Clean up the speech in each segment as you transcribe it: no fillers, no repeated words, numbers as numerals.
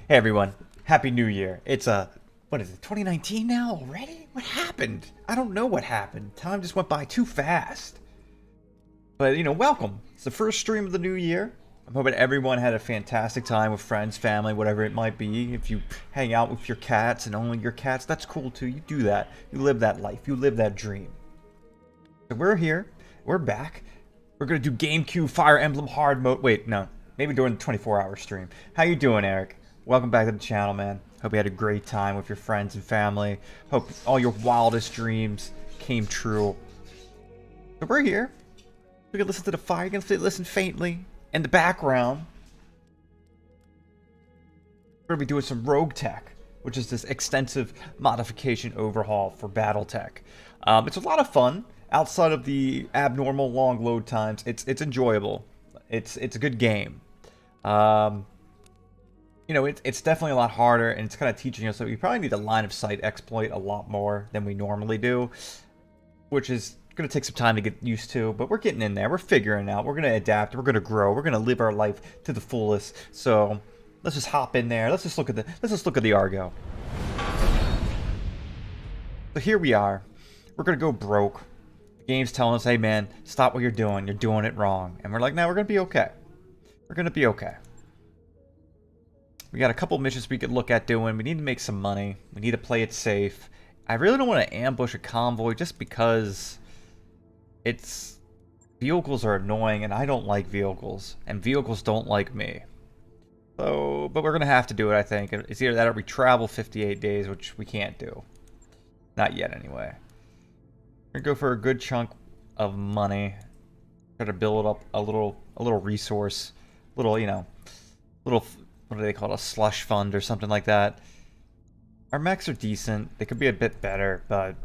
Hey everyone, Happy New Year. It's what is it, 2019 now already? What happened? I don't know what happened. Time just went by too fast. But, welcome. It's the first stream of the new year. I'm hoping everyone had a fantastic time with friends, family, whatever it might be. If you hang out with your cats and only your cats, that's cool too. You do that. You live that life. You live that dream. So we're here. We're back. We're going to do GameCube Fire Emblem Hard Mode. Wait, no. Maybe during the 24-hour stream. How you doing, Eric? Welcome back to the channel, man. Hope you had a great time with your friends and family. Hope all your wildest dreams came true. So we're here. We can listen to the fire. You can listen faintly in the background. We're going to be doing some RogueTech, which is this extensive modification overhaul for BattleTech. It's a lot of fun. Outside of the abnormal long load times, it's enjoyable. It's a good game. It's definitely a lot harder, and it's kind of teaching us that we probably need a line of sight exploit a lot more than we normally do, which is going to take some time to get used to, but we're getting in there. We're figuring it out. We're going to adapt. We're going to grow. We're going to live our life to the fullest. So let's just hop in there. Let's just look at the Argo. So here we are. We're going to go broke. The game's telling us, hey man, stop what you're doing. You're doing it wrong. And we're like, no, we're going to be okay. We're going to be okay. We got a couple missions we could look at doing. We need to make some money. We need to play it safe. I really don't want to ambush a convoy just because vehicles are annoying and I don't like vehicles. And vehicles don't like me. So, but we're going to have to do it, I think. It's either that or we travel 58 days, which we can't do. Not yet, anyway. We're going to go for a good chunk of money. Try to build up a little resource. Little, what do they call it? A slush fund or something like that. Our mechs are decent. They could be a bit better, but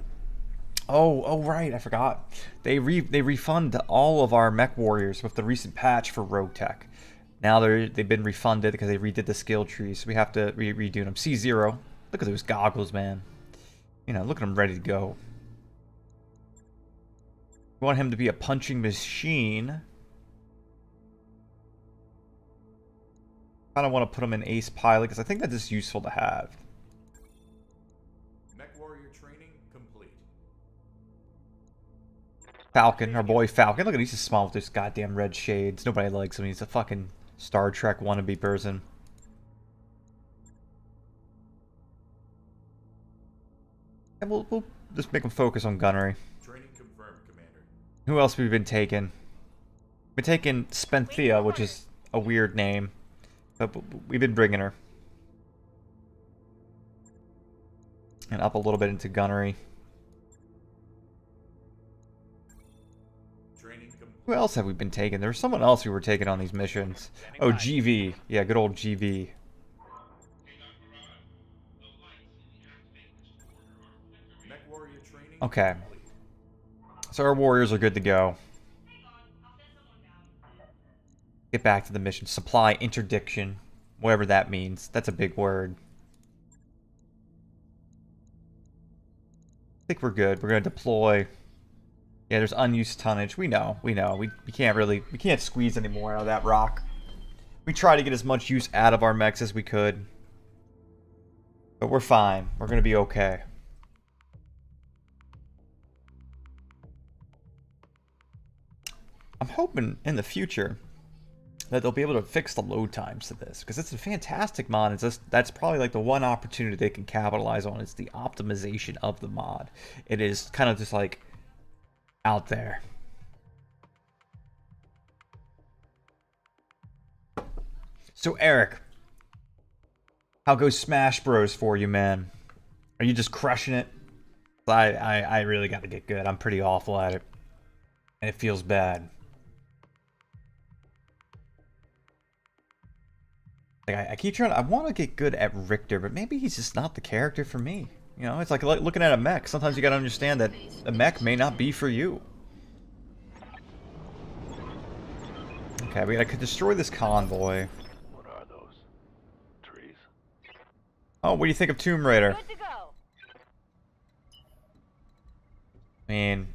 oh right, I forgot. They refund all of our mech warriors with the recent patch for RogueTech. Now they've been refunded because they redid the skill trees, so we have to redo them. C0. Look at those goggles, man. Look at them ready to go. We want him to be a punching machine. I don't want to put him in Ace Pilot because I think that is useful to have. MechWarrior training complete. Falcon, our boy Falcon. Look at him, he's just small with those goddamn red shades. Nobody likes him. He's a fucking Star Trek wannabe person. And we'll just make him focus on gunnery. Training confirmed, Commander. Who else have we been taking? We've been taking Spenthea, which is a weird name. But we've been bringing her. And up a little bit into gunnery. Who else have we been taking? There was someone else we were taking on these missions. Oh, GV. Yeah, good old GV. Okay. So our warriors are good to go. Get back to the mission. Supply interdiction. Whatever that means. That's a big word. I think we're good. We're going to deploy. Yeah, there's unused tonnage. We know. We can't squeeze any more out of that rock. We try to get as much use out of our mechs as we could. But we're fine. We're going to be okay. I'm hoping in the future that they'll be able to fix the load times to this, because it's a fantastic mod. That's probably like the one opportunity they can capitalize on is the optimization of the mod. It is kind of just like out there. So Eric, how goes Smash Bros for you, man? Are you just crushing it? I really got to get good. I'm pretty awful at it, and it feels bad. Like I keep trying. I want to get good at Richter, but maybe he's just not the character for me. It's like looking at a mech. Sometimes you gotta understand that a mech may not be for you. Okay, we gotta destroy this convoy. What are those? Trees? Oh, what do you think of Tomb Raider? Good to go. I mean,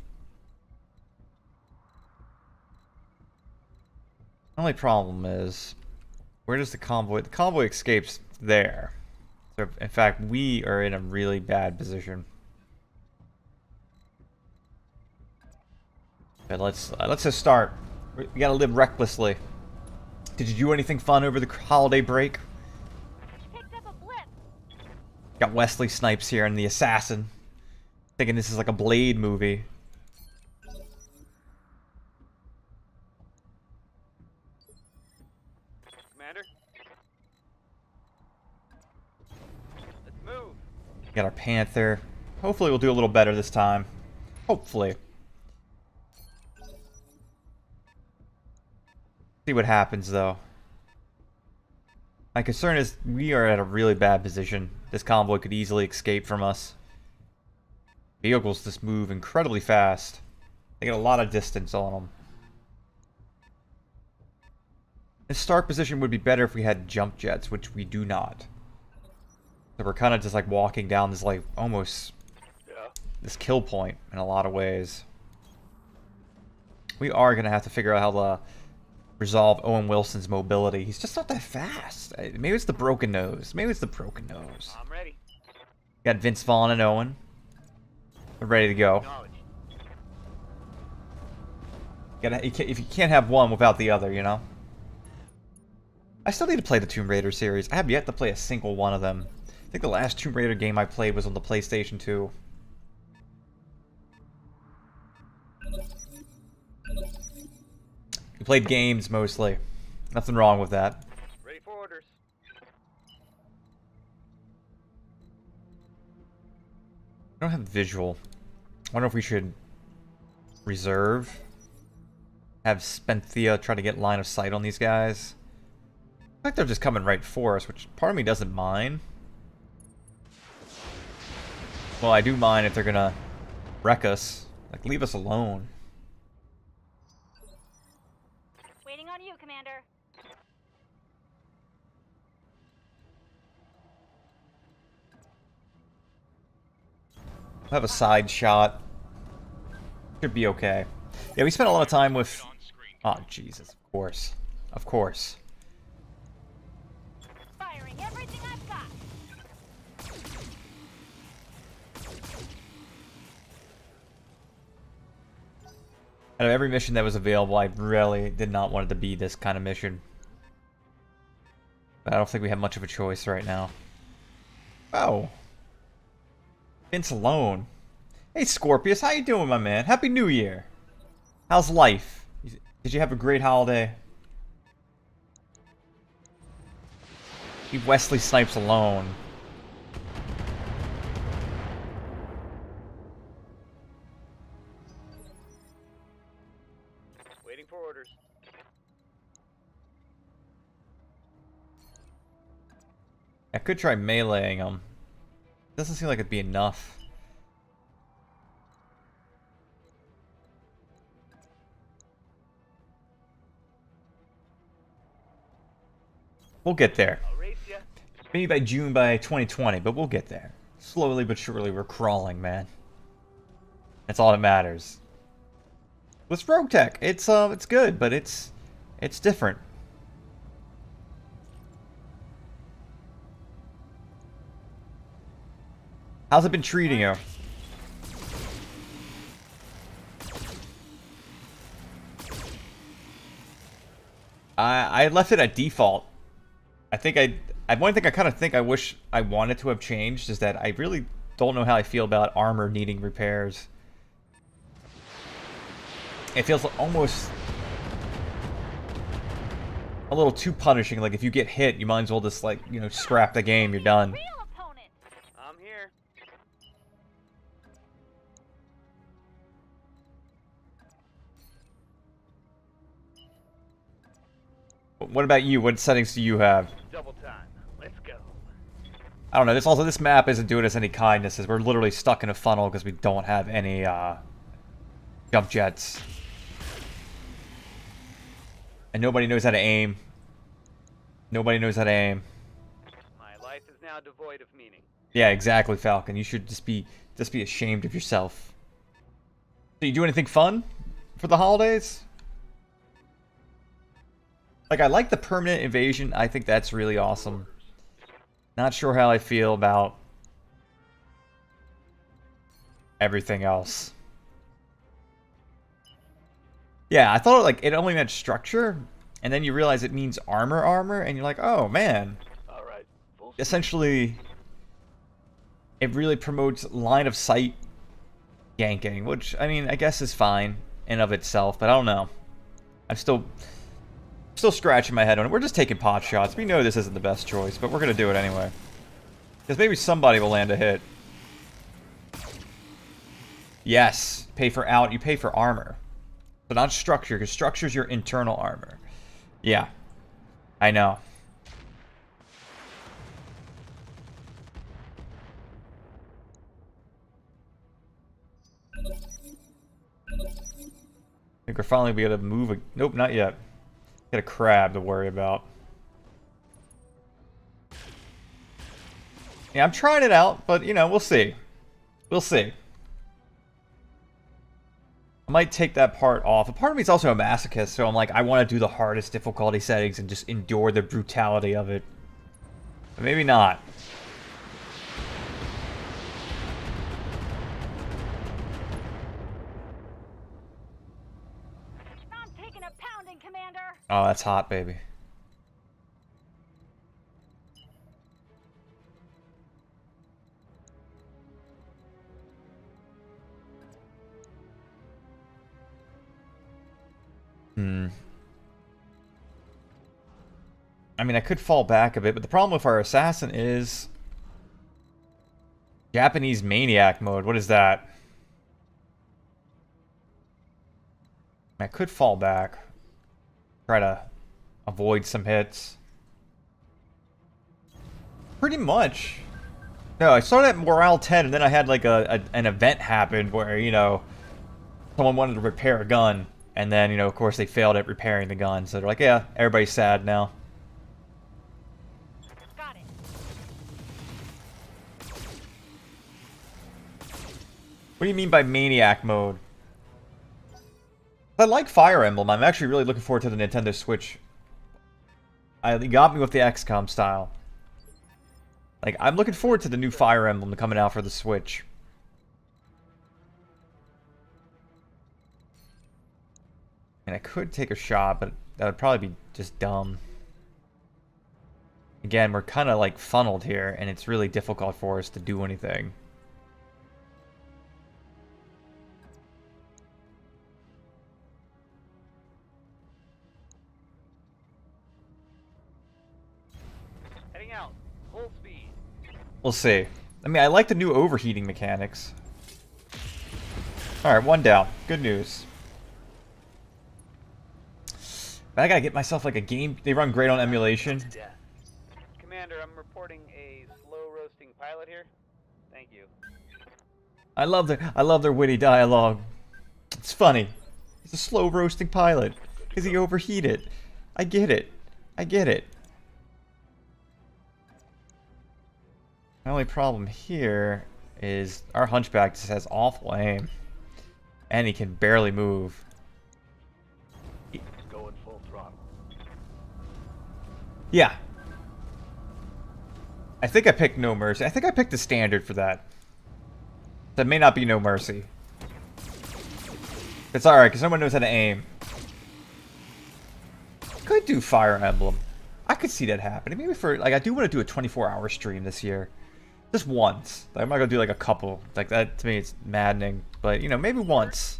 the only problem is Where does the convoy... The convoy escapes there. So, in fact, we are in a really bad position. Okay, let's just start. We gotta live recklessly. Did you do anything fun over the holiday break? Picked up a blip. Got Wesley Snipes here and the assassin. Thinking this is like a Blade movie. Commander? Let's move. Got our Panther. Hopefully we'll do a little better this time. Hopefully. See what happens though. My concern is we are at a really bad position. This convoy could easily escape from us. Vehicles just move incredibly fast. They get a lot of distance on them. This start position would be better if we had jump jets, which we do not. So we're kind of just like walking down this like almost this kill point in a lot of ways. We are going to have to figure out how to resolve Owen Wilson's mobility. He's just not that fast. Maybe it's the broken nose. Maybe it's the broken nose. I'm ready. Got Vince Vaughn and Owen. We're ready to go. If you can't have one without the other, you know? I still need to play the Tomb Raider series. I have yet to play a single one of them. I think the last Tomb Raider game I played was on the PlayStation 2. We played games mostly. Nothing wrong with that. Ready for orders. I don't have visual. I wonder if we should reserve. Have Spenthea try to get line of sight on these guys. I think they're just coming right for us, which part of me doesn't mind. Well, I do mind if they're gonna wreck us. Like, leave us alone. Waiting on you, Commander. We'll have a side shot. Should be okay. Yeah, we spent a lot of time with... Oh, Jesus. Of course. Of course. Firing everything I've got. Out of every mission that was available, I really did not want it to be this kind of mission. But I don't think we have much of a choice right now. Oh. Vince alone. Hey, Scorpius, how you doing, my man? Happy New Year. How's life? Did you have a great holiday? Leave Wesley Snipes alone. Waiting for orders. I could try meleeing him. Doesn't seem like it'd be enough. We'll get there. I'll race ya. Maybe by June by 2020, but we'll get there. Slowly but surely, we're crawling, man. That's all that matters. With RogueTech, it's good, but it's different. How's it been treating you? I left it at default. One thing I kind of think I wish I wanted to have changed is that I really don't know how I feel about armor needing repairs. It feels almost a little too punishing. Like, if you get hit, you might as well just, like, you know, scrap the game. You're done. Real opponent. I'm here. What about you? What settings do you have? Double time. Let's go. I don't know. This map isn't doing us any kindnesses. We're literally stuck in a funnel because we don't have any jump jets. And nobody knows how to aim. Nobody knows how to aim. My life is now devoid of meaning. Yeah, exactly, Falcon. You should just be ashamed of yourself. So you do anything fun for the holidays? Like, I like the permanent invasion. I think that's really awesome. Not sure how I feel about everything else. Yeah, I thought like it only meant structure, and then you realize it means armor, and you're like, oh man. All right. Full speed. Essentially, it really promotes line of sight yanking, which I mean, I guess is fine in of itself, but I don't know. I'm still scratching my head on it. We're just taking pot shots. We know this isn't the best choice, but we're gonna do it anyway. Because maybe somebody will land a hit. Yes, pay for out. You pay for armor. But not structure, because structure's your internal armor. Yeah. I know. I think we're finally be able to move a... Nope, not yet. Got a crab to worry about. Yeah, I'm trying it out, but, you know, we'll see. We'll see. I might take that part off. A part of me is also a masochist, so I'm like, I want to do the hardest difficulty settings and just endure the brutality of it. But maybe not. I'm taking a pounding, Commander. Oh, that's hot, baby. I mean, I could fall back a bit, but the problem with our assassin is Japanese maniac mode. What is that? I could fall back. Try to avoid some hits. Pretty much. No, I started at morale 10, and then I had like an event happen where, you know, someone wanted to repair a gun. And then, you know, of course, they failed at repairing the gun. So they're like, yeah, everybody's sad now. Got it. What do you mean by maniac mode? I like Fire Emblem. I'm actually really looking forward to the Nintendo Switch. You got me with the XCOM style. Like, I'm looking forward to the new Fire Emblem coming out for the Switch. And I could take a shot, but that would probably be just dumb. Again, we're kind of like funneled here, and it's really difficult for us to do anything. Heading out. Full speed. We'll see. I mean, I like the new overheating mechanics. Alright, one down. Good news. But I gotta get myself like a game. They run great on emulation. Commander, I'm reporting a slow roasting pilot here. Thank you. I love their witty dialogue. It's funny. He's a slow roasting pilot because he overheated. I get it. I get it. My only problem here is our hunchback just has awful aim, and he can barely move. Going full throttle. Yeah. I think I picked No Mercy. I think I picked the standard for that. That may not be No Mercy. It's alright, because someone knows how to aim. Could do Fire Emblem. I could see that happening. Maybe for, like, I do want to do a 24-hour stream this year. Just once. Like, I'm not going to do, like, a couple. Like, that, to me, it's maddening. But, you know, maybe once.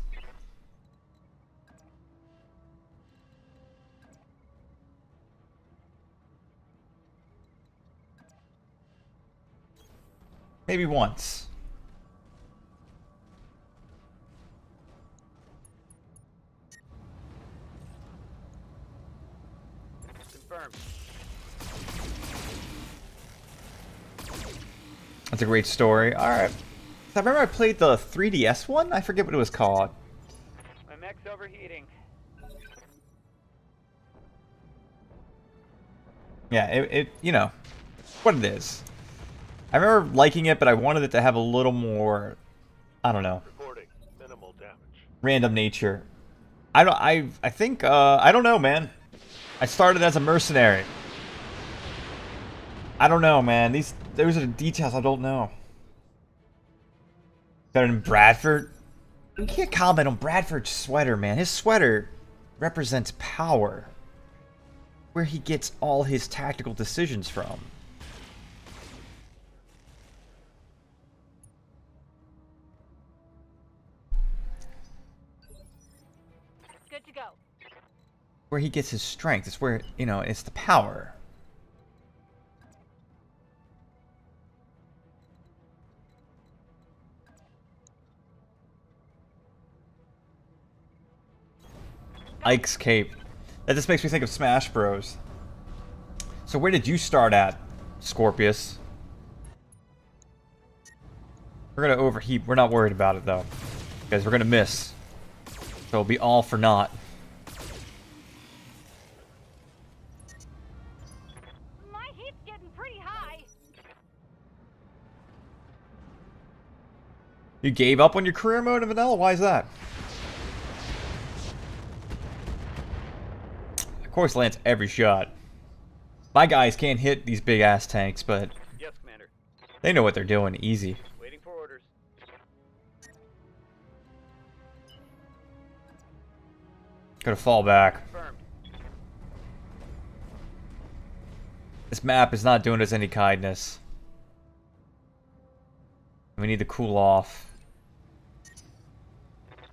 Maybe once. Confirmed. That's a great story. Alright. I remember I played the 3DS one? I forget what it was called. My mech's overheating. Yeah, it you know, what it is. I remember liking it, but I wanted it to have a little more, I don't know, Reporting minimal damage. random nature. I think, I don't know, man. I started as a mercenary. I don't know, man. Those are the details I don't know. Better than Bradford? You can't comment on Bradford's sweater, man. His sweater represents power. Where he gets all his tactical decisions from. Good to go. Where he gets his strength. It's where, you know, it's the power. Ike's cape. That just makes me think of Smash Bros. So where did you start at, Scorpius? We're gonna overheat. We're not worried about it though, because we're gonna miss. So it'll be all for naught. My heat's getting pretty high. You gave up on your career mode in vanilla? Why is that? Of course, lands every shot. My guys can't hit these big ass tanks, but Yes, Commander. they know what they're doing. Easy. Waiting for orders. Gotta fall back. Confirmed. This map is not doing us any kindness. We need to cool off.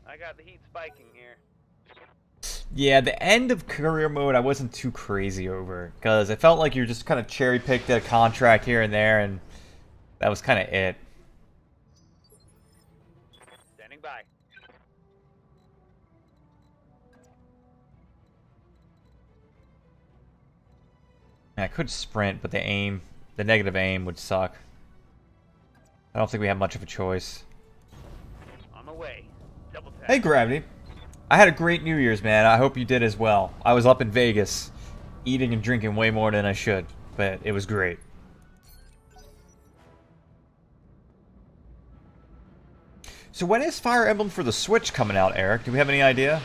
I got the heat spiking here. Yeah, the end of career mode I wasn't too crazy over, because it felt like you just kind of cherry-picked a contract here and there, and that was kind of it. Standing by. I could sprint, but the negative aim would suck. I don't think we have much of a choice. On my way. Double tap. Hey, Gravity. I had a great New Year's, man. I hope you did as well. I was up in Vegas, eating and drinking way more than I should, but it was great. So when is Fire Emblem for the Switch coming out, Eric? Do we have any idea?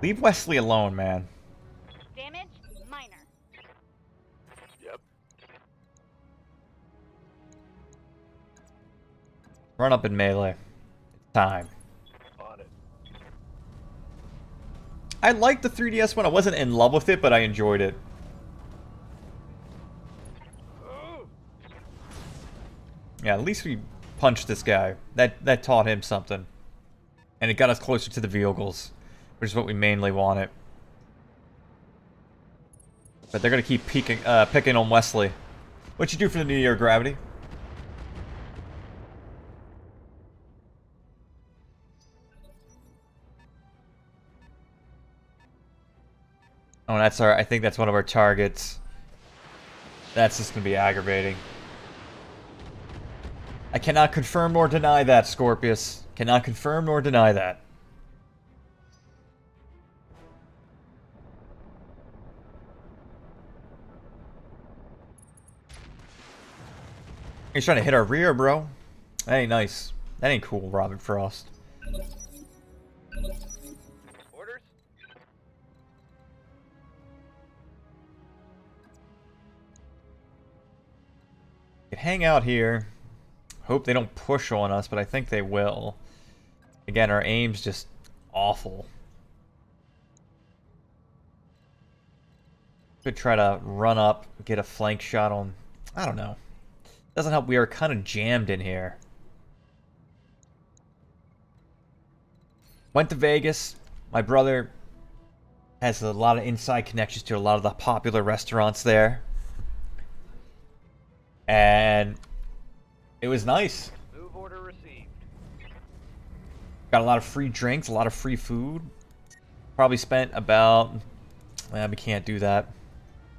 Leave Wesley alone, man. Damage minor. Yep. Run up in melee. It's time. On it. I liked the 3DS one. I wasn't in love with it, but I enjoyed it. Yeah, at least we punched this guy. That taught him something. And it got us closer to the vehicles, which is what we mainly wanted. But they're gonna keep picking on Wesley. What'd you do for the New Year, Gravity? Oh, that's our. I think that's one of our targets. That's just gonna be aggravating. I cannot confirm nor deny that, Scorpius. Cannot confirm nor deny that. He's trying to hit our rear, bro. That ain't nice. That ain't cool, Robin Frost. Orders? Could hang out here. Hope they don't push on us, but I think they will. Again, our aim's just awful. Could try to run up, get a flank shot on... I don't know. Doesn't help, we are kind of jammed in here. Went to Vegas. My brother has a lot of inside connections to a lot of the popular restaurants there. And it was nice. Move order received. Got a lot of free drinks, a lot of free food. Probably spent about... Well, we can't do that.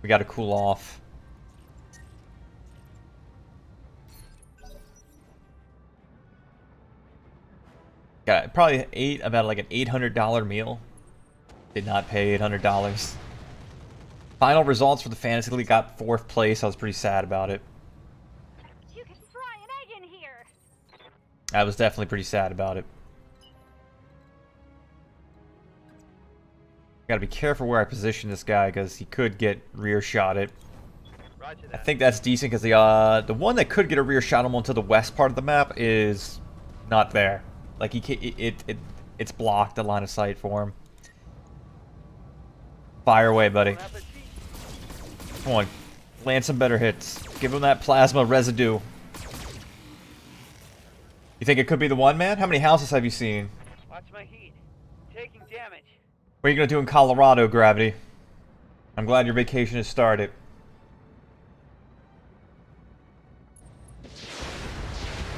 We gotta cool off. Got probably ate about like an $800 meal. Did not pay $800. Final results for the Fantasy League, got 4th place. I was pretty sad about it. You can fry an egg in here. I was definitely pretty sad about it. Gotta be careful where I position this guy, because he could get rear shotted. Roger I that. think that's decent, because the one that could get a rear shot him onto the west part of the map is not there. Like, he can't, it's blocked, the line of sight for him. Fire away, buddy. Bon appetit. Come on. Land some better hits. Give him that plasma residue. You think it could be the one, man? How many houses have you seen? Watch my heat. Taking damage. What are you gonna do in Colorado, Gravity? I'm glad your vacation has started.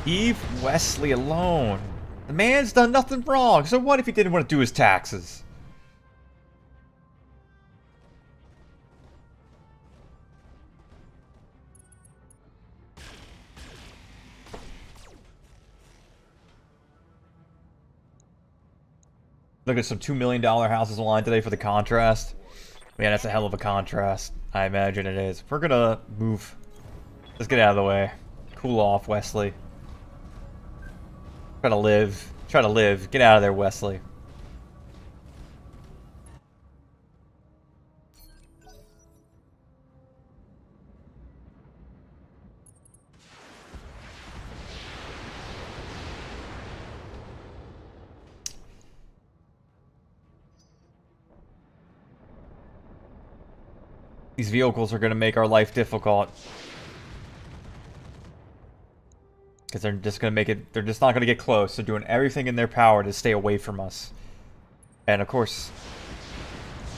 Leave Wesley alone. The man's done nothing wrong, so what if he didn't want to do his taxes? Look at some $2 million houses online today for the contrast. Man, that's a hell of a contrast. I imagine it is. We're gonna move. Let's get out of the way. Cool off, Wesley. Try to live. Try to live. Get out of there, Wesley. These vehicles are going to make our life difficult. Because they're just going to make it... They're just not going to get close. They're doing everything in their power to stay away from us. And of course...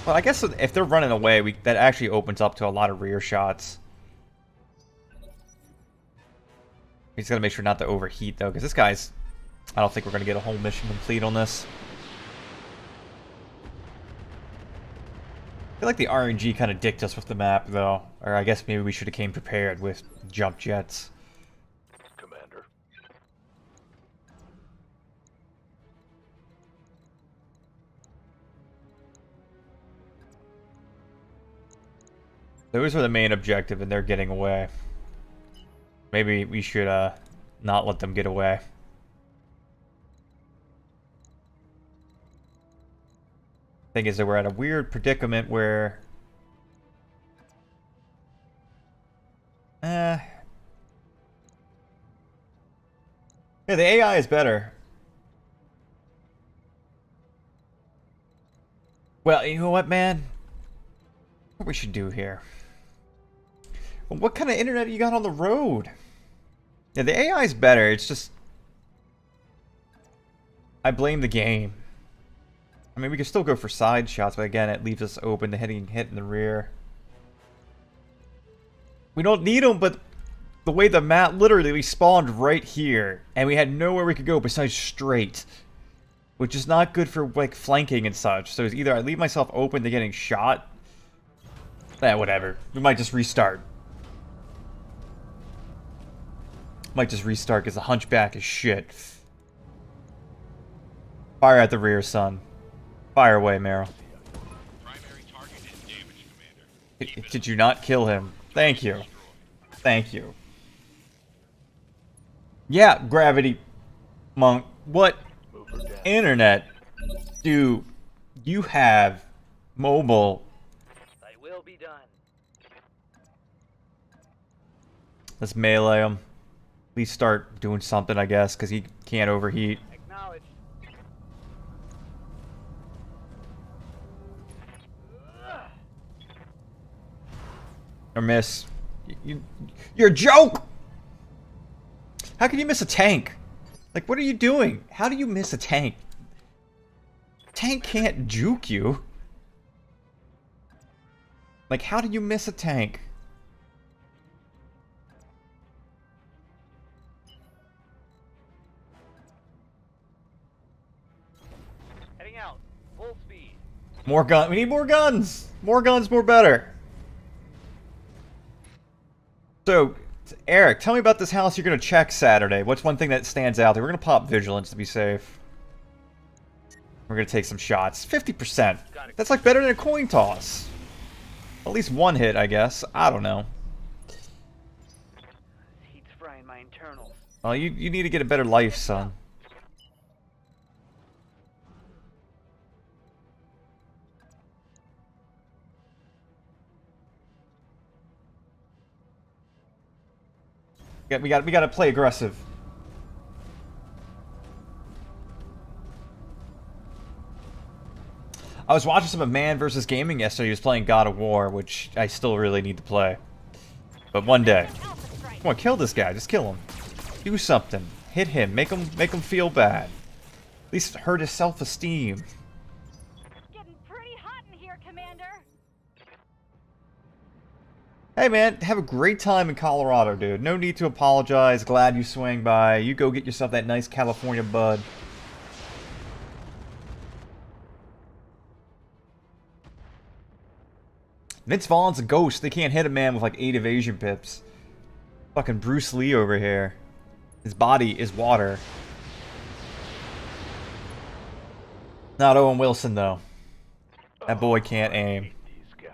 Well, I guess if they're running away, that actually opens up to a lot of rear shots. We just got to make sure not to overheat, though. Because this guy's... I don't think we're going to get a whole mission complete on this. I feel like the RNG kind of dicked us with the map, though. Or I guess maybe we should have came prepared with jump jets. Commander. Those were the main objective, and they're getting away. Maybe we should not let them get away. Thing is that we're at a weird predicament where... Yeah, the AI is better. Well, you know what, man? What we should do here. Well, what kind of internet you got on the road? Yeah, the AI is better. It's just... I blame the game. I mean, we can still go for side shots, but again, it leaves us open to hit in the rear. We don't need them, but the way the map literally we spawned right here, and we had nowhere we could go besides straight, which is not good for like flanking and such. So it's either I leave myself open to getting shot. Whatever. We might just restart. Might just restart because the hunchback is shit. Fire at the rear, son. Fire away, Meryl. Primary target is damaged, Commander. Did you not kill him? Thank you. Thank you. Yeah, Gravity Monk. What Move her down. internet do you have mobile? Thy will be done. Let's melee him. At least start doing something, I guess, because he can't overheat. Acknowledged. Or miss. You're a joke! How can you miss a tank? Like, what are you doing? How do you miss a tank? Tank can't juke you. Like, how do you miss a tank? Heading out. Full speed. More gun. We need more guns. More guns, more better. So, Eric, tell me about this house you're going to check Saturday. What's one thing that stands out there? We're going to pop vigilance to be safe. We're going to take some shots. 50%. That's like better than a coin toss. At least one hit, I guess. I don't know. Heat's frying my internals. Well, you need to get a better life, son. We gotta play aggressive. I was watching some of Man vs. Gaming yesterday. He was playing God of War, which I still really need to play. But one day. Come on, kill this guy. Just kill him. Do something. Hit him. Make him feel bad. At least hurt his self-esteem. Getting pretty hot in here, Commander. Hey man, have a great time in Colorado, dude. No need to apologize. Glad you swang by. You go get yourself that nice California bud. Vince Vaughn's a ghost. They can't hit a man with like 8 evasion pips. Fucking Bruce Lee over here. His body is water. Not Owen Wilson though. That boy can't aim. These guys.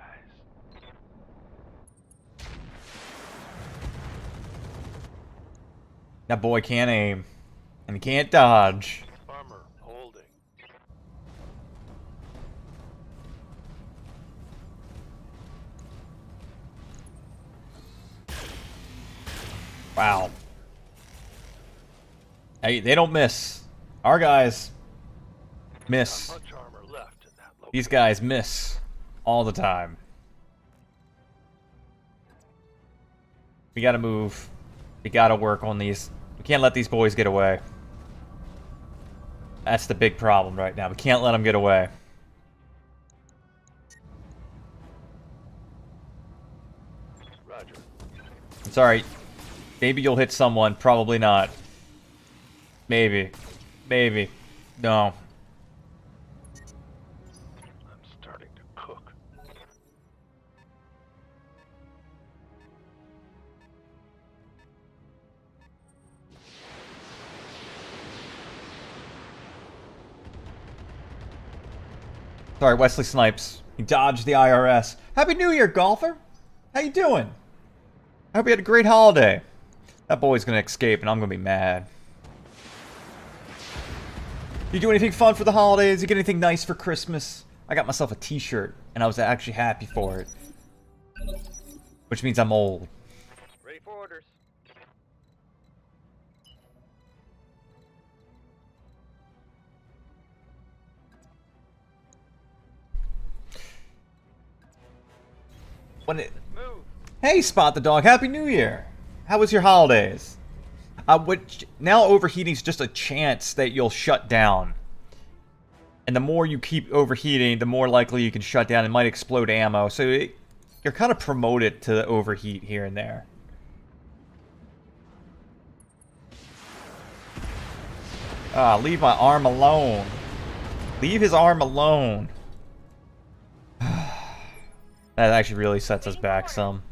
That boy can't aim. And he can't dodge. Armor holding. Wow. Hey, they don't miss. Our guys miss. Not much armor left in that location. These guys miss all the time. We gotta move. We gotta work on these. We can't let these boys get away. That's the big problem right now. We can't let them get away. Roger. It's alright. Maybe you'll hit someone. Probably not. Maybe. Maybe. No. I'm starting to cook. Sorry, Wesley Snipes. He dodged the IRS. Happy New Year, golfer! How you doing? I hope you had a great holiday. That boy's gonna escape and I'm gonna be mad. You do anything fun for the holidays? You get anything nice for Christmas? I got myself a t-shirt and I was actually happy for it. Which means I'm old. Ready for orders. When it... Move. Hey, Spot the Dog. Happy New Year. How was your holidays? Which now overheating is just a chance that you'll shut down. And the more you keep overheating, the more likely you can shut down. It might explode ammo. So you're kind of promoted to overheat here and there. Ah, leave my arm alone. Leave his arm alone. That actually really sets us back some.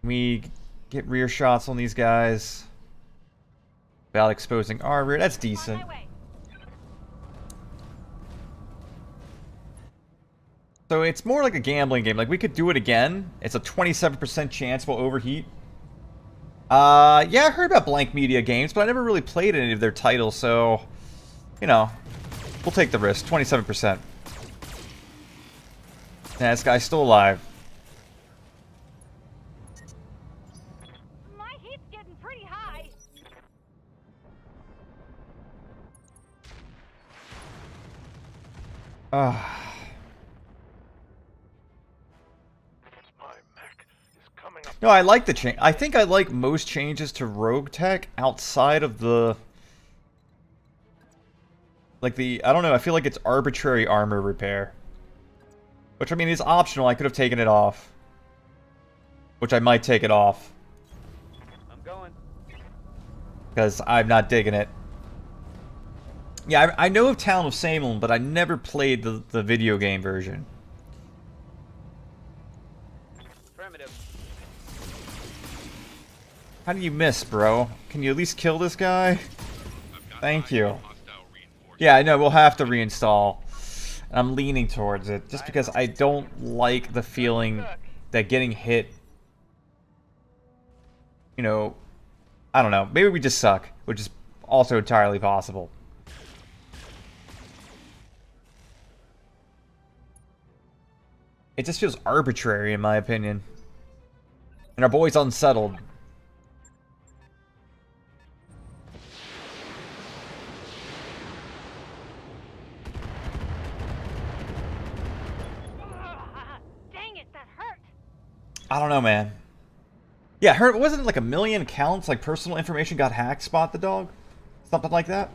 We get rear shots on these guys without exposing our rear. That's decent. On my way. So it's more like a gambling game. Like, we could do it again. It's a 27% chance we'll overheat. Yeah, I heard about Blank Media Games, but I never really played any of their titles, so, you know, we'll take the risk. 27%. Yeah, this guy's still alive. My heat's getting pretty high. Ah. My mech is coming up. No, I like the change. I think I like most changes to RogueTech outside of the... Like the... I don't know, I feel like it's arbitrary armor repair. Which, I mean, is optional. I could have taken it off. Which I might take it off. I'm going. Because I'm not digging it. Yeah, I know of Town of Salem, but I never played the video game version. Affirmative. How do you miss, bro? Can you at least kill this guy? I've got Thank eyes you. on hostile reinforcements. Yeah, I know, we'll have to reinstall. And I'm leaning towards it, just because I don't like the feeling that getting hit... You know... I don't know, maybe we just suck, which is also entirely possible. It just feels arbitrary, in my opinion. And our boy's unsettled. Dang it, that hurt. I don't know, man. Yeah, her wasn't it like 1 million accounts, like personal information got hacked, Spot the Dog? Something like that?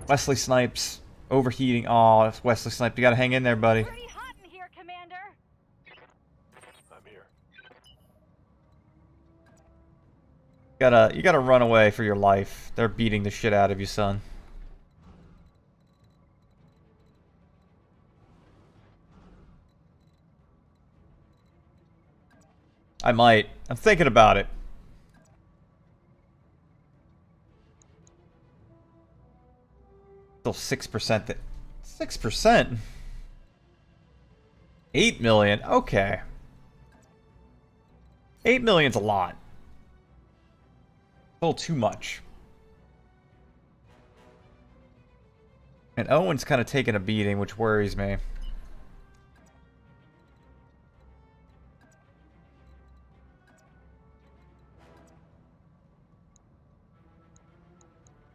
Wesley Snipes. Overheating. Oh, Wesley Snipes. You gotta hang in there, buddy. Pretty hot in here, Commander. I'm here. You gotta run away for your life. They're beating the shit out of you, son. I might. I'm thinking about it. Still 6%. 6%? 8 million? Okay. 8 million's a lot. A little too much. And Owen's kind of taking a beating, which worries me.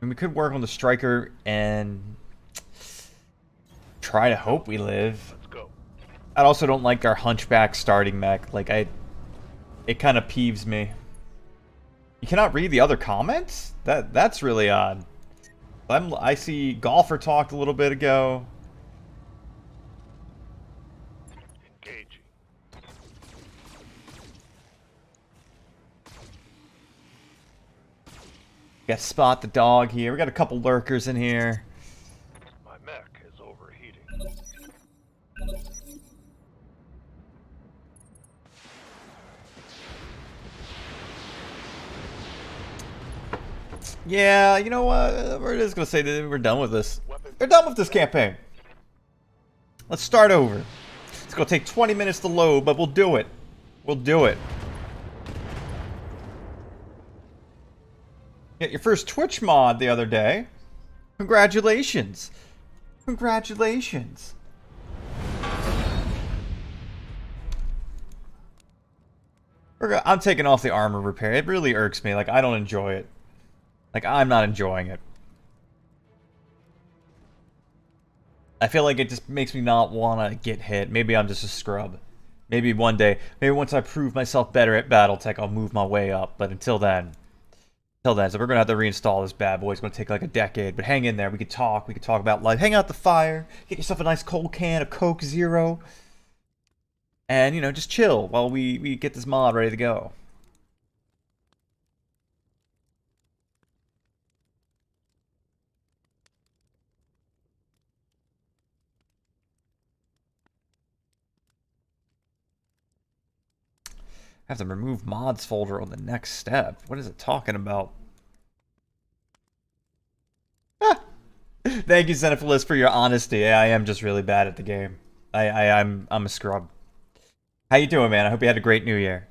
And we could work on the striker and try to hope we live. Let's go. I also don't like our hunchback starting mech. Like, it kind of peeves me. You cannot read the other comments? That's really odd. I see Golfer talked a little bit ago. Engaging. Got Spot the Dog here. We got a couple lurkers in here. My mech is overheating. Yeah, you know what? We're just gonna say that we're done with this. They're done with this campaign. Let's start over. It's gonna take 20 minutes to load, but we'll do it. We'll do it. Get your first Twitch mod the other day. Congratulations. Congratulations. I'm taking off the armor repair. It really irks me. Like, I don't enjoy it. Like, I'm not enjoying it. I feel like it just makes me not want to get hit. Maybe I'm just a scrub. Maybe one day, maybe once I prove myself better at BattleTech, I'll move my way up. But until then, so we're going to have to reinstall this bad boy. It's going to take like a decade. But hang in there. We could talk. We could talk about life. Hang out the fire. Get yourself a nice cold can of Coke Zero. And, you know, just chill while we get this mod ready to go. I have to remove mods folder on the next step. What is it talking about? Thank you, Xenophilus, for your honesty. Yeah, I am just really bad at the game. I'm a scrub. How you doing, man? I hope you had a great New Year.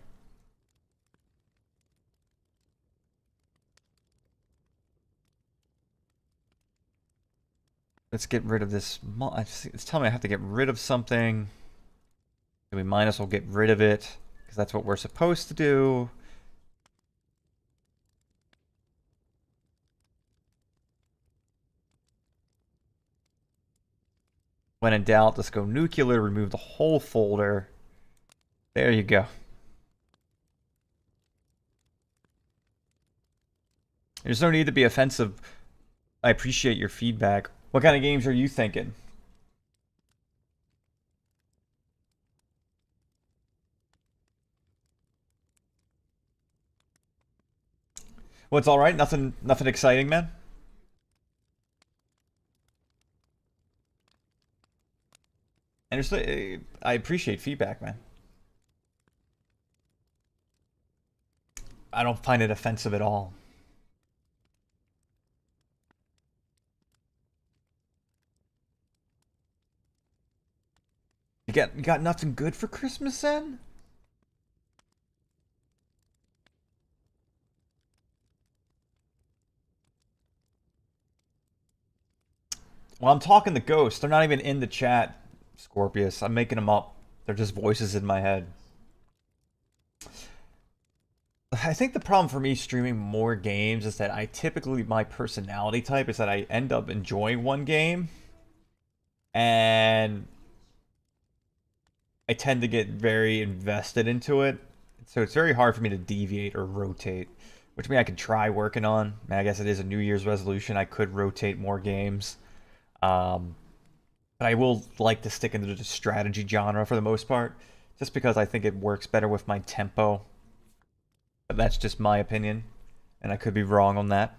Let's get rid of this. It's telling me I have to get rid of something. We might as well get rid of it, because that's what we're supposed to do. When in doubt, let's go nuclear, remove the whole folder. There you go. There's no need to be offensive. I appreciate your feedback. What kind of games are you thinking? Well, it's all right. Nothing exciting, man. And I appreciate feedback, man. I don't find it offensive at all. You got nothing good for Christmas then? Well, I'm talking to ghosts. They're not even in the chat, Scorpius. I'm making them up. They're just voices in my head. I think the problem for me streaming more games is that I typically, my personality type is that I end up enjoying one game and I tend to get very invested into it. So it's very hard for me to deviate or rotate, which means I could try working on. I guess it is a New Year's resolution. I could rotate more games. But I will like to stick into the strategy genre for the most part, just because I think it works better with my tempo. But that's just my opinion, and I could be wrong on that.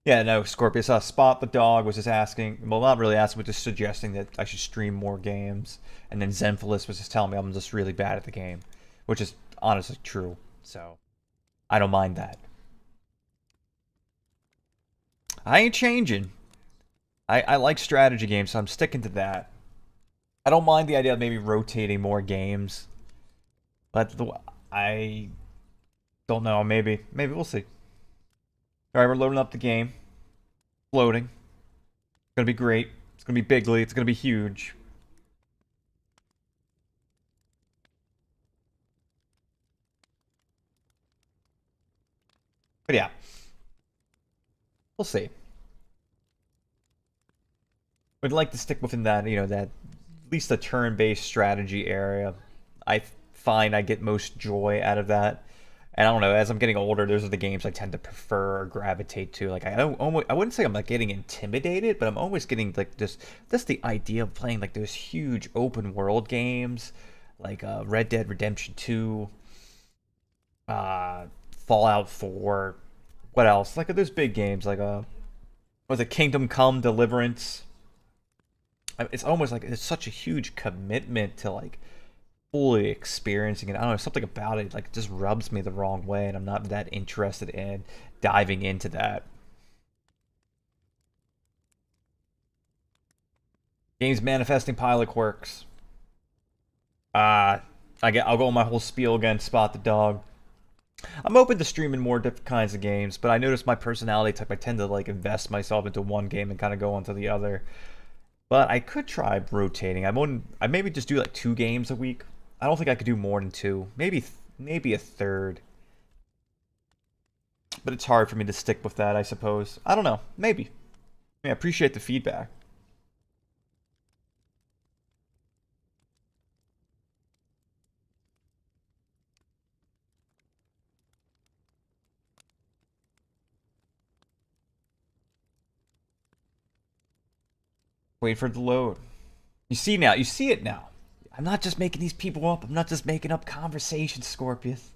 Yeah, no, Scorpius, Spot the Dog was just asking, well, not really asking, but just suggesting that I should stream more games. And then Zenphilis was just telling me I'm just really bad at the game, which is honestly true. So, I don't mind that. I ain't changing. I like strategy games, so I'm sticking to that. I don't mind the idea of maybe rotating more games. But I don't know, maybe we'll see. Alright, we're loading up the game. Loading. It's gonna be great. It's gonna be bigly. It's gonna be huge. But yeah. We'll see. I'd like to stick within that, that at least the turn-based strategy area. I find I get most joy out of that. And I don't know, as I'm getting older, those are the games I tend to prefer or gravitate to. Like I wouldn't say I'm like getting intimidated, but I'm always getting like just the idea of playing like those huge open world games, like Red Dead Redemption 2, Fallout 4, what else? Like those big games, like was it Kingdom Come Deliverance? It's almost like it's such a huge commitment to like fully experiencing it. I don't know, something about it like just rubs me the wrong way, and I'm not that interested in diving into that. Games manifesting pilot quirks. I'll go on my whole spiel again. Spot the Dog. I'm open to streaming more different kinds of games, but I notice my personality type, I tend to like invest myself into one game and kind of go on to the other. But I could try rotating. I maybe just do like 2 games a week. I don't think I could do more than 2. Maybe a third. But it's hard for me to stick with that, I suppose. I don't know. Maybe. I appreciate the feedback. Wait for it to load. You see it now. I'm not just making these people up. I'm not just making up conversations, Scorpius.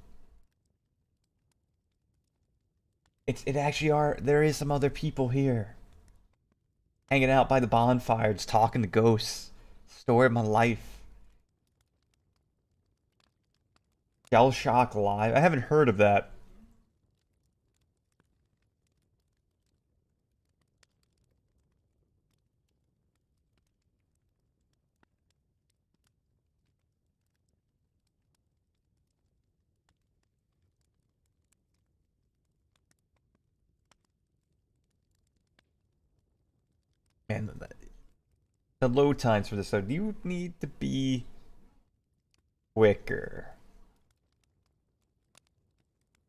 It actually there is some other people here. Hanging out by the bonfire, just talking to ghosts. Story of my life. Shell Shock Live. I haven't heard of that. Man, the load times for this, so you need to be quicker.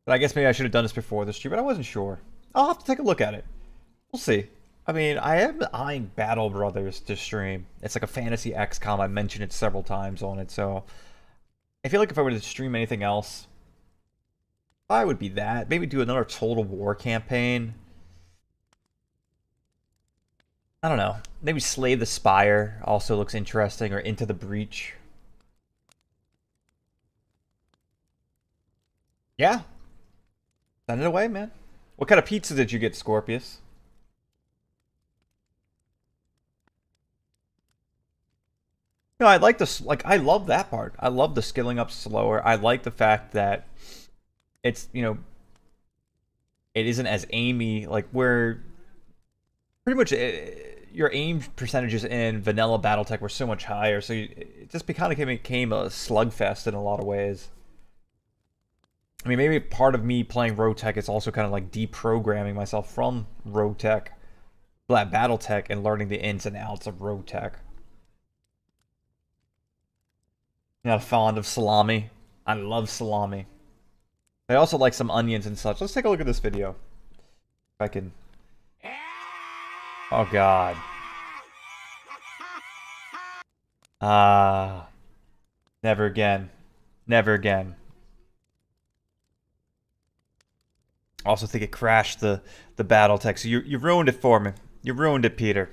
But I guess maybe I should have done this before the stream, but I wasn't sure. I'll have to take a look at it. We'll see. I mean, I am eyeing Battle Brothers to stream. It's like a fantasy XCOM. I mentioned it several times on it, so I feel like if I were to stream anything else, I would be that. Maybe do another Total War campaign. I don't know. Maybe Slay the Spire also looks interesting, or Into the Breach. Yeah. Send it away, man. What kind of pizza did you get, Scorpius? No, I like this. Like, I love that part. I love the skilling up slower. I like the fact that it's, it isn't as aimy. Like, where pretty much your aim percentages in vanilla BattleTech were so much higher, so it just kind of became a slugfest in a lot of ways. I mean, maybe part of me playing RogueTech is also kind of like deprogramming myself from RogueTech, BattleTech, and learning the ins and outs of RogueTech. You're not fond of salami? I love salami. I also like some onions and such. Let's take a look at this video. If I can... Oh, God. Never again. Never again. I also think it crashed the BattleTech. So you ruined it for me. You ruined it, Peter.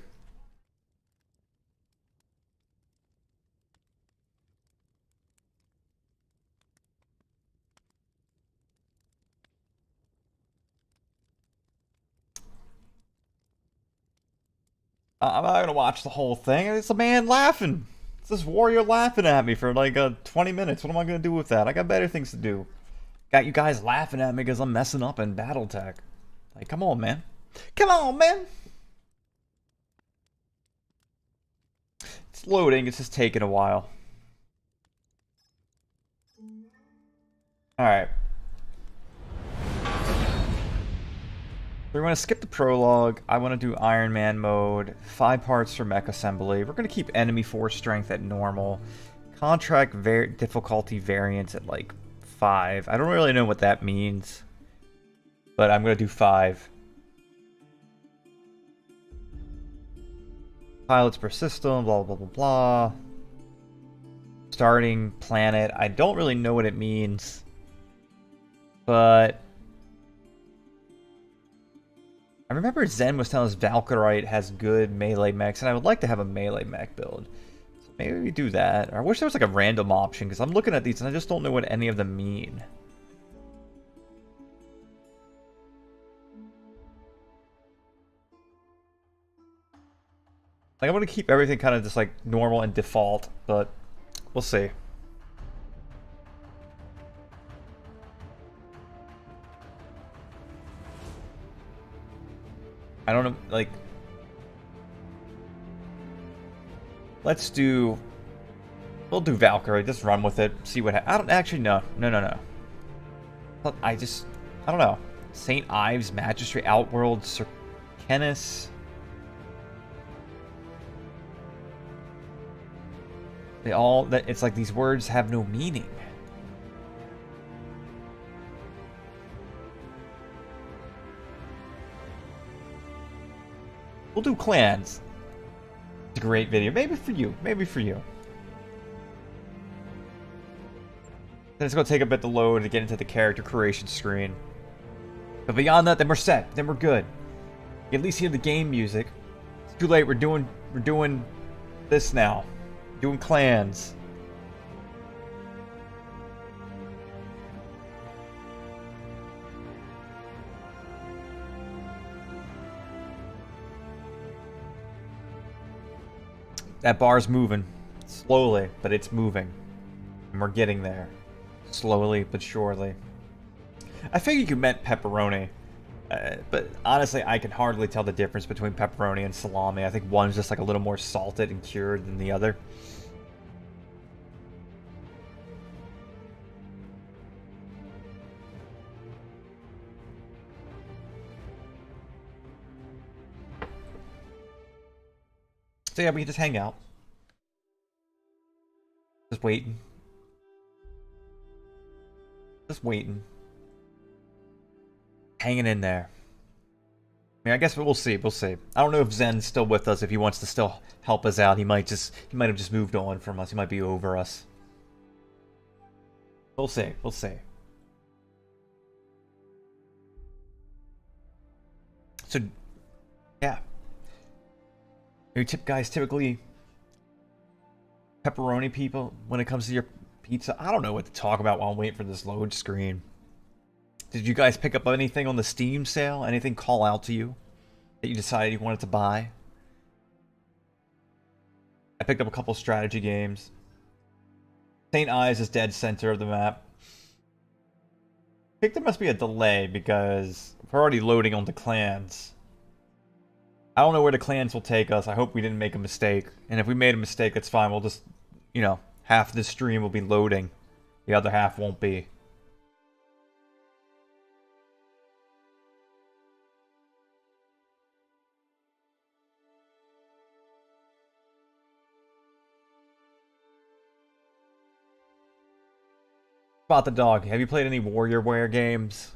I'm not gonna watch the whole thing. It's a man laughing. It's this warrior laughing at me for like 20 minutes. What am I gonna do with that? I got better things to do. Got you guys laughing at me because I'm messing up in BattleTech. Like, come on, man. Come on, man. It's loading. It's just taking a while. Alright. We're going to skip the prologue. I want to do Iron Man mode. 5 parts for mech assembly. We're going to keep enemy force strength at normal. Contract difficulty variance at like 5. I don't really know what that means. But I'm going to do 5. Pilots per system, blah, blah, blah, blah. Starting planet. I don't really know what it means. But I remember Zen was telling us Valkyrite has good melee mechs, and I would like to have a melee mech build. So maybe we do that. Or I wish there was like a random option, because I'm looking at these and I just don't know what any of them mean. Like, I'm going to keep everything kind of just like normal and default, but we'll see. I don't know, like... Let's do... We'll do Valkyrie, just run with it, see what happens. I don't actually, no. No. I don't know. St. Ives, Magistrate, Outworld, Serkenis... They all, it's like these words have no meaning. We'll do clans. It's a great video. Maybe for you. Maybe for you. Then it's going to take a bit to load to get into the character creation screen. But beyond that, then we're set. Then we're good. You at least hear the game music. It's too late. We're doing this now. Doing clans. That bar's moving. Slowly, but it's moving. And we're getting there. Slowly, but surely. I figured you meant pepperoni. But honestly, I can hardly tell the difference between pepperoni and salami. I think one's just like a little more salted and cured than the other. So yeah, we can just hang out. Just waiting. Just waiting. Hanging in there. I mean, I guess we'll see. We'll see. I don't know if Zen's still with us. If he wants to still help us out, he might have just moved on from us. He might be over us. We'll see. We'll see. So, yeah. You guys typically pepperoni people when it comes to your pizza? I don't know what to talk about while I'm waiting for this load screen. Did you guys pick up anything on the Steam sale? Anything call out to you that you decided you wanted to buy? I picked up a couple strategy games. St. Ives is dead center of the map. I think there must be a delay because we're already loading onto clans. I don't know where the clans will take us. I hope we didn't make a mistake. And if we made a mistake, that's fine. We'll just, you know, half the stream will be loading. The other half won't be. Spot the dog. Have you played any WarriorWare games?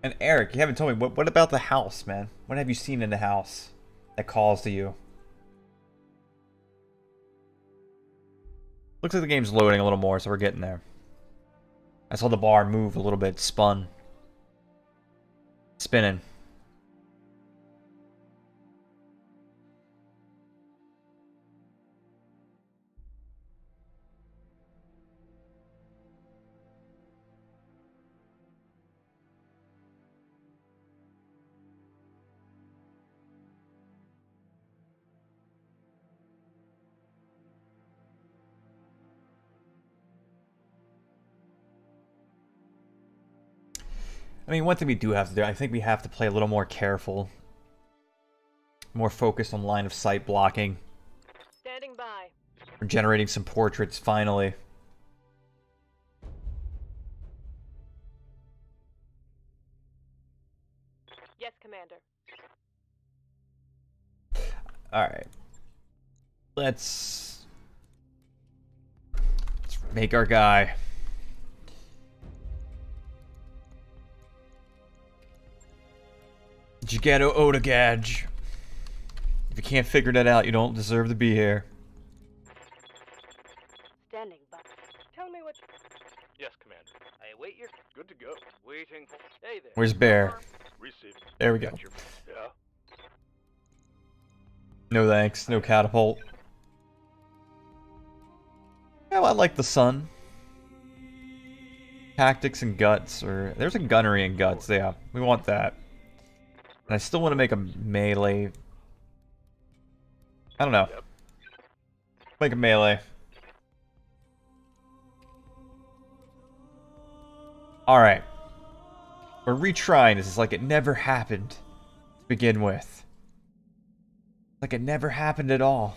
And Eric, you haven't told me, what about the house, man? What have you seen in the house that calls to you? Looks like the game's loading a little more, so we're getting there. I saw the bar move a little bit, spun. Spinning. I mean, one thing we do have to do, I think we have to play a little more careful. More focused on line of sight blocking. Standing by. We're generating some portraits, finally. Yes, Commander. Alright. Let's make our guy. Jigeto Odagaj. If you can't figure that out, you don't deserve to be here. Standing by. Tell me what. Yes, Commander. I await your Good to go. waiting for. Hey there. Where's Bear? Receiving. There we go. Yeah. No thanks. No catapult. Yeah, well, I like the sun. Tactics and guts, or there's a gunnery and guts. Yeah, we want that. And I still want to make a melee. I don't know. Yep. Make a melee. Alright. We're retrying this. It's like it never happened to begin with. Like it never happened at all.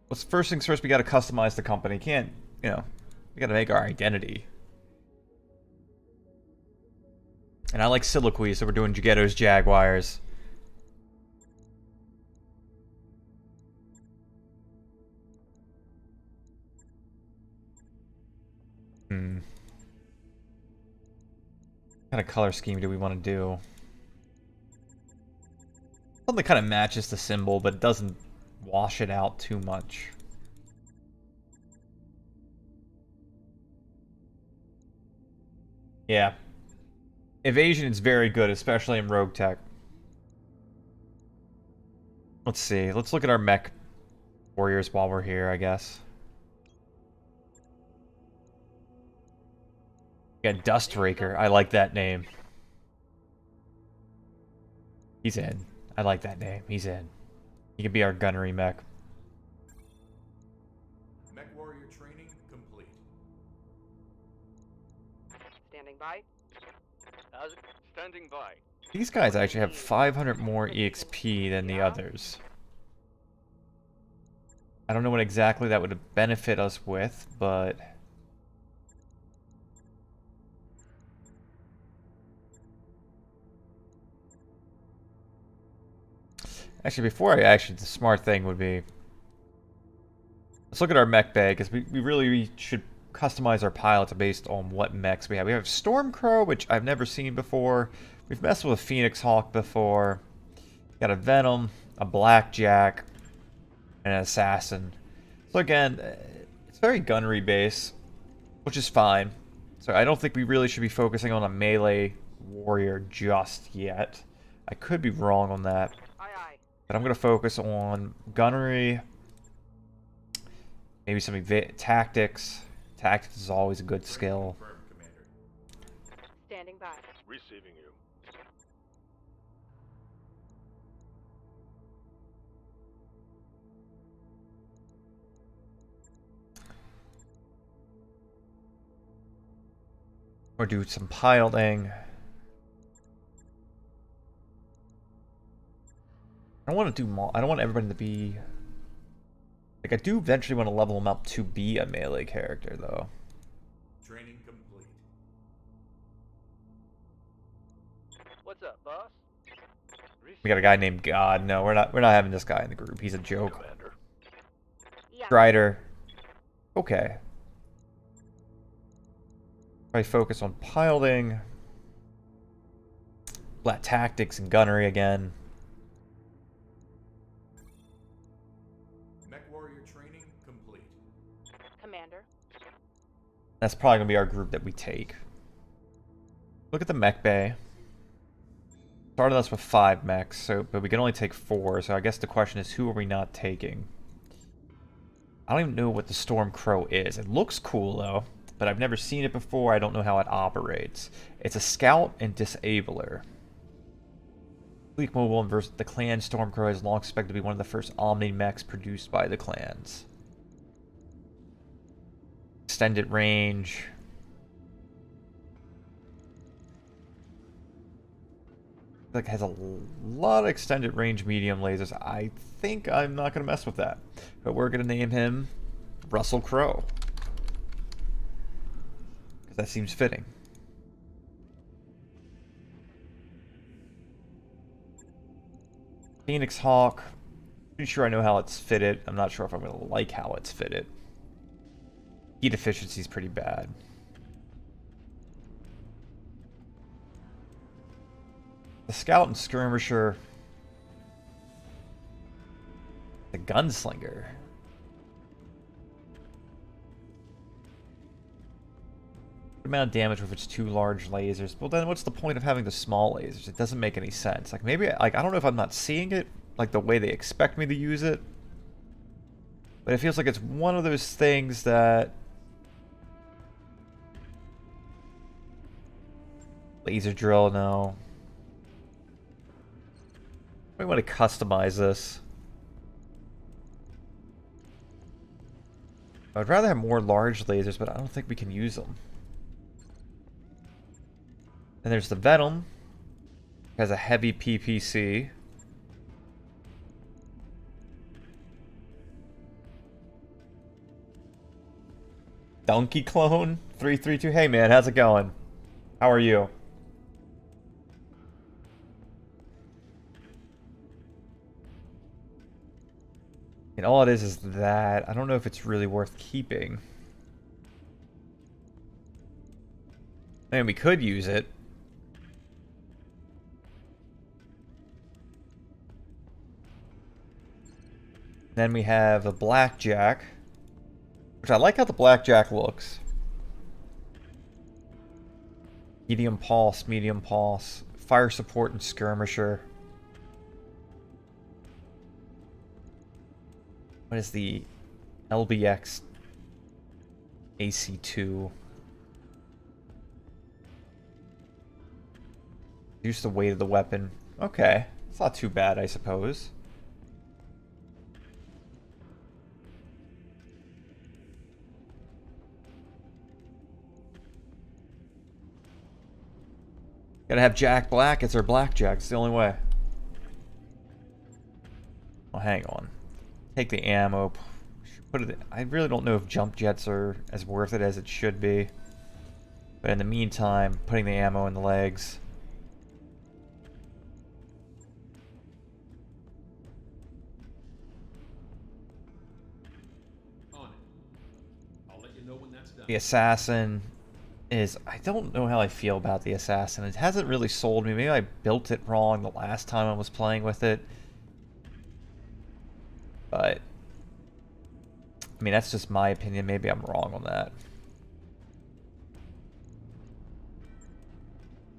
Well, first things first, we gotta customize the company. Can't, you know, we gotta make our identity. And I like Soliloquy, so we're doing Jigetto's Jaguars. What kind of color scheme do we want to do? Something that kind of matches the symbol, but doesn't wash it out too much. Yeah. Evasion is very good, especially in RogueTech. Let's see. Let's look at our mech warriors while we're here, I guess. Yeah, Dustraker. I like that name. He's in. I like that name. He's in. He can be our gunnery mech. MechWarrior training complete. Standing by. How's it? Standing by. These guys actually have 500 more EXP than the others. I don't know what exactly that would benefit us with, but... Actually, the smart thing would be... Let's look at our mech bay, because we really should customize our pilots based on what mechs we have. We have Stormcrow, which I've never seen before. We've messed with a Phoenix Hawk before. Got a Venom, a Blackjack, and an Assassin. So again, it's very gunnery base, which is fine. So I don't think we really should be focusing on a melee warrior just yet. I could be wrong on that. Aye, aye. But I'm going to focus on gunnery, maybe some tactics. Tactics is always a good skill. Confirmed, Commander. Standing by. Receiving you. Or do some piloting. I don't want to do I don't want everybody to be Like, I do eventually want to level him up to be a melee character, though. Training complete. What's up, boss? We got a guy named God. No, we're not having this guy in the group. He's a joke. Commander. Yeah. Strider. Okay. Probably focus on piloting. Flat tactics and gunnery again. MechWarrior training complete. Commander. That's probably going to be our group that we take. Look at the mech bay. Started us with 5 mechs, but we can only take 4, so I guess the question is, who are we not taking? I don't even know what the Storm Crow is. It looks cool, though, but I've never seen it before. I don't know how it operates. It's a scout and disabler. Fleet mobile and versus the clan Stormcrow is long expected to be one of the first Omni mechs produced by the clans. Extended range. Like has a lot of extended range medium lasers. I think I'm not gonna mess with that, but we're gonna name him Russell Crowe because that seems fitting. Phoenix Hawk. Pretty sure I know how it's fitted. I'm not sure if I'm going to like how it's fitted. Heat efficiency is pretty bad. The Scout and Skirmisher. The Gunslinger. Amount of damage with its 2 large lasers. Well, then what's the point of having the small lasers? It doesn't make any sense. Like maybe, like I don't know if I'm not seeing it like the way they expect me to use it, but it feels like it's one of those things that laser drill. No, I want to customize this. I'd rather have more large lasers, but I don't think we can use them. And there's the Venom. Has a heavy PPC. Donkey Clone 332. Hey man, how's it going? How are you? And all it is that. I don't know if it's really worth keeping. I mean, we could use it. Then we have a Blackjack, which I like how the Blackjack looks. Medium pulse, fire support and skirmisher. What is the LBX AC2? Reduce the weight of the weapon. Okay, it's not too bad, I suppose. Gotta have Jack Black. It's our Blackjack. It's the only way. Well, hang on. Take the ammo. Put it. I really don't know if jump jets are as worth it as it should be. But in the meantime, putting the ammo in the legs. On it. I'll let you know when that's done. The assassin is... I don't know how I feel about the assassin. It hasn't really sold me. Maybe I built it wrong the last time I was playing with it. But... I mean, that's just my opinion. Maybe I'm wrong on that.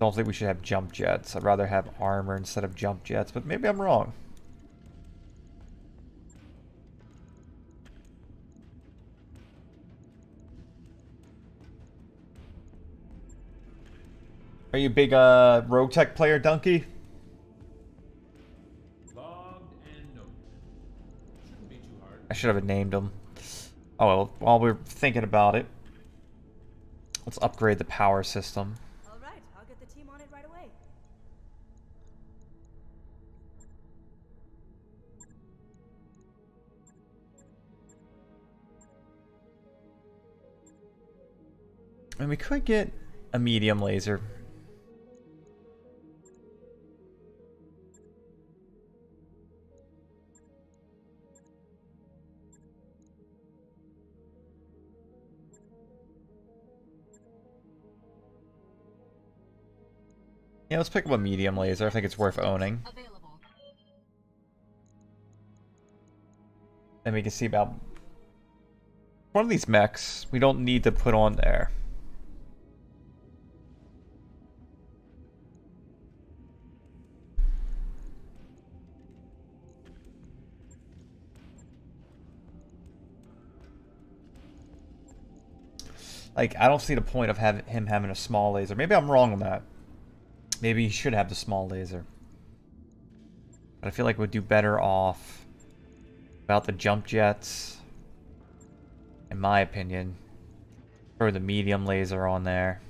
Don't think we should have jump jets. I'd rather have armor instead of jump jets, but maybe I'm wrong. Are you a big RogueTech player, Donkey? Logged and noted. Shouldn't be too hard. I should have named him. Oh well, while we're thinking about it, let's upgrade the power system. All right, I'll get the team on it right away. And we could get a medium laser. Yeah, let's pick up a medium laser. I think it's worth owning. Then we can see about one of these mechs we don't need to put on there. Like, I don't see the point of him having a small laser. Maybe I'm wrong on that. Maybe he should have the small laser. But I feel like we'd do better off about the jump jets. In my opinion. Throw the medium laser on there.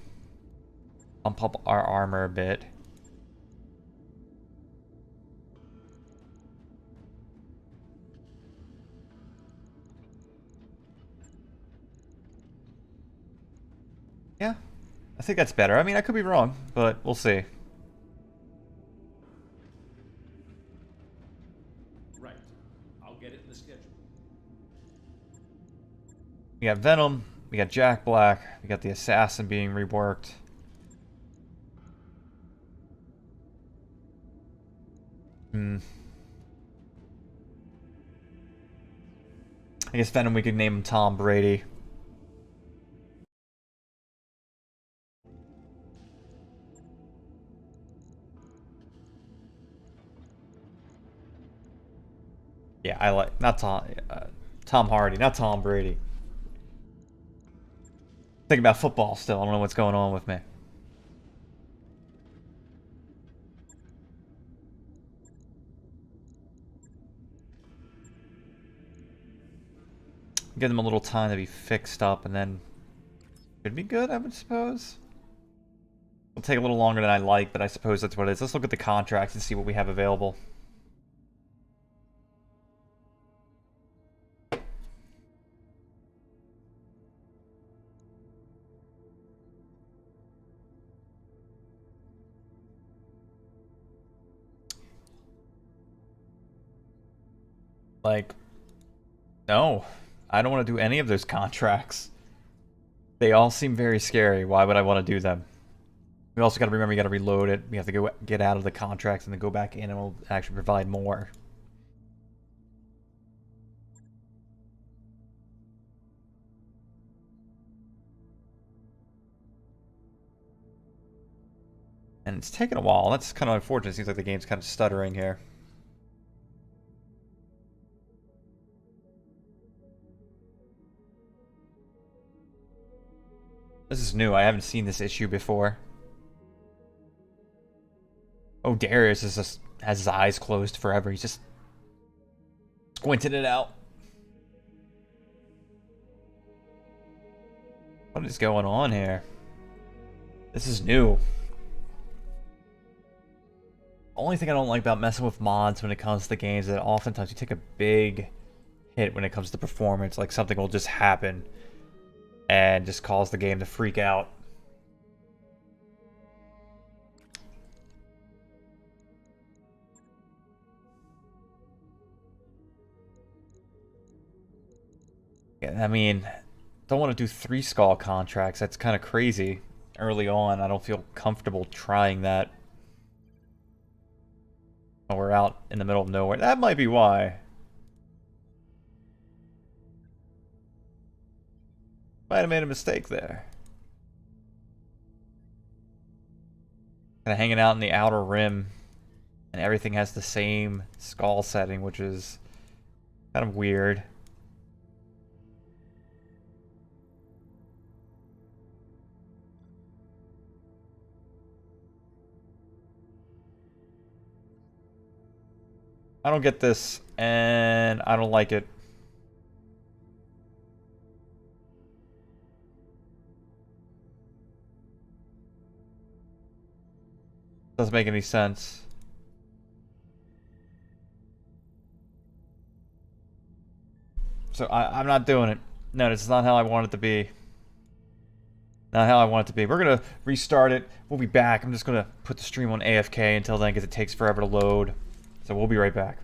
Bump up our armor a bit. Yeah, I think that's better. I mean, I could be wrong, but we'll see. Right. I'll get it in the schedule. We got Venom, we got Jack Black, we got the Assassin being reworked. I guess Venom, we could name him Tom Brady. Yeah, I like, not Tom Hardy, not Tom Brady. Think about football still. I don't know what's going on with me. Give them a little time to be fixed up, and then should be good, I would suppose. It'll take a little longer than I like, but I suppose that's what it is. Let's look at the contracts and see what we have available. Like, no. I don't want to do any of those contracts. They all seem very scary. Why would I want to do them? We also got to remember, you got to reload it. We have to go get out of the contracts and then go back in, and it'll actually provide more. And it's taken a while. That's kind of unfortunate. It seems like the game's kind of stuttering here. This is new. I haven't seen this issue before. Oh, Darius is just has his eyes closed forever. He's just squinting it out. What is going on here? This is new. Only thing I don't like about messing with mods when it comes to the games is that oftentimes you take a big hit when it comes to performance. Like, something will just happen and just cause the game to freak out. Yeah, I mean, don't want to do 3 skull contracts. That's kind of crazy. Early on, I don't feel comfortable trying that. Oh, we're out in the middle of nowhere. That might be why. Might have made a mistake there. Kind of hanging out in the outer rim, and everything has the same skull setting, which is kind of weird. I don't get this, and I don't like it. Doesn't make any sense. So I'm not doing it. No, this is not how I want it to be. not how I want it to be. We're gonna restart it. We'll be back. I'm just gonna put the stream on AFK until then, because it takes forever to load. So we'll be right back.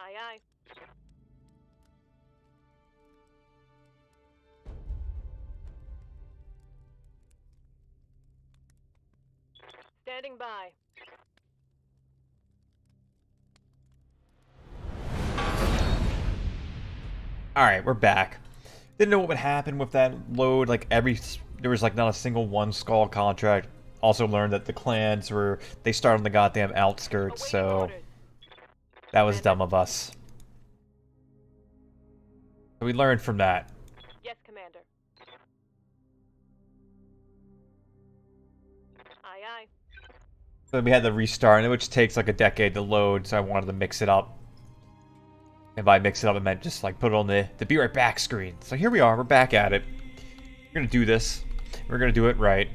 Aye, aye. Standing by. Alright, we're back. Didn't know what would happen with that load. Like, there was like not a single one skull contract. Also learned that the clans they start on the goddamn outskirts, so that was dumb of us. We learned from that. Yes, Commander. Aye, aye. So we had to restart, which takes like a decade to load, so I wanted to mix it up. And by mix it up, I meant just like put it on the be right back screen. So here we are, we're back at it. We're gonna do this. We're gonna do it right.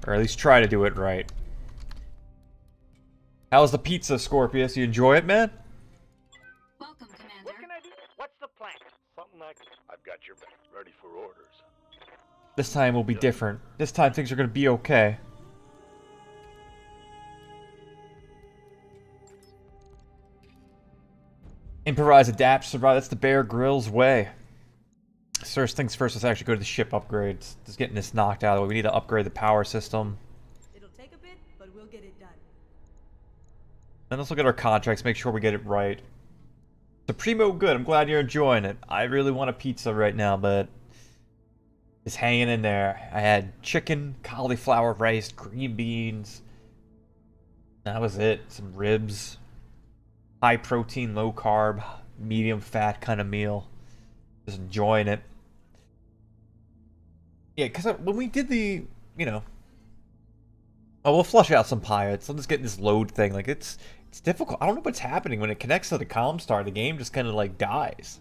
Or at least try to do it right. How's the pizza, Scorpius? You enjoy it, man? Welcome, Commander. What can I do? What's the plan? Something like I've got your back. Ready for orders. This time will be different. This time things are gonna be okay. Improvise, adapt, survive. That's the Bear Grylls way. First things first, let's actually go to the ship upgrades. Just getting this knocked out of the way. We need to upgrade the power system. It'll take a bit, but we'll get it done. Then let's look at our contracts, make sure we get it right. Supremo, good. I'm glad you're enjoying it. I really want a pizza right now, but it's hanging in there. I had chicken, cauliflower rice, green beans. That was it. Some ribs. High protein, low carb, medium fat kind of meal. Just enjoying it. Yeah, because when we did the, oh, we'll flush out some pirates. I'm just getting this load thing. Like, it's difficult. I don't know what's happening. When it connects to the Comstar, the game just kind of, like, dies.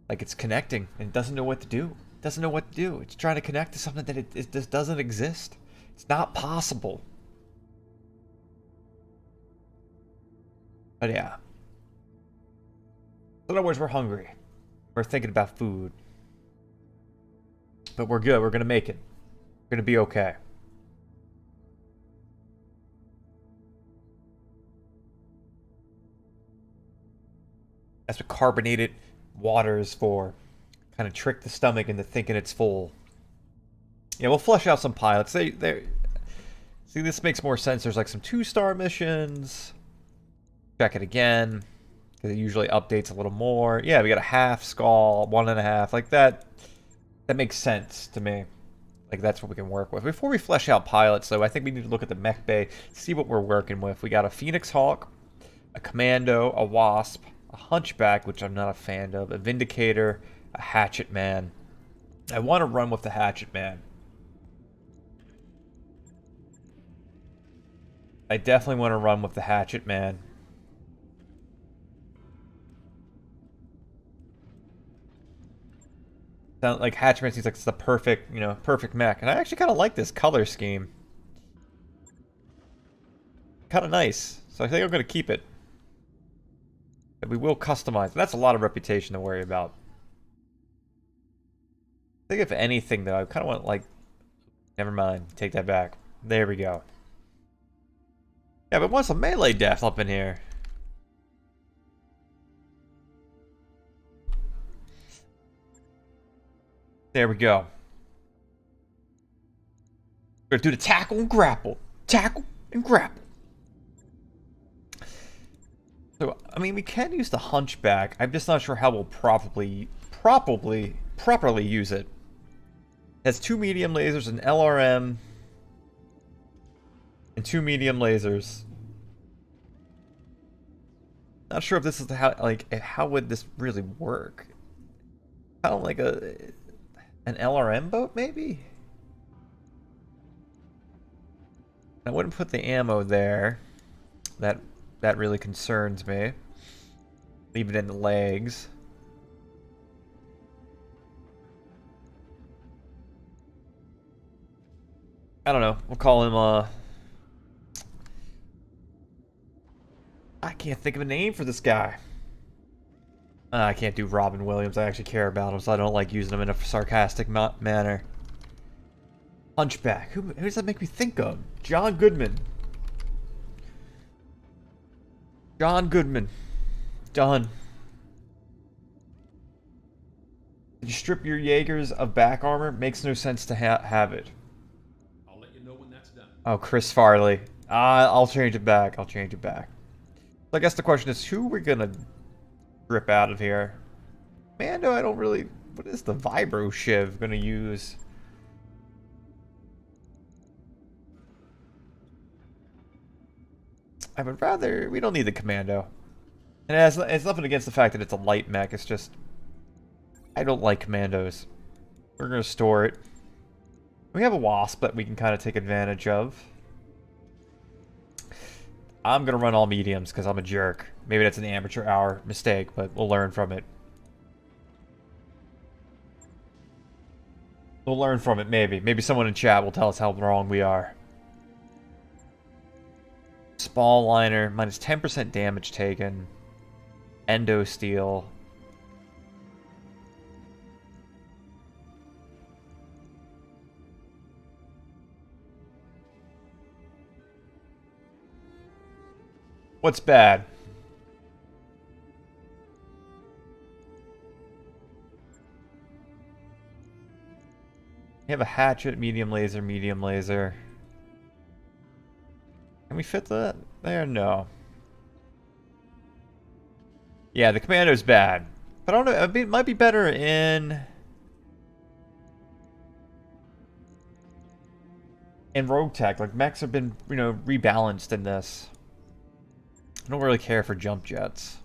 Like, it's connecting and it doesn't know what to do. It doesn't know what to do. It's trying to connect to something that it just doesn't exist. It's not possible. But yeah. In other words, we're hungry. We're thinking about food. But we're good. We're going to make it. We're going to be okay. That's what carbonated water is for. Kind of trick the stomach into thinking it's full. Yeah, we'll flush out some pilots. See, this makes more sense. There's like some 2-star missions. Check it again. Because it usually updates a little more. Yeah, we got a half skull, 1.5. Like that. That makes sense to me. Like that's what we can work with. Before we flesh out pilots, though, I think we need to look at the mech bay. See what we're working with. We got a Phoenix Hawk, a Commando, a Wasp, a Hunchback, which I'm not a fan of, a Vindicator, a Hatchet Man. I want to run with the Hatchet Man. I definitely want to run with the Hatchet Man. Sound like Hatchet Man seems like it's the perfect, perfect mech. And I actually kind of like this color scheme. Kind of nice. So I think I'm going to keep it. But we will customize. That's a lot of reputation to worry about. I think if anything, though, I kind of want, like... Never mind. Take that back. There we go. Yeah, but want some melee death up in here. There we go. We're gonna do the tackle and grapple. Tackle and grapple. So, I mean, we can use the Hunchback. I'm just not sure how we'll properly use it. It has 2 medium lasers, an LRM, and 2 medium lasers. Not sure if this is how would this really work? Kind of like an LRM boat, maybe? I wouldn't put the ammo there. That really concerns me. Leave it in the legs. I don't know. We'll call him, I can't think of a name for this guy. I can't do Robin Williams. I actually care about him, so I don't like using him in a sarcastic manner. Hunchback. Who does that make me think of? John Goodman. John Goodman. Done. Did you strip your Jaegers of back armor? Makes no sense to have it. I'll let you know when that's done. Oh, Chris Farley. I'll change it back. I'll change it back. So I guess the question is, who we're gonna rip out of here? Mando, I don't really... What is the Vibro Shiv gonna use? I would rather... We don't need the Commando. And it's nothing against the fact that it's a light mech. It's just... I don't like Commandos. We're gonna store it. We have a Wasp that we can kind of take advantage of. I'm gonna run all mediums because I'm a jerk. Maybe that's an amateur hour mistake, but we'll learn from it. We'll learn from it, maybe. Maybe someone in chat will tell us how wrong we are. Spall liner, minus 10% damage taken. Endo steel. What's bad? You have a hatchet, medium laser, medium laser. Can we fit that there? No. Yeah, the Commando's bad. But I don't know, it might be better in RogueTech. Like, mechs have been, you know, rebalanced in this. I don't really care for jump jets.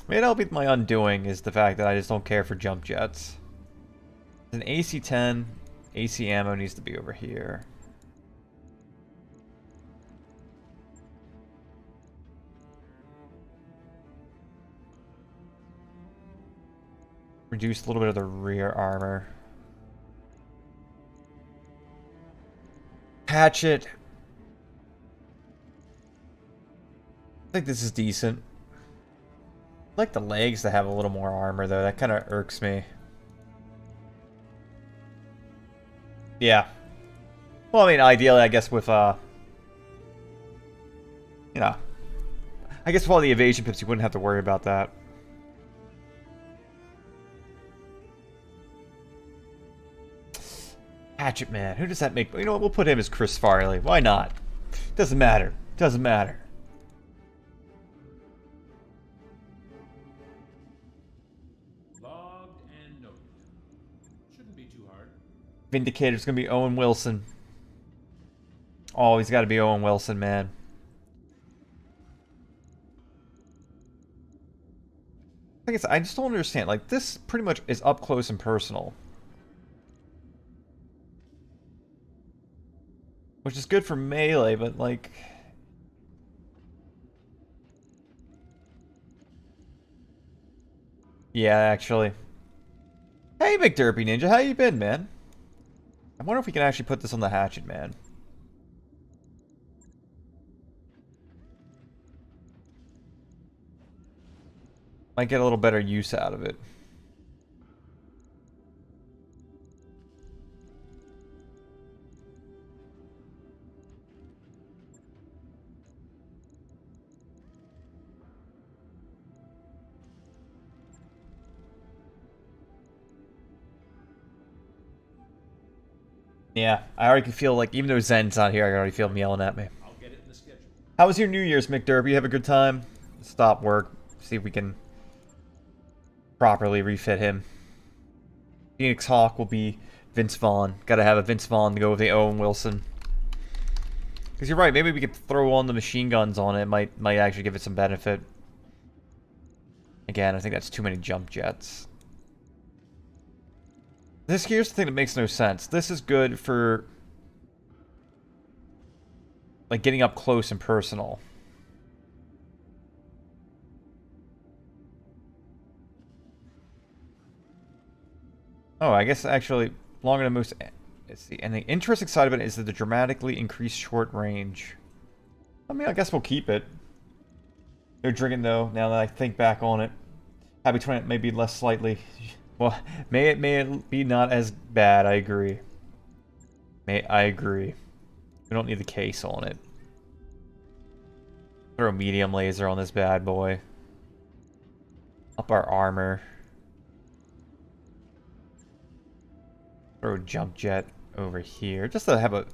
Maybe that'll be my undoing, is the fact that I just don't care for jump jets. An AC-10, AC ammo needs to be over here. Reduce a little bit of the rear armor. Hatchet. I think this is decent. I like the legs to have a little more armor, though. That kind of irks me. Yeah. Well, I mean, ideally, I guess with, you know, I guess with all the evasion pips, you wouldn't have to worry about that. Hatchet Man. Who does that make? You know what? We'll put him as Chris Farley. Why not? Doesn't matter. Doesn't matter. Logged and noted. Shouldn't be too hard. Vindicator's gonna be Owen Wilson. Oh, he's got to be Owen Wilson, man. I guess I just don't understand. Like, this pretty much is up close and personal. Which is good for melee, but like... Yeah, actually. Hey, McDerpy Ninja, how you been, man? I wonder if we can actually put this on the Hatchet Man. Might get a little better use out of it. Yeah, I already can feel like, even though Zen's not here, I already feel him yelling at me. I'll get it in the schedule. How was your New Year's, McDerby? You have a good time? Stop work. See if we can properly refit him. Phoenix Hawk will be Vince Vaughn. Gotta have a Vince Vaughn to go with the Owen Wilson. Because you're right, maybe we could throw on the machine guns on it. Might actually give it some benefit. Again, I think that's too many jump jets. Here's the thing that makes no sense. This is good for, like, getting up close and personal. Oh, I guess actually longer than most. Let's see. And the interesting side of it is that the dramatically increased short range. I mean, I guess we'll keep it. No drinking though. Now that I think back on it, Happy 20 maybe less slightly. Well, may it be not as bad. I agree. I agree. We don't need the case on it. Throw a medium laser on this bad boy. Up our armor. Throw a jump jet over here. Just to have a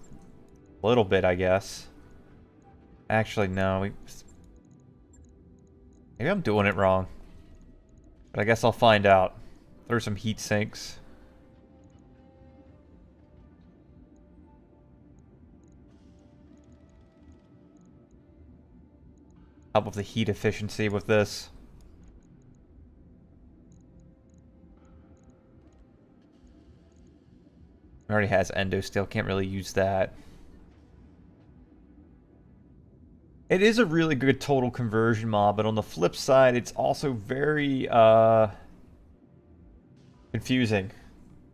little bit, I guess. Actually, no. Maybe I'm doing it wrong. But I guess I'll find out. Throw some heat sinks. Help with the heat efficiency with this. Already has endo steel, can't really use that. It is a really good total conversion mod, but on the flip side, it's also very confusing.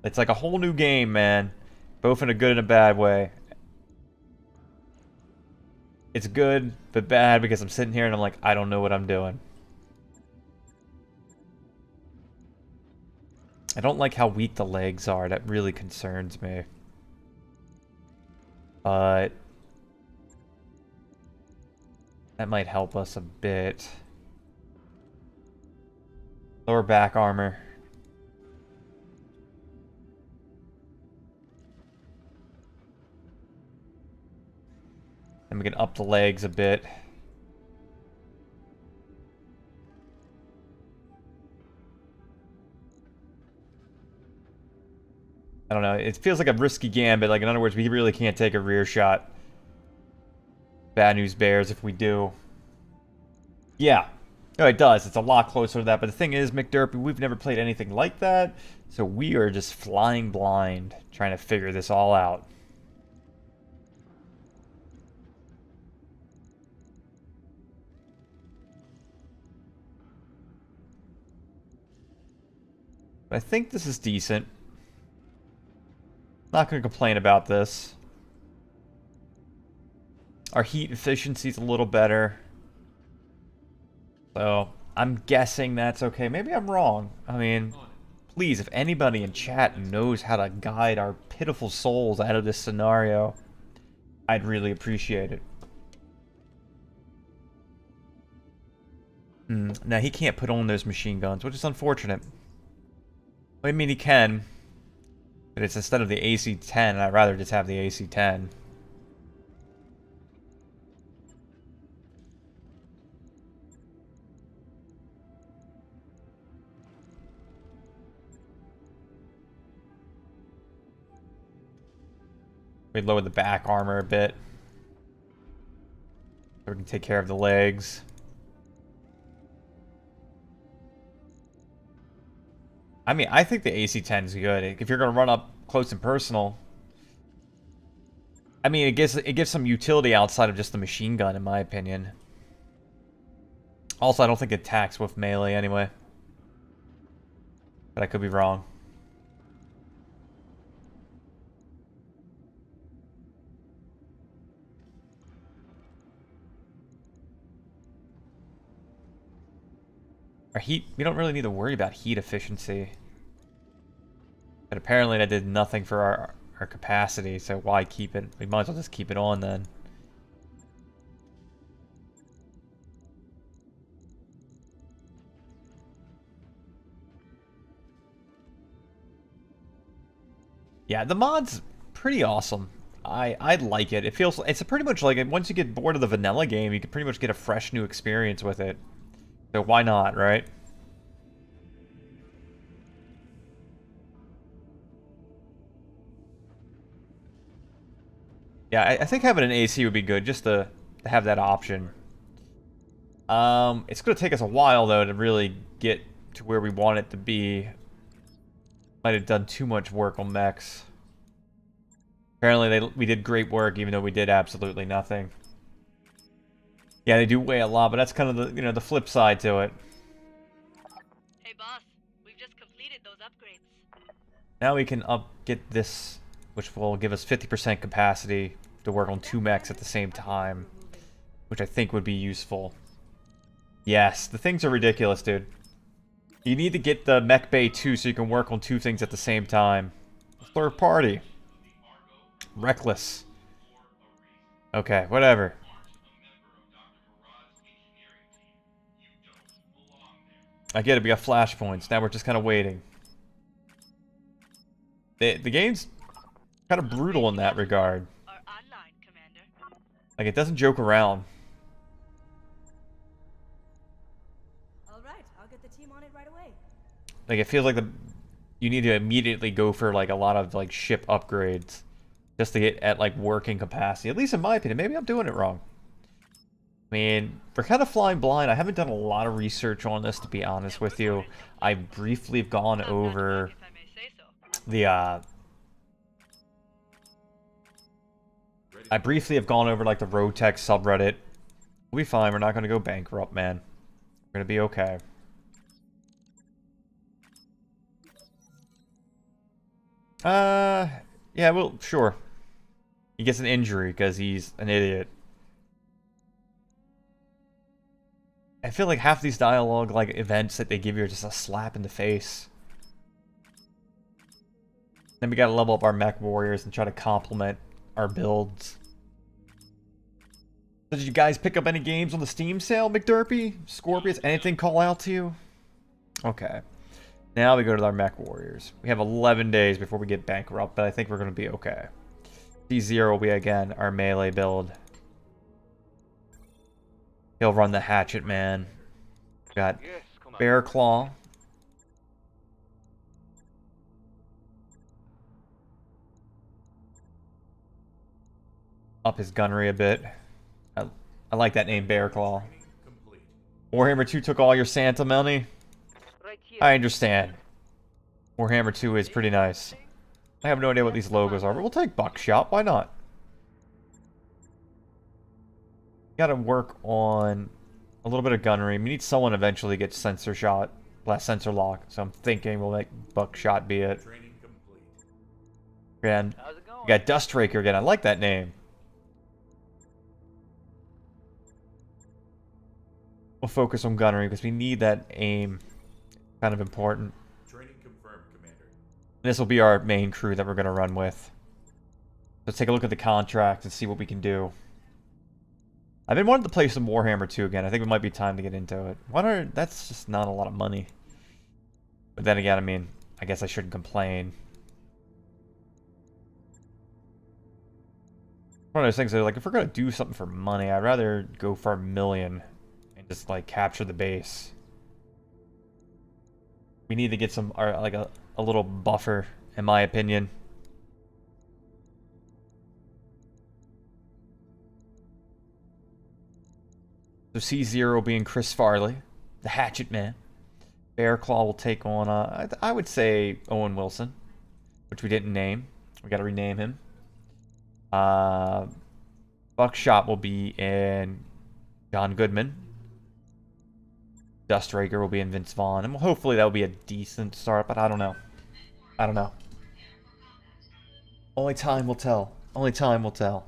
It's like a whole new game, man. Both in a good and a bad way. It's good, but bad because I'm sitting here and I'm like, I don't know what I'm doing. I don't like how weak the legs are. That really concerns me. But that might help us a bit. Lower back armor. And we can up the legs a bit. I don't know. It feels like a risky gambit. Like, in other words, we really can't take a rear shot. Bad news bears if we do. Yeah. No, it does. It's a lot closer to that. But the thing is, McDerpy, we've never played anything like that. So we are just flying blind, trying to figure this all out. But I think this is decent. Not going to complain about this. Our heat efficiency is a little better. So, I'm guessing that's okay. Maybe I'm wrong. I mean, please, if anybody in chat knows how to guide our pitiful souls out of this scenario, I'd really appreciate it. Now, he can't put on those machine guns, which is unfortunate. I mean, he can. But it's instead of the AC-10, and I'd rather just have the AC-10. We lower the back armor a bit. So we can take care of the legs. I mean, I think the AC-10 is good. If you're going to run up close and personal, I mean, it gives some utility outside of just the machine gun, in my opinion. Also, I don't think it attacks with melee anyway. But I could be wrong. Our heat, we don't really need to worry about heat efficiency. But apparently that did nothing for our capacity, so why keep it? We might as well just keep it on then. Yeah, the mod's pretty awesome. I like it. It's pretty much like, once you get bored of the vanilla game, you can pretty much get a fresh new experience with it. So why not, right? Yeah, I think having an AC would be good, just to have that option. It's going to take us a while, though, to really get to where we want it to be. Might have done too much work on mechs. Apparently, we did great work, even though we did absolutely nothing. Yeah, they do weigh a lot, but that's kind of the, the flip side to it. Hey boss, we've just completed those upgrades. Now we can get this, which will give us 50% capacity to work on 2 mechs at the same time, which I think would be useful. Yes, the things are ridiculous, dude. You need to get the Mech Bay 2 so you can work on 2 things at the same time. Third party. Reckless. Okay, whatever. I get it, we got flashpoints. Now we're just kind of waiting. The game's kind of brutal in that regard. Are online, Commander. Like, it doesn't joke around. All right, I'll get the team on it right away. Like, it feels like you need to immediately go for, like, a lot of, like, ship upgrades. Just to get at, like, working capacity. At least in my opinion. Maybe I'm doing it wrong. I mean, we're kind of flying blind. I haven't done a lot of research on this, to be honest with you. I briefly have gone over the, I briefly have gone over, like, the RogueTech subreddit. We'll be fine. We're not going to go bankrupt, man. We're going to be okay. Yeah, well, sure. He gets an injury because he's an idiot. I feel like half these dialogue, like, events that they give you are just a slap in the face. Then we gotta level up our mech warriors and try to complement our builds. So did you guys pick up any games on the Steam sale, McDerpy? Scorpius? Anything call out to you? Okay. Now we go to our mech warriors. We have 11 days before we get bankrupt, but I think we're going to be okay. C0 will be, again, our melee build. He'll run the hatchet, man. Got Bear Claw. Up his gunnery a bit. I like that name, Bear Claw. Warhammer 2 took all your Santa money? I understand. Warhammer 2 is pretty nice. I have no idea what these logos are, but we'll take Buckshot. Why not? Gotta work on a little bit of gunnery. We need someone eventually to get sensor shot. Last sensor lock. So I'm thinking we'll make Buckshot be it. And we got Dustraker again. I like that name. We'll focus on gunnery because we need that aim. Kind of important. Training confirmed, Commander. This will be our main crew that we're going to run with. Let's take a look at the contract and see what we can do. I've been wanting to play some Warhammer 2 again. I think it might be time to get into it. That's just not a lot of money. But then again, I mean, I guess I shouldn't complain. One of those things that, like, if we're going to do something for money, I'd rather go for $1 million and just, like, capture the base. We need to get some, like, a little buffer, in my opinion. So C0 being Chris Farley, the Hatchet Man. Bear Claw will take on, I would say, Owen Wilson, which we didn't name. We got to rename him. Buckshot will be in John Goodman. Dustraker will be in Vince Vaughn. And hopefully that will be a decent start, but I don't know. I don't know. Only time will tell. Only time will tell.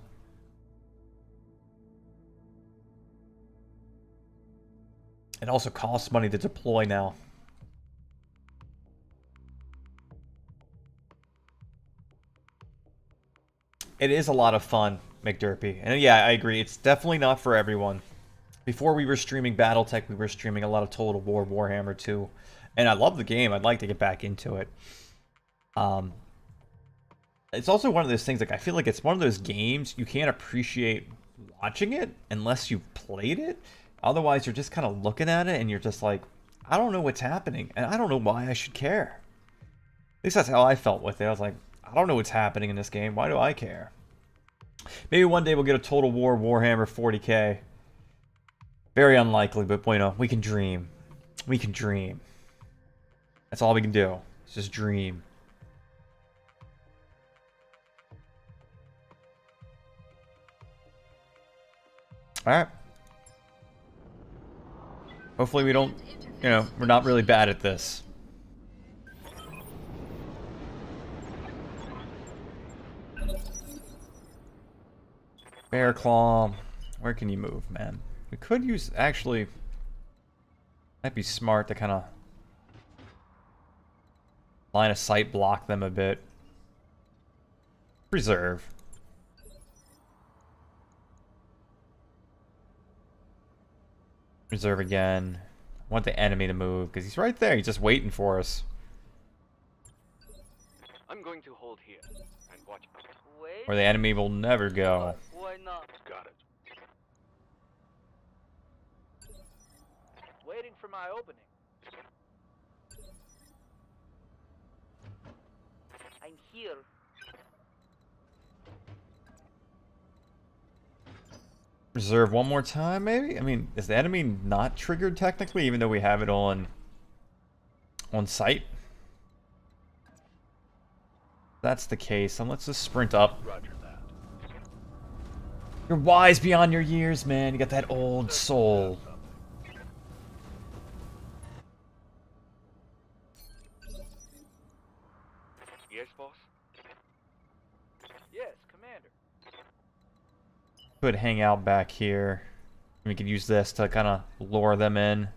It also costs money to deploy now. It is a lot of fun, McDerpy. And yeah, I agree. It's definitely not for everyone. Before we were streaming BattleTech, we were streaming a lot of Total War Warhammer 2. And I love the game. I'd like to get back into it. It's also one of those things, like, I feel like it's one of those games you can't appreciate watching it unless you've played it. Otherwise, you're just kind of looking at it and you're just like, I don't know what's happening. And I don't know why I should care. At least that's how I felt with it. I was like, I don't know what's happening in this game. Why do I care? Maybe one day we'll get a Total War Warhammer 40k. Very unlikely, but bueno, we can dream. We can dream. That's all we can do. It's just dream. Alright. Hopefully we don't, you know, we're not really bad at this. Bear Claw. Where can you move, man? We could use, actually, might be smart to kind of line of sight block them a bit. Preserve. Reserve again. want the enemy to move, because he's right there. He's just waiting for us. I'm going to hold here and watch. Wait. Where the enemy will never go. Why not? Got it. Waiting for my opening. I'm here. Reserve one more time, maybe? I mean, is the enemy not triggered technically, even though we have it on site? If that's the case, then let's just sprint up. Roger that. You're wise beyond your years, man. You got that old soul. Yes, boss. Yes, Commander. Could hang out back here. We could use this to kind of lure them in.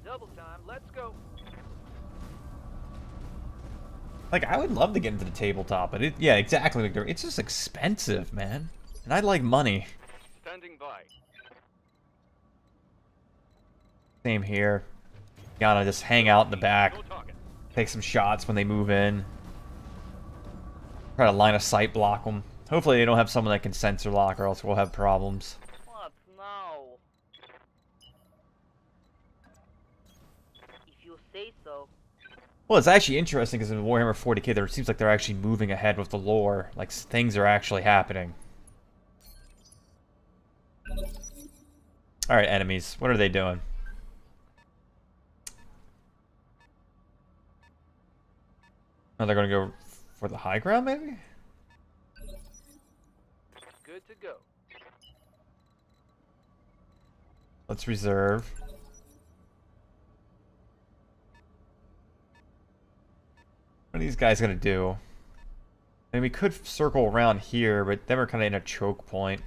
Double time. Let's go. Like, I would love to get into the tabletop, but yeah, exactly. Like, it's just expensive, man. And I like money. Standing by. Same here. Gotta just hang out in the back. No target. Take some shots when they move in. Try to line of sight block them. Hopefully they don't have someone that can sensor lock, or else we'll have problems. What now? If you say so. Well, it's actually interesting because in Warhammer 40k, there seems like they're actually moving ahead with the lore. Like, things are actually happening. Alright, enemies. What are they doing? Oh, they're going to go for the high ground, maybe? Good to go. Let's reserve. What are these guys going to do? I mean, we could circle around here, but then we're kind of in a choke point.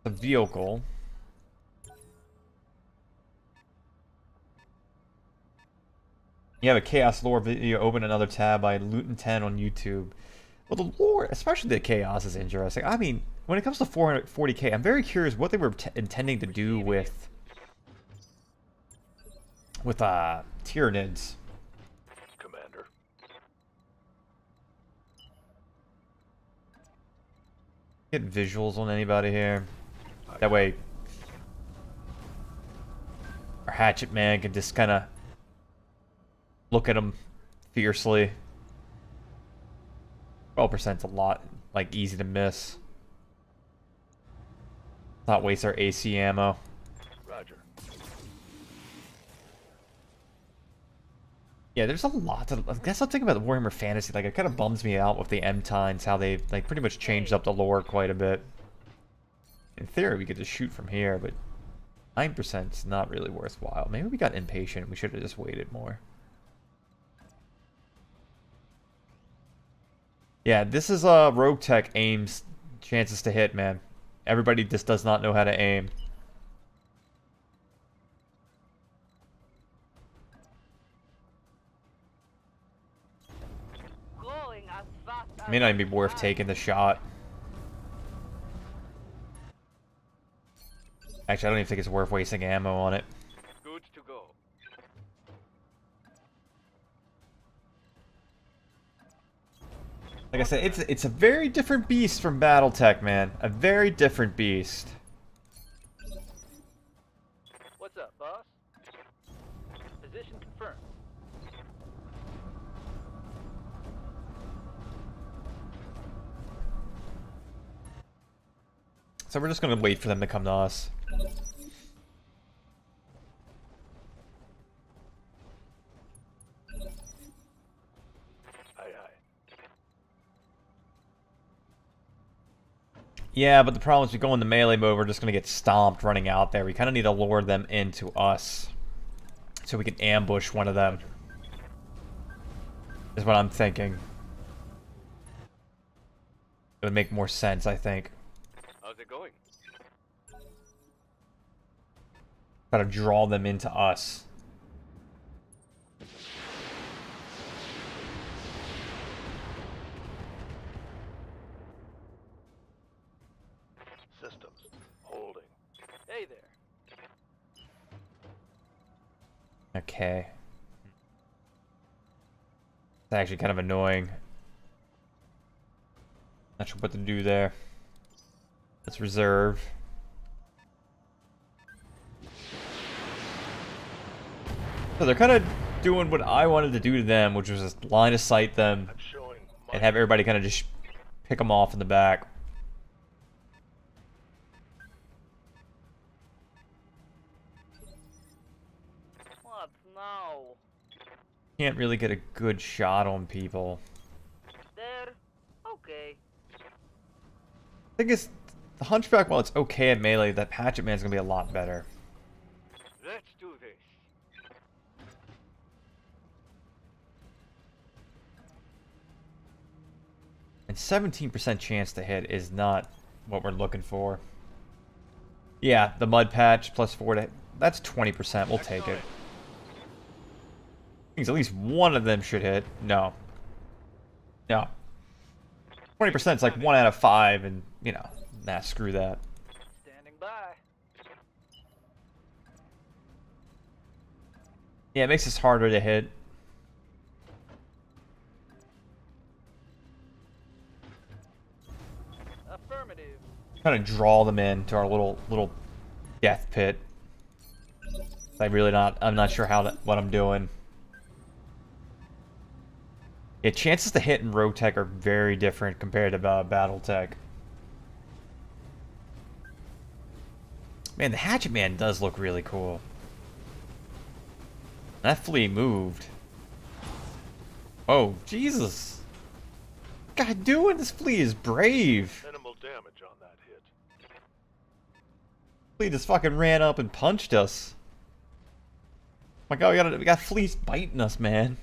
The vehicle. You have a Chaos Lore video, open another tab by Luton10 on YouTube. Well, the lore, especially the Chaos, is interesting. I mean, when it comes to 440k, I'm very curious what they were intending to do with Tyranids. Commander. Get visuals on anybody here. That way, our Hatchet Man can just kind of look at them fiercely. 12%'s a lot, like, easy to miss. Not waste our AC ammo. Roger. Yeah, there's a lot to... I guess something about the Warhammer Fantasy, like, it kind of bums me out with the M-Tines, how they, like, pretty much changed up the lore quite a bit. In theory, we could just shoot from here, but 9%'s not really worthwhile. Maybe we got impatient. We should have just waited more. Yeah, this is RogueTech aims chances to hit, man. Everybody just does not know how to aim. Going as fast as May not even be worth taking the shot. Actually, I don't even think it's worth wasting ammo on it. good to go. Like I said, it's a very different beast from BattleTech, man. A very different beast. What's up, boss? Position confirmed. So we're just gonna wait for them to come to us. Aye, aye. Yeah, but the problem is we go into melee mode, we're just gonna get stomped running out there. We kind of need to lure them into us so we can ambush one of them. Is what I'm thinking. It would make more sense, I think. How's it going? Gotta draw them into us. Systems. Holding. Hey there. Okay. It's actually kind of annoying. Not sure what to do there. Let's reserve. So they're kind of doing what I wanted to do to them, which was just line of sight them I'm showing and have everybody kind of just pick them off in the back. What now? Can't really get a good shot on people. There? Okay. Thing is, the Hunchback, while it's okay at melee, that Hatchet Man's gonna be a lot better. Let's do this. And 17% chance to hit is not what we're looking for. Yeah, the Mud Patch plus 4 to hit, that's 20%. We'll take it. Means at least one of them should hit. No. No. 20% is like 1 out of 5, and, you know, nah, screw that. Standing by. Yeah, it makes this harder to hit. Affirmative. Trying to draw them into our little death pit. I'm not sure what I'm doing. Yeah, chances to hit in RogueTech are very different compared to BattleTech. Man, the Hatchet Man does look really cool. That flea moved. Oh, Jesus. What guy doing? This flea is brave. minimal damage on that hit. Flea just fucking ran up and punched us. My God, we got fleas biting us, man.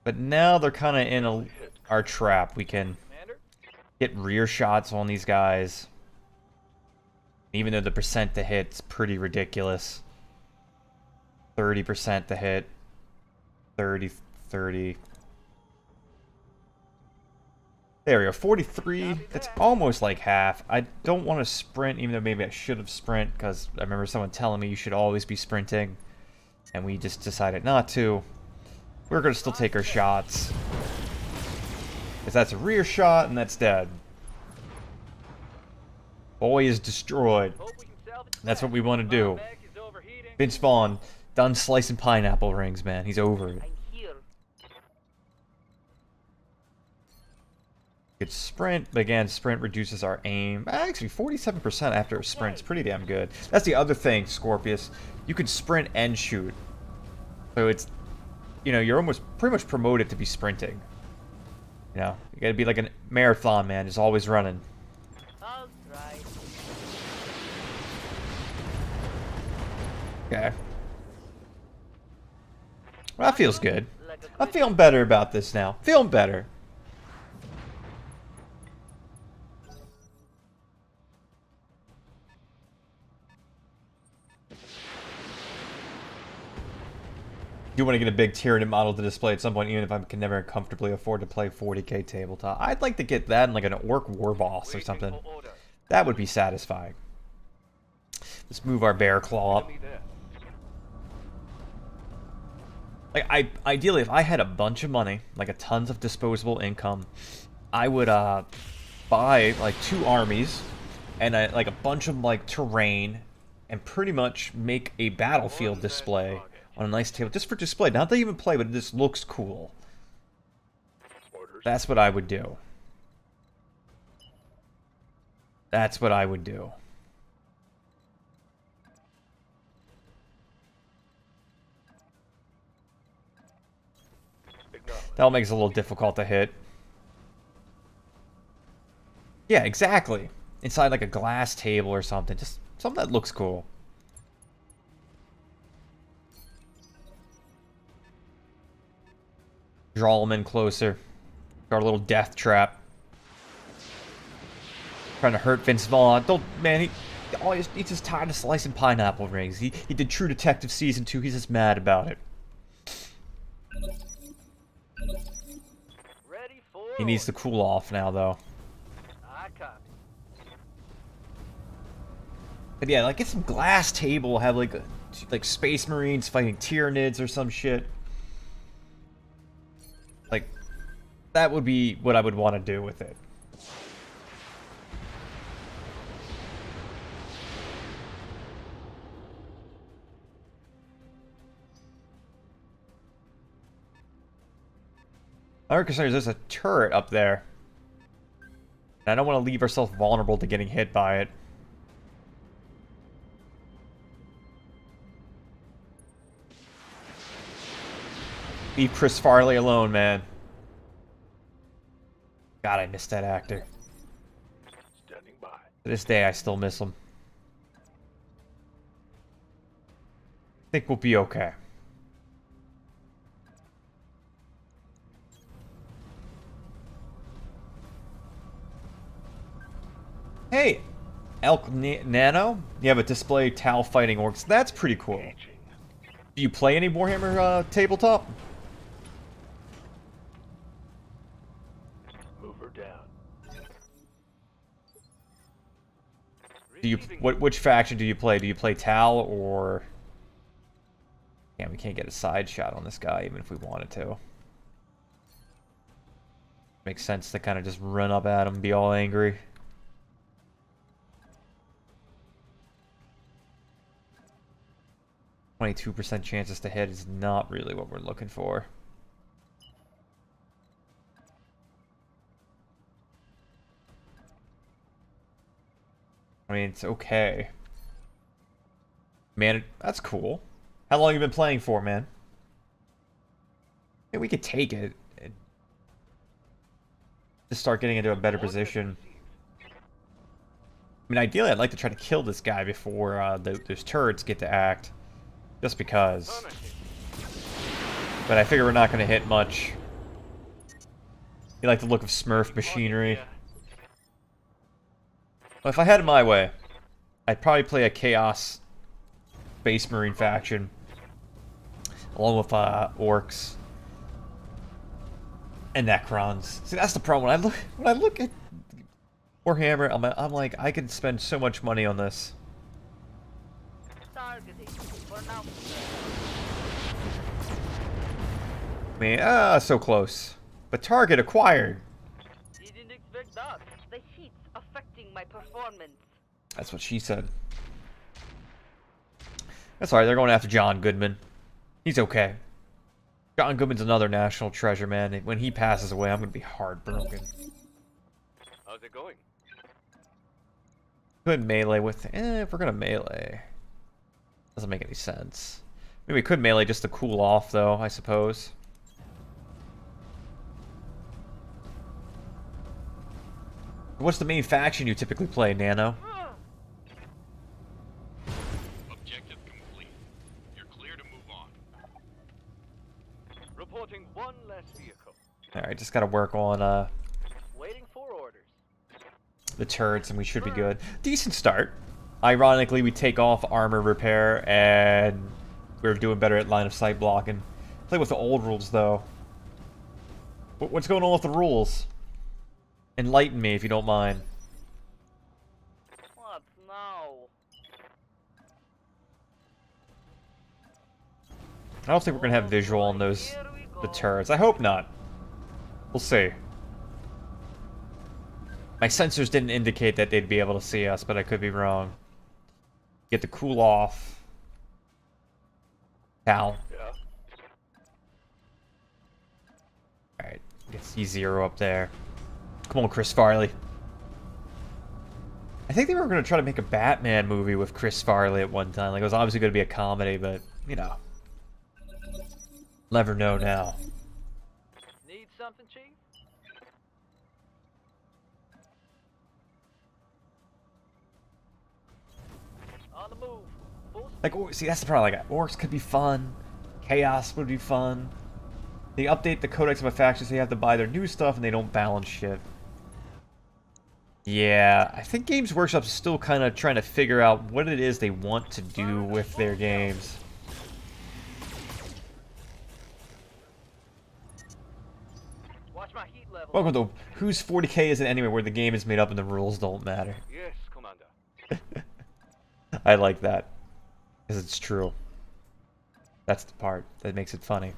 But now they're kind of in our trap. We can Commander? get rear shots on these guys. Even though the percent to hit's pretty ridiculous. 30% to hit. 30, 30. There we go, 43. That's almost like half. I don't want to sprint, even though maybe I should have sprint, because I remember someone telling me you should always be sprinting. And we just decided not to. We're going to still take our shots. Because that's a rear shot, and that's dead. Boy is destroyed. Hope we can salvage That's that. what we want to do. Mech is overheating. Vince Vaughn, done slicing pineapple rings, man. He's over it. I'm here. Good sprint, but again, sprint reduces our aim. Actually, 47% after a sprint is pretty damn good. That's the other thing, Scorpius. You can sprint and shoot. So it's, you know, you're almost pretty much promoted to be sprinting. You know, you gotta be like a marathon man, just always running. I'll try. Okay. Well, that feels good. Like a I'm good feeling better about this now. Feeling better. Do want to get a big Tyranid model to display at some point, even if I can never comfortably afford to play 40k tabletop. I'd like to get that in like an Orc War Boss or something. for order. That would be satisfying. Let's move our Bear Claw up. Enemy there. Like, ideally, if I had a bunch of money, like a tons of disposable income, I would buy like 2 armies and like a bunch of like terrain, and pretty much make a battlefield display on a nice table, just for display. Not to even play, but it just looks cool. Orders. That's what I would do. That's what I would do. Acknowledged. That'll make it a little difficult to hit. Yeah, exactly. Inside like a glass table or something. Just something that looks cool. Draw them in closer. Got a little death trap. Trying to hurt Vince Vaughn. Don't, man, he's just tired of slicing pineapple rings. He did True Detective Season 2. He's just mad about it. Ready for He needs to cool off now, though. I copy. But yeah, like get some glass table, have like Space Marines fighting Tyranids or some shit. Like, that would be what I would want to do with it. Our concern is there's a turret up there. And I don't want to leave ourselves vulnerable to getting hit by it. Leave Chris Farley alone, man. God, I miss that actor. Standing by. To this day, I still miss him. Think we'll be okay. Hey, Elk Nano, you have a display Tal fighting orcs. That's pretty cool. Do you play any Warhammer tabletop? Move her down. Do you which faction do you play? Do you play Tal or? Yeah, we can't get a side shot on this guy even if we wanted to. Makes sense to kind of just run up at him, be all angry. %, chances to hit is not really what we're looking for. I mean, it's okay. Man, that's cool. How long have you been playing for, man? Yeah, we could take it. And just start getting into a better position. I mean, ideally, I'd like to try to kill this guy before those turrets get to act. Just because. But I figure we're not going to hit much. You like the look of Smurf machinery. Well, if I had it my way, I'd probably play a Chaos Space Marine faction. Along with orcs. And Necrons. See, that's the problem. When I look at Warhammer, I'm like, I could spend so much money on this. Man, so close. But target acquired. Didn't expect that. The heat's affecting my performance. That's what she said. That's alright, they're going after John Goodman. He's okay. John Goodman's another national treasure, man. When he passes away, I'm gonna be heartbroken. How's it going? Could melee with... if we're gonna melee... Doesn't make any sense. Maybe we could melee just to cool off, though, I suppose. What's the main faction you typically play, Nano? Objective complete. You're clear to move on. Reporting one less vehicle. Alright, just gotta work on Waiting for orders. the turrets and we should be good. Decent start. Ironically, we take off armor repair and we're doing better at line of sight blocking. Play with the old rules, though. What's going on with the rules? Enlighten me if you don't mind. What now? I don't think we're gonna have visual on the turrets. I hope not. We'll see. My sensors didn't indicate that they'd be able to see us, but I could be wrong. Get to cool off. Tal. Yeah. Alright, get C0 up there. Come on, Chris Farley. I think they were going to try to make a Batman movie with Chris Farley at one time. Like, it was obviously going to be a comedy, but, you know. Never know now. Need something, Chief? On the move. Full Like, see, that's the problem. Like, orcs could be fun. Chaos would be fun. They update the codex of a faction so you have to buy their new stuff and they don't balance shit. Yeah, I think Games Workshop's still kind of trying to figure out what it is they want to do with their games. Watch my heat level. Welcome to Whose 40K Is It Anyway, where the game is made up and the rules don't matter. Yes, Commander. I like that. Because it's true. That's the part that makes it funny.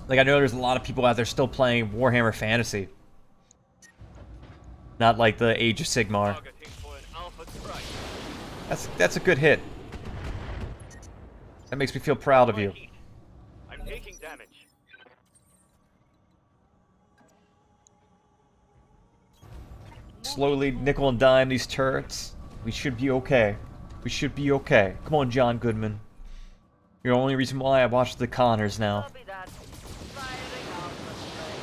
Like, I know there's a lot of people out there still playing Warhammer Fantasy. Not like the Age of Sigmar. That's a good hit. That makes me feel proud of you. I'm taking damage. Slowly nickel and dime these turrets. We should be okay. We should be okay. Come on, John Goodman. You're the only reason why I watch the Connors now. Copy that. Firing out the strike.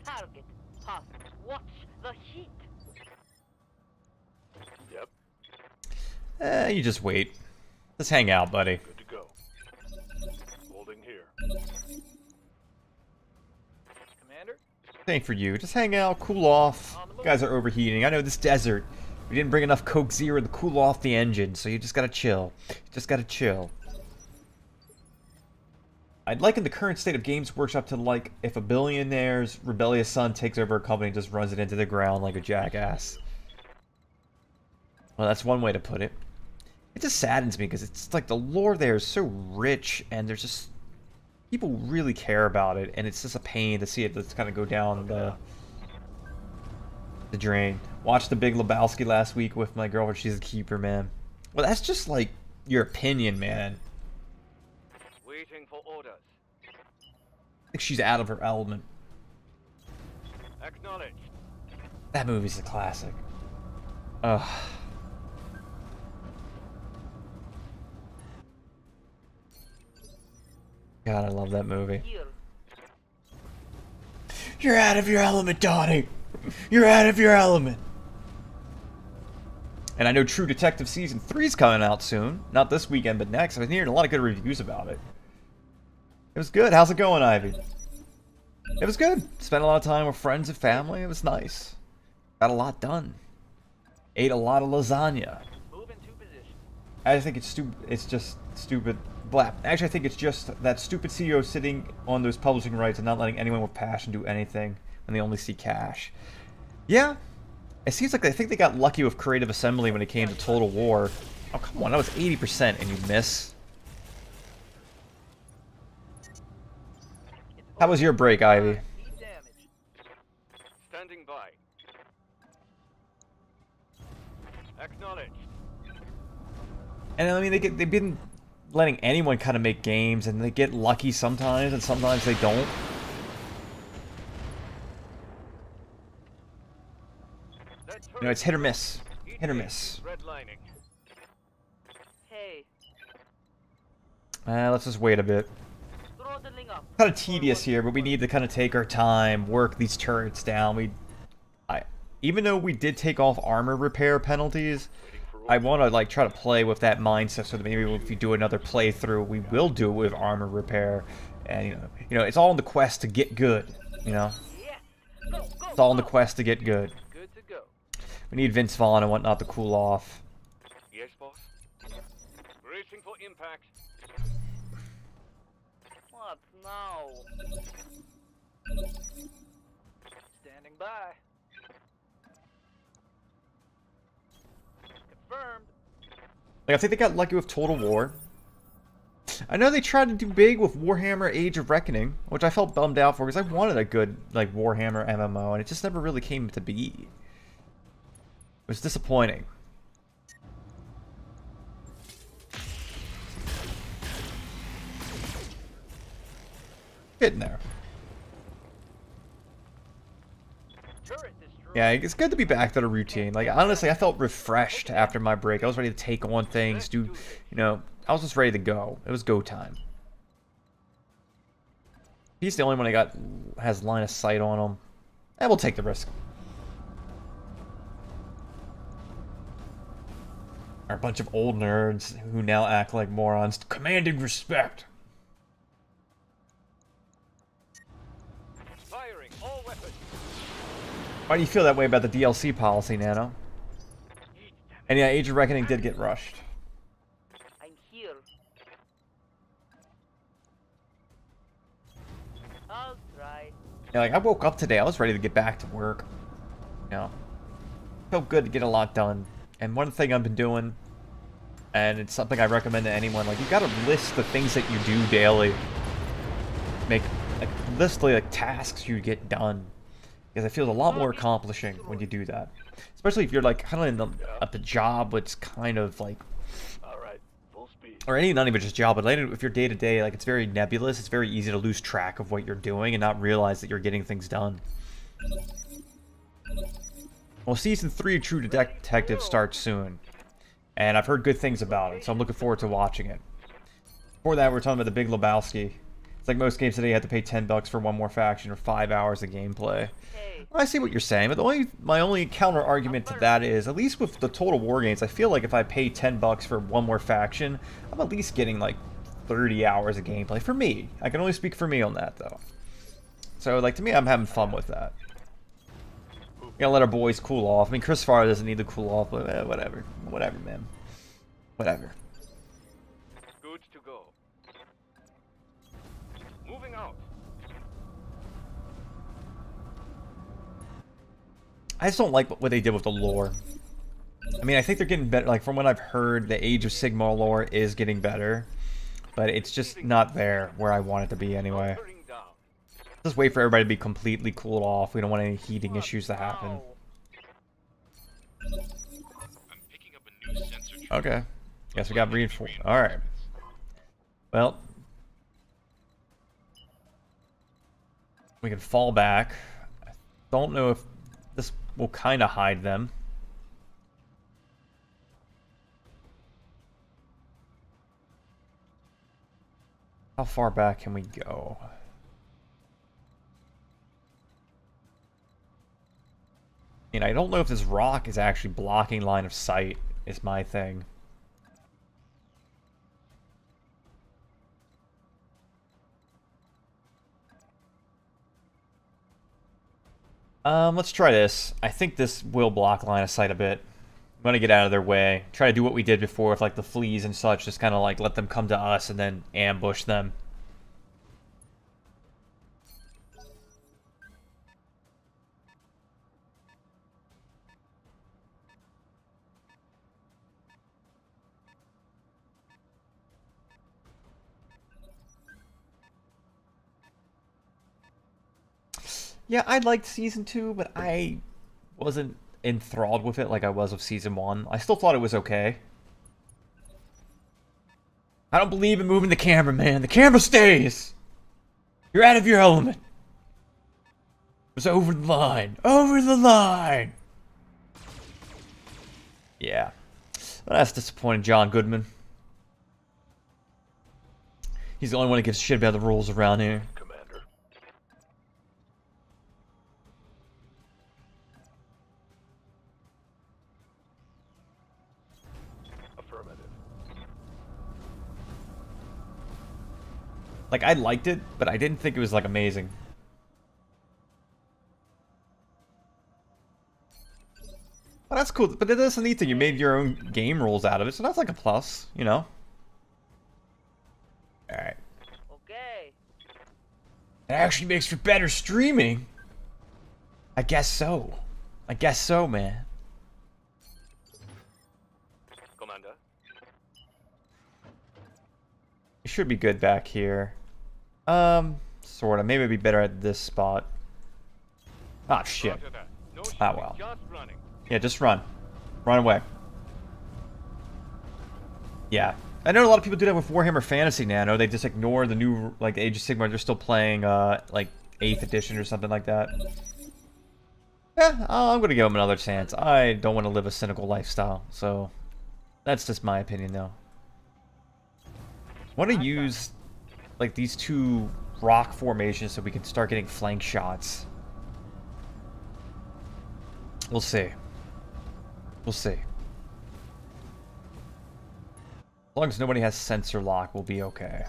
Target. Hot. Watch the heat. Yep, You just wait. Let's hang out, buddy. good to go. Holding here. Commander? Same for you. Just hang out, cool off. You guys are overheating. I know this desert. We didn't bring enough Coke Zero to cool off the engine, so you just gotta chill. You just gotta chill. I'd liken the current state of Games Workshop to like if a billionaire's rebellious son takes over a company and just runs it into the ground like a jackass. Well, that's one way to put it. It just saddens me because it's like the lore there is so rich and there's just people really care about it, and it's just a pain to see it just kind of go down the drain. Watched The Big Lebowski last week with my girlfriend. She's a keeper, man. Well, that's just like your opinion, man. Waiting for orders. I think she's out of her element. Acknowledged. That movie's a classic. Ugh. God, I love that movie. Here. You're out of your element, Donnie. You're out of your element. And I know True Detective Season 3 is coming out soon. Not this weekend, but next. I've been hearing a lot of good reviews about it. It was good. How's it going, Ivy? It was good. Spent a lot of time with friends and family. It was nice. Got a lot done. Ate a lot of lasagna. Move into position. I think it's stupid. It's just stupid. Blap. Actually, I think it's just that stupid CEO sitting on those publishing rights and not letting anyone with passion do anything when they only see cash. Yeah. It seems like I think they got lucky with Creative Assembly when it came to Total War. Oh, come on. That was 80% and you miss. How was your break, Ivy? Deep damage. Standing by. Acknowledged. And I mean, they've been letting anyone kind of make games, and they get lucky sometimes, and sometimes they don't. You know, it's hit or miss. Hit or miss. Redlining. Hey. Let's just wait a bit. Throttling up. Kind of tedious here, but we need to kind of take our time, work these turrets down. Even though we did take off armor repair penalties, I want to like try to play with that mindset so that maybe if we do another playthrough, we will do it with armor repair. And you know, it's all in the quest to get good. You know, Yes. Go, go, it's all in the go. quest to get good. Good to go. We need Vince Vaughn and whatnot to cool off. Yes, boss. Bracing for impact. What now? Standing by. Confirmed. Like, I think they got lucky with Total War. I know they tried to do big with Warhammer Age of Reckoning, which I felt bummed out for because I wanted a good like Warhammer MMO, and it just never really came to be. It was disappointing. Getting there. Turret destroyed. Yeah, it's good to be back to the routine. Like, honestly, I felt refreshed after my break. I was ready to take on things, I was just ready to go. It was go time. He's the only one has line of sight on him. And we'll take the risk. Are a bunch of old nerds who now act like morons, commanding respect. Firing all weapons. Why do you feel that way about the DLC policy, Nano? And yeah, Age of Reckoning did get rushed. I'm here. I'll try. Yeah, like I woke up today, I was ready to get back to work. You know, felt good to get a lot done. And one thing I've been doing, and it's something I recommend to anyone, like you gotta list the things that you do daily. Make like list like tasks you get done, because it feels a lot more accomplishing when you do that. Especially if you're like kind of in the at the job, it's kind of like, All right, full speed. or any not even just job, but later if you're day to day, like it's very nebulous. It's very easy to lose track of what you're doing and not realize that you're getting things done. Well, season 3 of True Detective starts soon, and I've heard good things about it, so I'm looking forward to watching it. Before that, we're talking about The Big Lebowski. It's like most games today, you have to pay $10 for one more faction or 5 hours of gameplay. Well, I see what you're saying, but my only counter argument to that is, at least with the Total War games, I feel like if I pay $10 for one more faction, I'm at least getting like 30 hours of gameplay for me. I can only speak for me on that though. So like to me, I'm having fun with that. You gotta let our boys cool off. I mean, Chris Farr doesn't need to cool off, but whatever, man, whatever. Good to go. Moving out. I just don't like what they did with the lore. I mean, I think they're getting better. Like, from what I've heard, the Age of Sigmar lore is getting better. But it's just not there where I want it to be anyway. Just wait for everybody to be completely cooled off. We don't want any heating issues to happen. I'm picking up a new sensor. Okay. Guess we got reinforced. Alright. Well. We can fall back. I don't know if this will kind of hide them. How far back can we go? I mean, I don't know if this rock is actually blocking line of sight, is my thing. Let's try this. I think this will block line of sight a bit. I'm gonna get out of their way. Try to do what we did before with like the fleas and such, just kind of like let them come to us and then ambush them. Yeah, I liked Season 2, but I wasn't enthralled with it like I was with Season 1. I still thought it was okay. I don't believe in moving the camera, man. The camera stays! You're out of your element. It was over the line. Over the line! Yeah. Well, that's disappointing, John Goodman. He's the only one who gives a shit about the rules around here. Commander. Affirmative. Like, I liked it, but I didn't think it was, like, amazing. Well, that's cool, but that's a neat thing. You made your own game rules out of it, so that's like a plus, you know? Alright. Okay. It actually makes for better streaming. I guess so. I guess so, man. Commander. It should be good back here. Sorta. Maybe it'd be better at this spot. Ah, shit. Ah, well. Yeah, just run. Run away. Yeah. I know a lot of people do that with Warhammer Fantasy Nano. They just ignore the new, like, Age of Sigmar. They're still playing, like, 8th edition or something like that. Yeah, I'm gonna give them another chance. I don't want to live a cynical lifestyle, so that's just my opinion, though. I want to use, like, these two rock formations so we can start getting flank shots. We'll see. We'll see. As long as nobody has sensor lock, we'll be okay.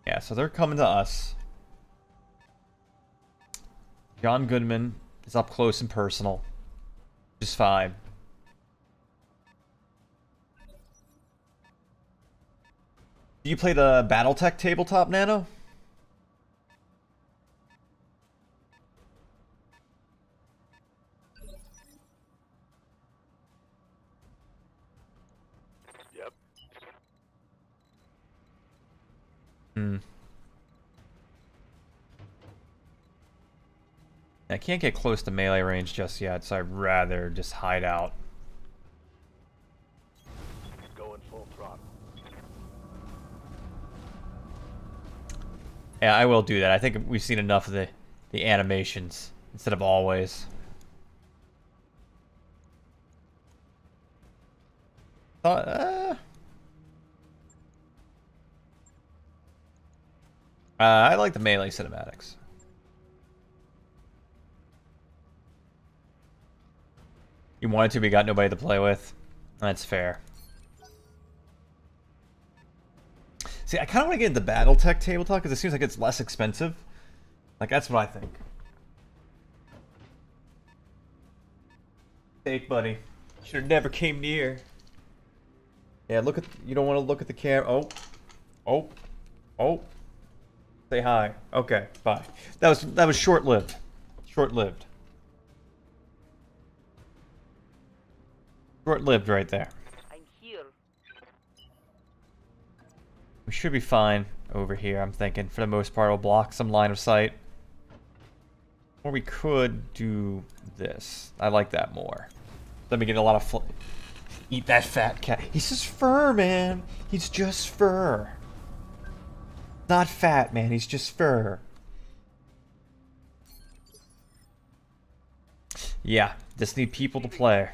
Yeah, so they're coming to us. John Goodman is up close and personal. Just fine. Do you play the BattleTech tabletop, Nano? Yep. I can't get close to melee range just yet, so I'd rather just hide out. Going full throttle. Yeah, I will do that. I think we've seen enough of the animations instead of always. I like the melee cinematics. You wanted to, but you got nobody to play with. That's fair. See, I kind of want to get into BattleTech tabletop because it seems like it's less expensive. Like, that's what I think. Take, buddy. Should have never came near. Yeah, look at. You don't want to look at the camera. Oh, oh, oh. Say hi. Okay, bye. That was short-lived. Short-lived. Short-lived right there. I'm here. We should be fine over here, I'm thinking. For the most part, we'll block some line of sight. Or we could do this. I like that more. Let me get a lot of eat that fat cat. He's just fur, man. He's just fur. Not fat, man. He's just fur. Yeah, just need people to play.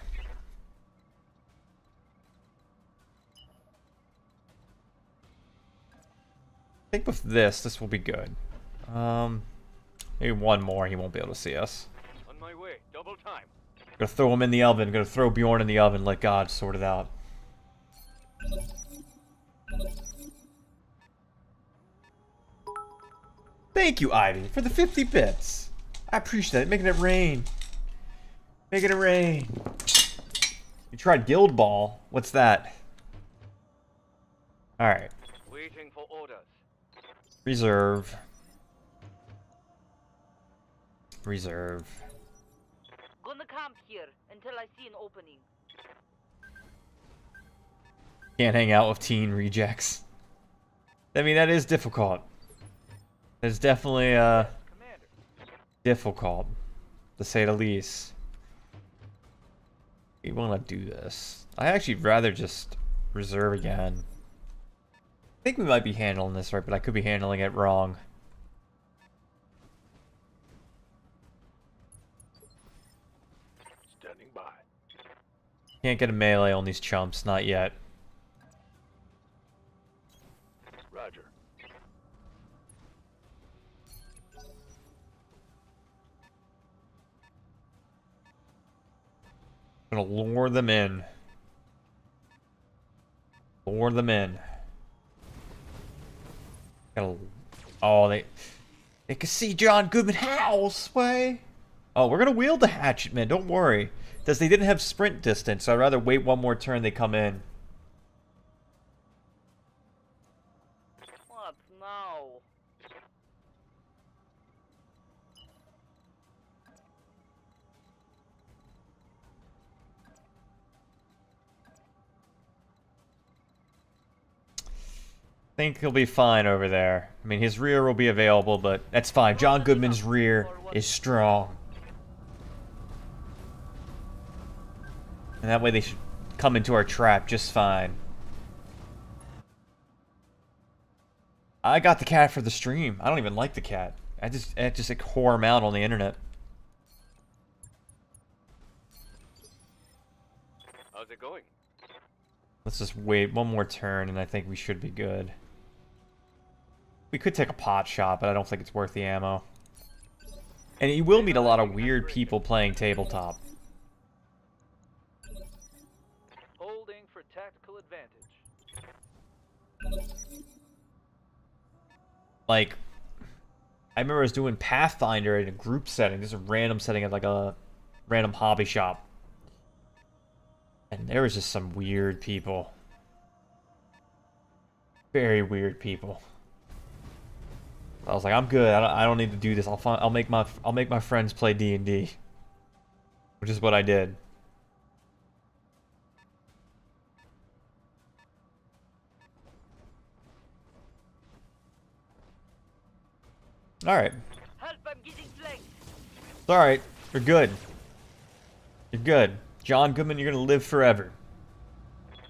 I think with this will be good. Maybe one more, he won't be able to see us. On my way, double time. Gonna throw him in the oven. Gonna throw Bjorn in the oven. Let God sort it out. Thank you, Ivy, for the 50 bits. I appreciate it. Making it rain. Making it rain. You tried Guild Ball. What's that? Alright. Waiting for orders. Reserve. Reserve. Gonna camp here until I see an opening. Can't hang out with teen rejects. I mean, that is difficult. It's definitely, difficult, to say the least. We want to do this. I actually rather just reserve again. I think we might be handling this right, but I could be handling it wrong. Standing by. Can't get a melee on these chumps, not yet. Roger. Gonna lure them in. Lure them in. Gotta. Oh, they can see John Goodman house way. Oh, we're gonna wield the hatchet, man. Don't worry. Because they didn't have sprint distance, so I'd rather wait one more turn. They come in. What now? Think he'll be fine over there. I mean, his rear will be available, but that's fine. John Goodman's rear is strong. And that way they should come into our trap just fine. I got the cat for the stream. I don't even like the cat. I just like, whore him out on the internet. How's it going? Let's just wait one more turn, and I think we should be good. We could take a pot shot, but I don't think it's worth the ammo. And you will meet a lot of weird people playing tabletop. Holding for tactical advantage. Like, I remember I was doing Pathfinder in a group setting. This is a random setting at like a random hobby shop. And there was just some weird people. Very weird people. I was like, I'm good. I don't need to do this. I'll make my friends play D&D, which is what I did. All right. Help, I'm getting flanked. It's all right. You're good. You're good. John Goodman, you're gonna live forever.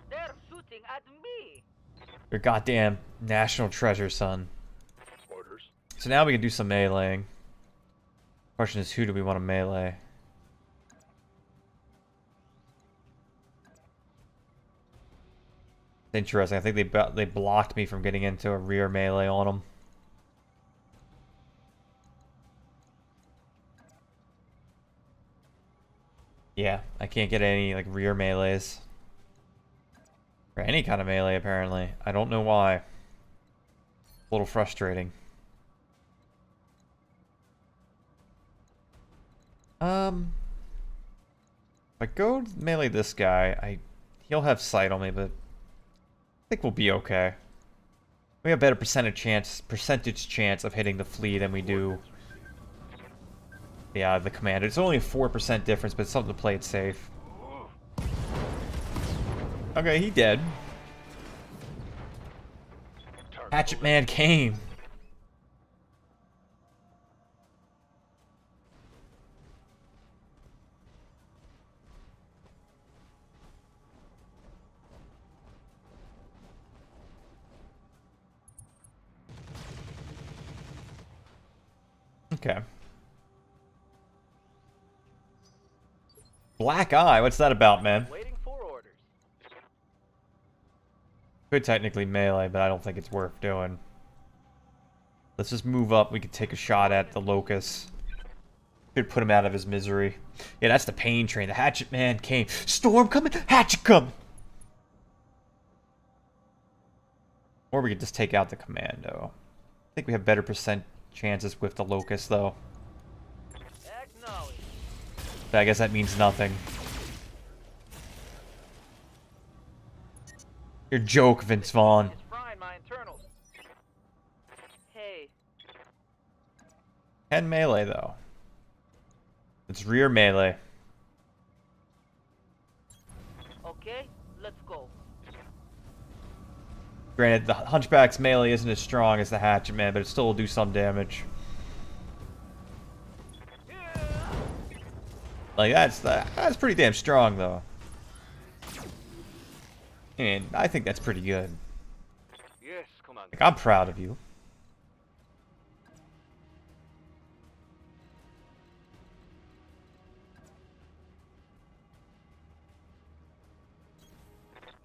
They're shooting at me. You're goddamn national treasure, son. Orders. So now we can do some meleeing. Question is, who do we want to melee? Interesting. I think they blocked me from getting into a rear melee on them. Yeah, I can't get any like rear melees. Or any kind of melee apparently. I don't know why. A little frustrating. If I go melee this guy, he'll have sight on me, but I think we'll be okay. We have a better percentage chance of hitting the flea than we do the commander. It's only a 4% difference, but it's something to play it safe. Okay, he dead. Hatchet Man came. Okay. Black Eye, what's that about, man? Waiting for orders. Could technically melee, but I don't think it's worth doing. Let's just move up. We could take a shot at the Locust. Could put him out of his misery. Yeah, that's the pain train. The Hatchet Man came. Storm coming, Hatchet coming! Or we could just take out the Commando. I think we have better percent chances with the Locust, though. Acknowledge. But I guess that means nothing. Your joke, Vince Vaughn. It's frying my internals. Hey, And melee, though. It's rear melee. okay, let's go. Granted, the Hunchback's melee isn't as strong as the Hatchet Man, but it still will do some damage. Like, that's pretty damn strong, though. And I think that's pretty good. Yes, Commander. Like, I'm proud of you.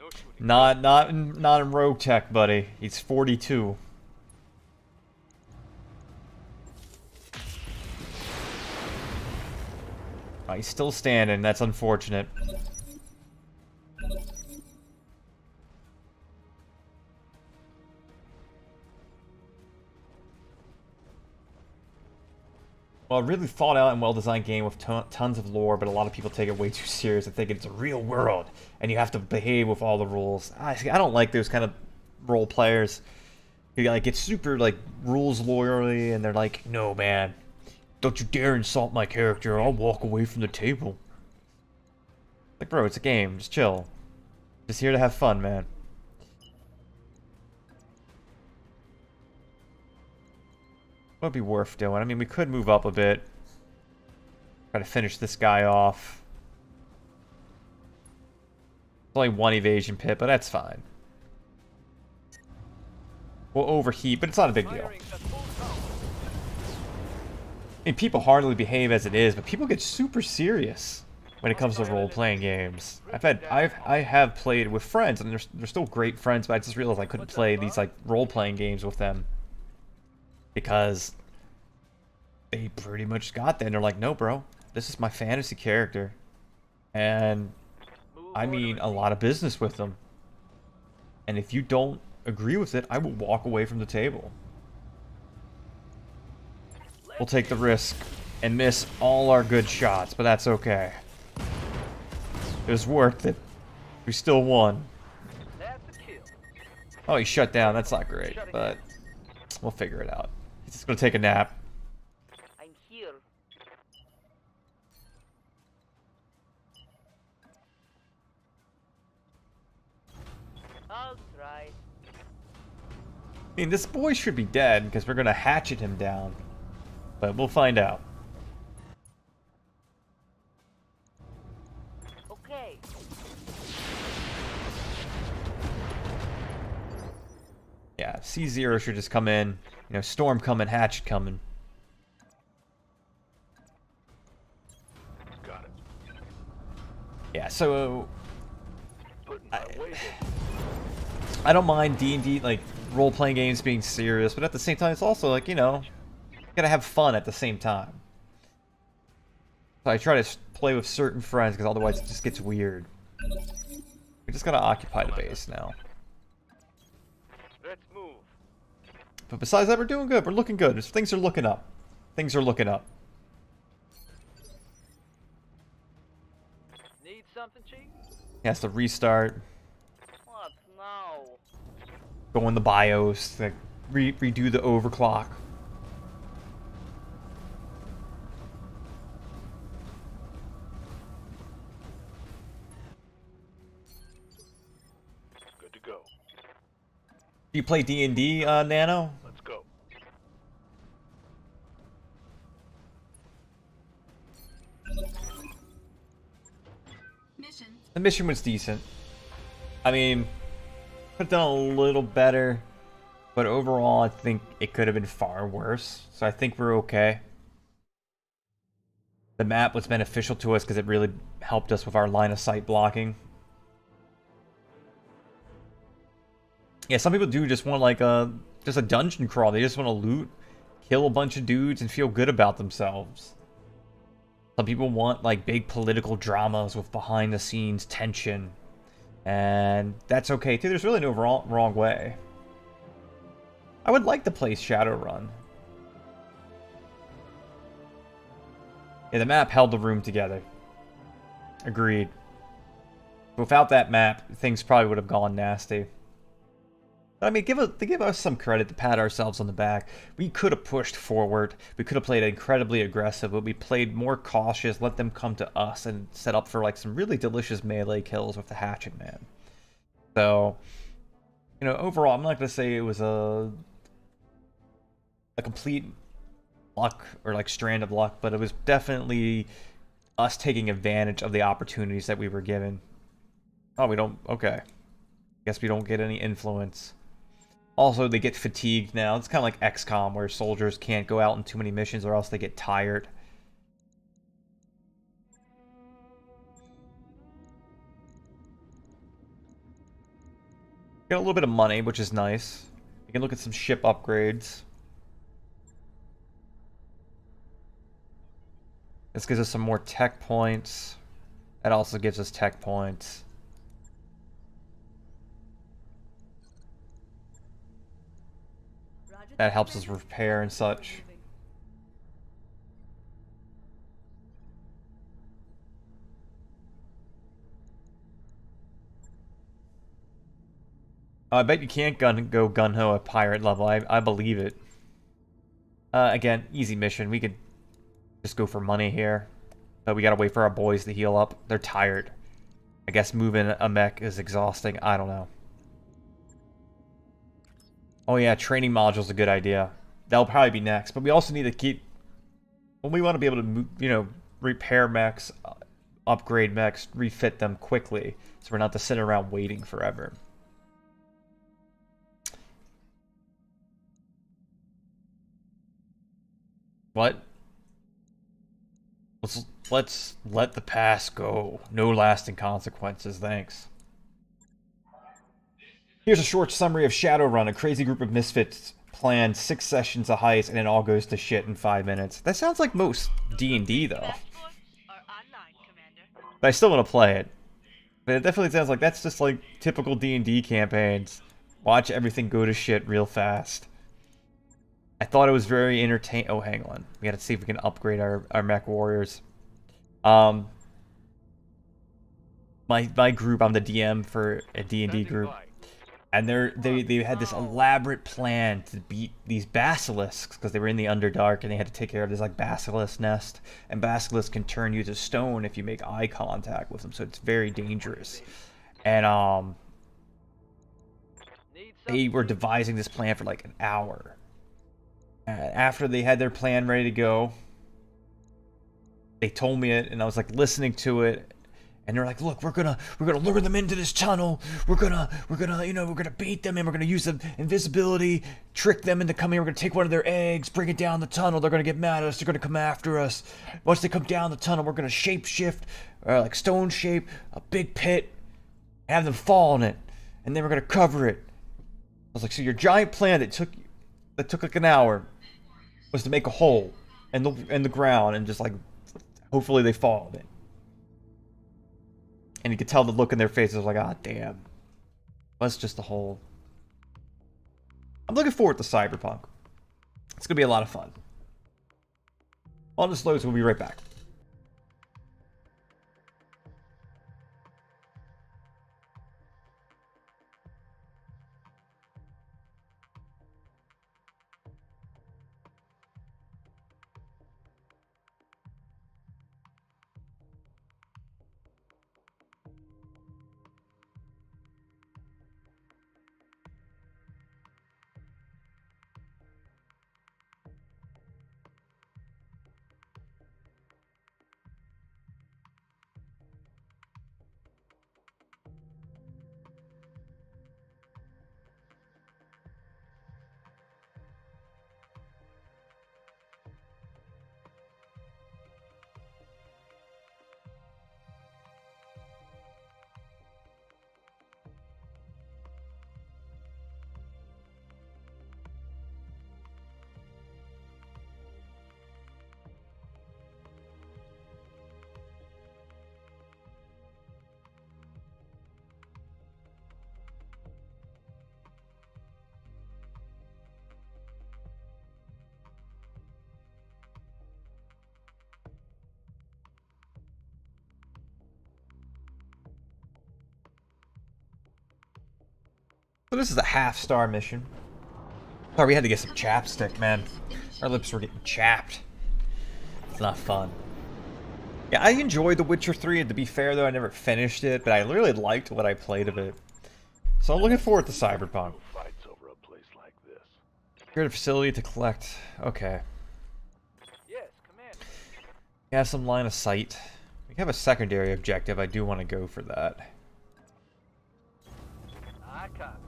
No shooting. Not in RogueTech, buddy. He's 42. Oh, he's still standing. That's unfortunate. Well, a really thought out and well-designed game with tons of lore, but a lot of people take it way too serious and think it's a real world, and you have to behave with all the rules. I don't like those kind of role players. You like get super like rules lawyerly, and they're like, "No, man, don't you dare insult my character, or I'll walk away from the table." Like, bro, it's a game. Just chill. Just here to have fun, man. Would be worth doing. I mean, we could move up a bit. Try to finish this guy off. It's only one evasion pit, but that's fine. We'll overheat, but it's not a big deal. Firing at full count. I mean, people hardly behave as it is, but people get super serious when it comes to role-playing games. I have played with friends, and they're still great friends, but I just realized I couldn't play these like role-playing games with them because they pretty much got there. And they're like, "No, bro, this is my fantasy character," and I mean a lot of business with them. And if you don't agree with it, I will walk away from the table. We'll take the risk and miss all our good shots, but that's okay. It was worth it. We still won. That's a kill. Oh, he shut down. That's not great, but we'll figure it out. He's just gonna take a nap. I'm here. I'll try. I mean, this boy should be dead because we're gonna hatchet him down. But we'll find out. Okay. Yeah, C0 should just come in. You know, storm coming, hatchet coming. Got it. Yeah, so Putting my weight in. I don't mind D&D, like, role-playing games being serious, but at the same time, it's also, like, you know, you gotta have fun at the same time. So I try to play with certain friends, because otherwise it just gets weird. We just gotta occupy the base now. Let's move. But besides that, we're doing good. We're looking good. Things are looking up. Things are looking up. Need something, Chief? He has to restart. What now? Go in the BIOS. Like, redo the overclock. Good to go. Do you play D&D, Nano? Let's go. Mission. The mission was decent. I mean, could have done a little better, but overall I think it could have been far worse. So I think we're okay. The map was beneficial to us because it really helped us with our line of sight blocking. Yeah, some people do just want like just a dungeon crawl. They just want to loot, kill a bunch of dudes, and feel good about themselves. Some people want like big political dramas with behind the scenes tension. And that's okay too. There's really no wrong way. I would like to play Shadowrun. Yeah, the map held the room together. Agreed. Without that map, things probably would have gone nasty. But I mean, give us some credit to pat ourselves on the back. We could have pushed forward. We could have played incredibly aggressive, but we played more cautious, let them come to us, and set up for like some really delicious melee kills with the Hatchet Man. So, you know, overall, I'm not going to say it was a complete luck or like strand of luck, but it was definitely us taking advantage of the opportunities that we were given. Oh, we don't... Okay. Guess we don't get any influence. Also, they get fatigued now. It's kind of like XCOM, where soldiers can't go out on too many missions or else they get tired. Get a little bit of money, which is nice. We can look at some ship upgrades. This gives us some more tech points. That also gives us tech points. That helps us repair and such. I bet you can't go gun-ho at pirate level. I believe it. Again, easy mission. We could just go for money here. But we gotta wait for our boys to heal up. They're tired. I guess moving a mech is exhausting. I don't know. Oh yeah, training module's a good idea. That'll probably be next. But we also need to keep... Well, we want to be able to, you know, repair mechs, upgrade mechs, refit them quickly. So we're not to sit around waiting forever. What? Let's let the past go. No lasting consequences, thanks. Here's a short summary of Shadowrun. A crazy group of misfits planned 6 sessions of heist, and it all goes to shit in 5 minutes. That sounds like most D&D, though. But I still want to play it. But it definitely sounds like that's just like typical D&D campaigns. Watch everything go to shit real fast. I thought it was very entertaining. Oh, hang on. We gotta see if we can upgrade our mech warriors. My my group, I'm the DM for a D&D group, and they had this elaborate plan to beat these basilisks because they were in the Underdark and they had to take care of this like basilisk nest, and basilisks can turn you to stone if you make eye contact with them, so it's very dangerous. And they were devising this plan for like an hour. After they had their plan ready to go, they told me it, and I was like listening to it, and they're like, "Look, we're gonna lure them into this tunnel. We're gonna bait them, and we're gonna use the invisibility, trick them into coming. We're gonna take one of their eggs, bring it down the tunnel. They're gonna get mad at us. They're gonna come after us. Once they come down the tunnel, we're gonna shapeshift, like stone shape, a big pit, have them fall in it, and then we're gonna cover it." I was like, "So your giant plan that took like an hour was to make a hole in the ground and just like hopefully they fall in it." And you could tell the look in their faces like, "Ah, damn, that's just a hole." I'm looking forward to Cyberpunk. It's gonna be a lot of fun. All this loads, we'll be right back. So this is a half-star mission. Sorry, we had to get some chapstick, man. Our lips were getting chapped. It's not fun. Yeah, I enjoyed The Witcher 3, and to be fair though, I never finished it, but I really liked what I played of it. So I'm looking forward to Cyberpunk. Fights over a place like this. Create a facility to collect. Okay. Yes, Commander. We have some line of sight. We have a secondary objective. I do want to go for that. I copy.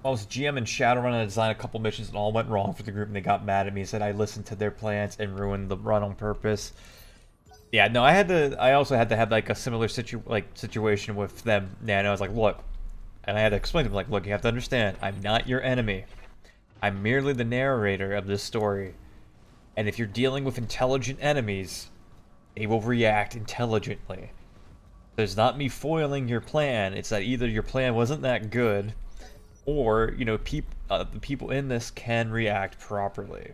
I was GM in Shadowrun, and I designed a couple missions and all went wrong for the group, and they got mad at me and said I listened to their plans and ruined the run on purpose. Yeah, no, I also had to have like a similar situation with them. And I was like, look, and I had to explain to them like, look, you have to understand, I'm not your enemy. I'm merely the narrator of this story. And if you're dealing with intelligent enemies, they will react intelligently. So it's not me foiling your plan. It's that either your plan wasn't that good, or, you know, the people in this can react properly.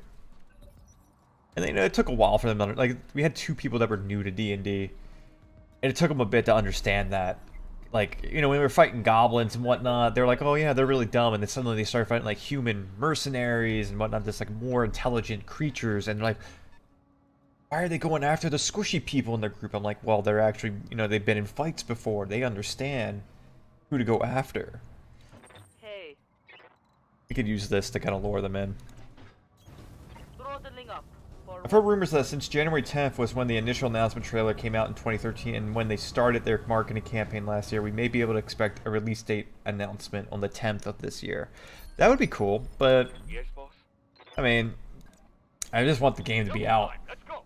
And, you know, it took a while for them to, like, we had 2 people that were new to D&D, and it took them a bit to understand that. Like, you know, when we were fighting goblins and whatnot, they were like, oh yeah, they're really dumb, and then suddenly they started fighting, like, human mercenaries and whatnot, just, like, more intelligent creatures, and they're like, why are they going after the squishy people in their group? I'm like, well, they're actually, you know, they've been in fights before, they understand who to go after. We could use this to kind of lure them in. Throttling up. I've heard rumors that since January 10th was when the initial announcement trailer came out in 2013, and when they started their marketing campaign last year, we may be able to expect a release date announcement on the 10th of this year. That would be cool, but Yes, boss. I mean, I just want the game to be out. Let's go.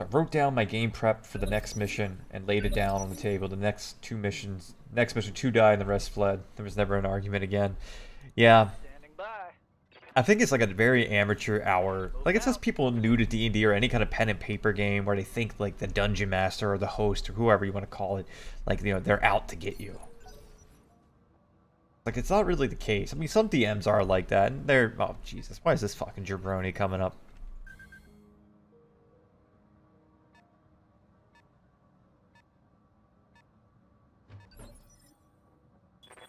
I wrote down my game prep for the next mission and laid it down on the table. The next 2 missions, next mission 2 died and the rest fled. There was never an argument again. Yeah. Standing by. I think it's like a very amateur hour. Like, it says people new to D&D or any kind of pen and paper game where they think like the dungeon master or the host or whoever you want to call it, like, you know, they're out to get you. Like, it's not really the case. I mean, some DMs are like that, and they're... Oh, Jesus. Why is this fucking jabroni coming up?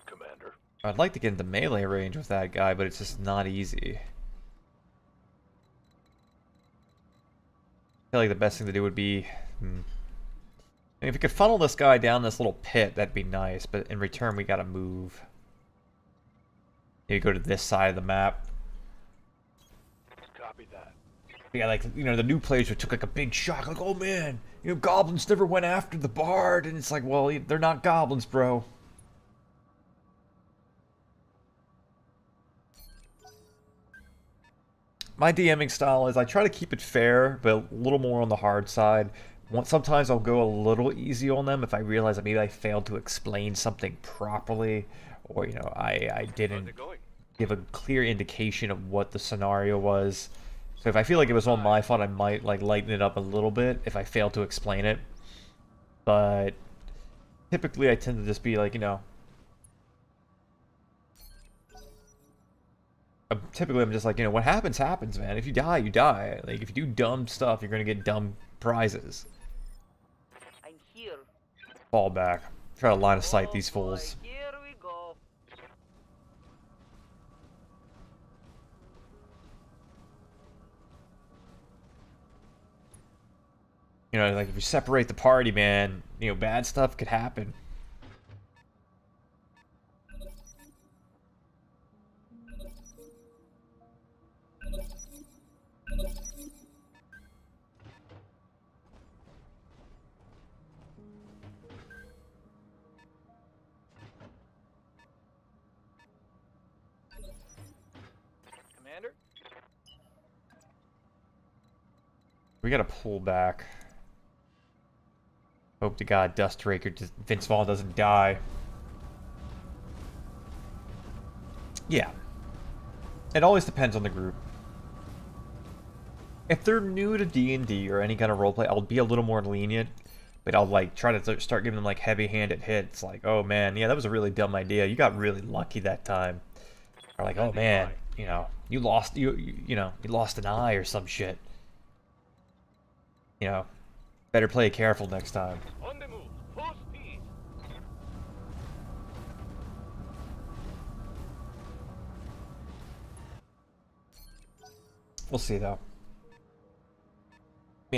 Commander. I'd like to get into melee range with that guy, but it's just not easy. I feel like the best thing to do would be... If we could funnel this guy down this little pit, that'd be nice, but in return we gotta move. Maybe go to this side of the map. Copy that. Yeah, like, you know, the new players who took like a big shock, like, oh man, you know, goblins never went after the bard, and it's like, well, they're not goblins, bro. My DMing style is I try to keep it fair, but a little more on the hard side. Sometimes I'll go a little easy on them if I realize that maybe I failed to explain something properly, or, you know, I didn't give a clear indication of what the scenario was. So if I feel like it was all my fault, I might like lighten it up a little bit if I fail to explain it. But typically I tend to just be like, you know, typically I'm just like, you know, what happens, happens, man. If you die, you die. Like, if you do dumb stuff, you're gonna get dumb prizes. I'm here. Fall back. Try to line of sight Oh these boy, fools. Here we go. You know, like, if you separate the party, man, you know, bad stuff could happen. Commander? We gotta pull back. Hope to God Dustraker, Vince Vaughn doesn't die. Yeah. It always depends on the group. If they're new to D&D or any kind of roleplay, I'll be a little more lenient. But I'll like try to start giving them like heavy-handed hits. Like, oh man, yeah, that was a really dumb idea. You got really lucky that time. Or like, oh man, you know, you lost an eye or some shit. You know, better play careful next time. On the move. Full speed. We'll see though. I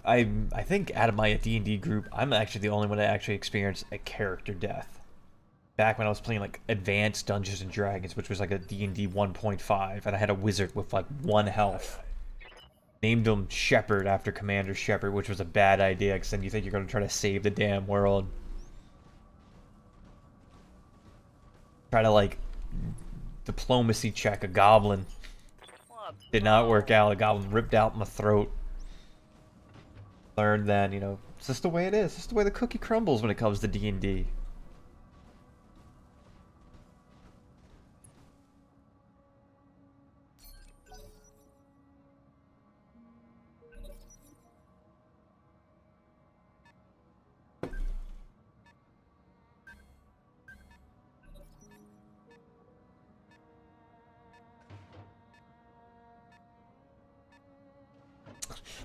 mean, I think out of my D&D group, I'm actually the only one that actually experienced a character death. Back when I was playing like Advanced Dungeons and Dragons, which was like a D&D 1.5, and I had a wizard with like 1 health. Named him Shepard after Commander Shepard, which was a bad idea, because then you think you're going to try to save the damn world. Try to like diplomacy check a goblin. Did not work out. A goblin ripped out my throat. Learned then, you know, it's just the way it is. It's just the way the cookie crumbles when it comes to D&D.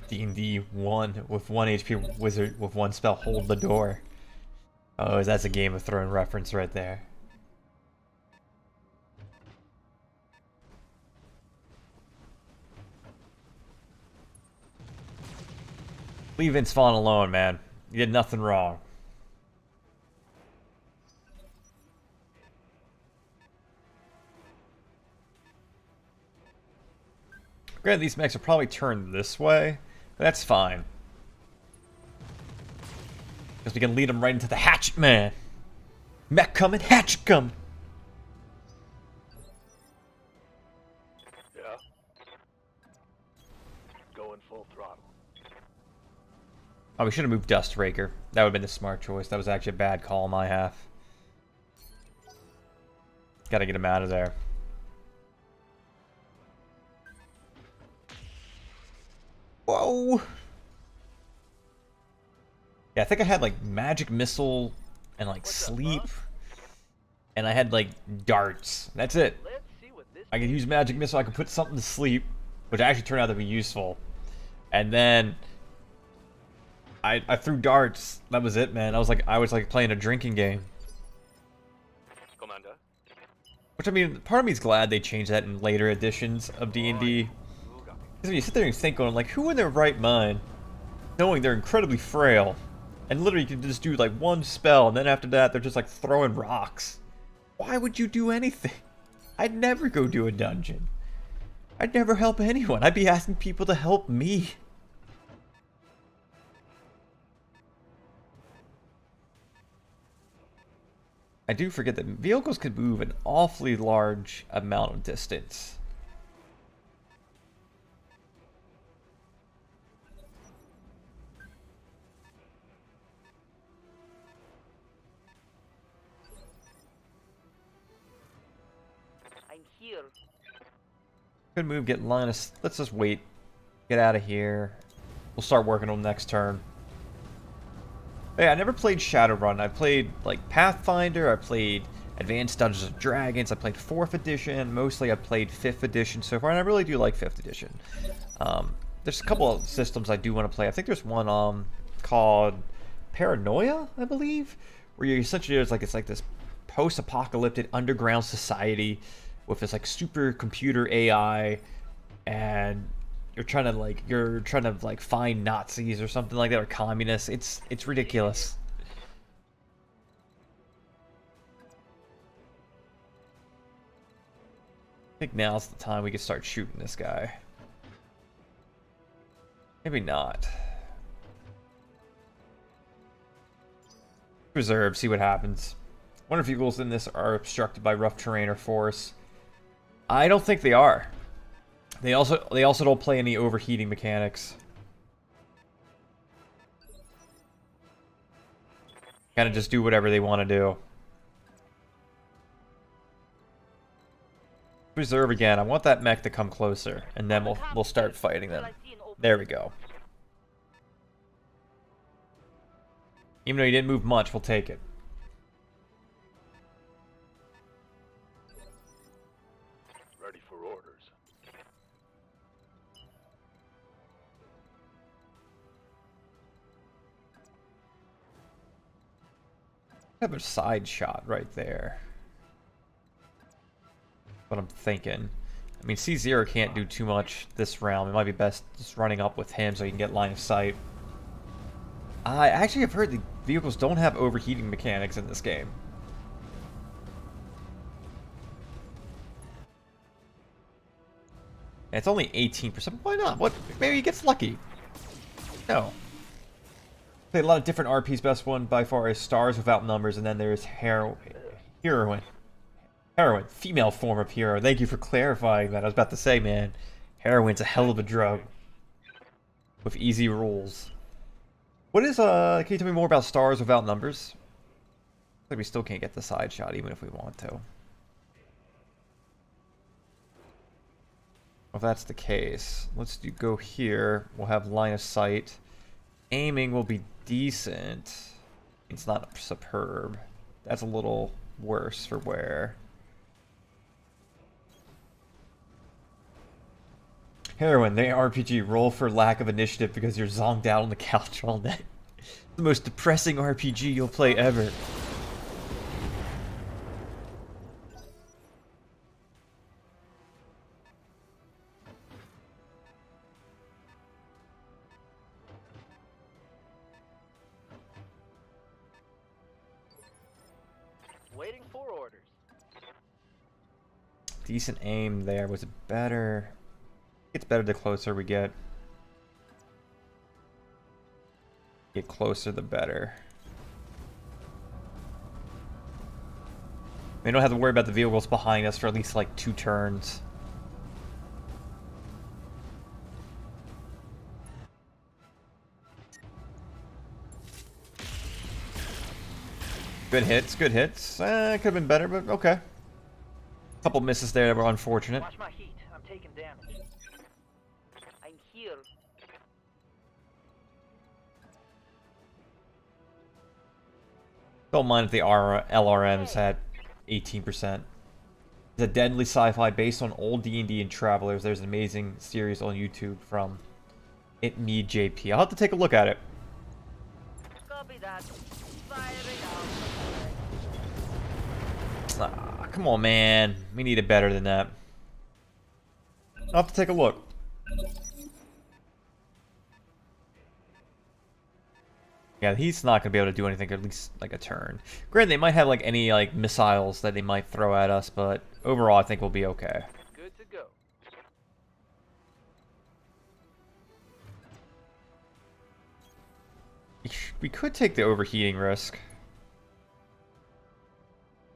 D&D 1 with 1 HP wizard with 1 spell, hold the door. Oh, that's a Game of Thrones reference right there. Leave Vince Vaughn alone, man. You did nothing wrong. Granted, these mechs are probably turned this way. That's fine. Because we can lead them right into the hatchet man. Mech coming, hatchet coming. Yeah. Going full throttle. Oh, we should have moved Dustraker. That would have been the smart choice. That was actually a bad call on my half. Gotta get him out of there. Yeah, I think I had like magic missile and like sleep, and I had like darts. That's it. Let's see what this I could use magic missile. I could put something to sleep, which actually turned out to be useful. And then I threw darts. That was it, man. I was like playing a drinking game. Commander. Which, I mean, part of me is glad they changed that in later editions of D&D. Because when you sit there and think, going like, who in their right mind, knowing they're incredibly frail, and literally you can just do like one spell, and then after that they're just like throwing rocks. Why would you do anything? I'd never go do a dungeon. I'd never help anyone. I'd be asking people to help me. I do forget that vehicles could move an awfully large amount of distance. I'm here. Good move, get Linus. Let's just wait. Get out of here. We'll start working on next turn. Hey, I never played Shadowrun. I played like Pathfinder, I played Advanced Dungeons and Dragons, I played 4th edition, mostly I played 5th edition so far, and I really do like 5th edition. There's a couple of systems I do want to play. I think there's one called Paranoia, I believe, where you essentially it's like this post-apocalyptic underground society with this like supercomputer AI, and you're trying to find Nazis or something like that, or communists. It's ridiculous. I think now's the time we can start shooting this guy. Maybe not. Reserve, see what happens. Wonder if vehicles in this are obstructed by rough terrain or force. I don't think they are. They also don't play any overheating mechanics. Kind of just do whatever they want to do. Reserve again. I want that mech to come closer, and then we'll start fighting them. There we go. Even though he didn't move much, we'll take it. Ready for orders. Have a side shot right there. What I'm thinking. I mean, C0 can't do too much this round. It might be best just running up with him so he can get line of sight. I actually have heard the vehicles don't have overheating mechanics in this game. And it's only 18%. Why not? What? Maybe he gets lucky. No. Played a lot of different RPs. Best one by far is Stars Without Numbers, and then there's Heroine. Heroine, female form of hero. Thank you for clarifying that. I was about to say, man, heroine's a hell of a drug with easy rules. What is can you tell me more about Stars Without Numbers? Like we still can't get the side shot even if we want to. Well, if that's the case, let's go here. We'll have line of sight. Aiming will be decent. It's not superb. That's a little worse for wear. Heroine, the RPG, roll for lack of initiative because you're zonked out on the couch all day. The most depressing RPG you'll play ever. Waiting for orders. Decent aim there. Was it better? It's better the closer we get. Get closer, the better. We don't have to worry about the vehicles behind us for at least like 2 turns. Good hits, good hits. Could have been better, but okay. Couple misses there that were unfortunate. Watch my heat. I'm taking damage. I'm here. Don't mind if the LRM's at 18%. It's a deadly sci-fi based on old D&D and Travelers. There's an amazing series on YouTube from It Me JP. I'll have to take a look at it. Copy that. Firing out. Ah, come on, man. We need it better than that. I'll have to take a look. Yeah, he's not going to be able to do anything, at least, like, a turn. Granted, they might have, like, any, like, missiles that they might throw at us, but overall, I think we'll be okay. Good to go. We could take the overheating risk.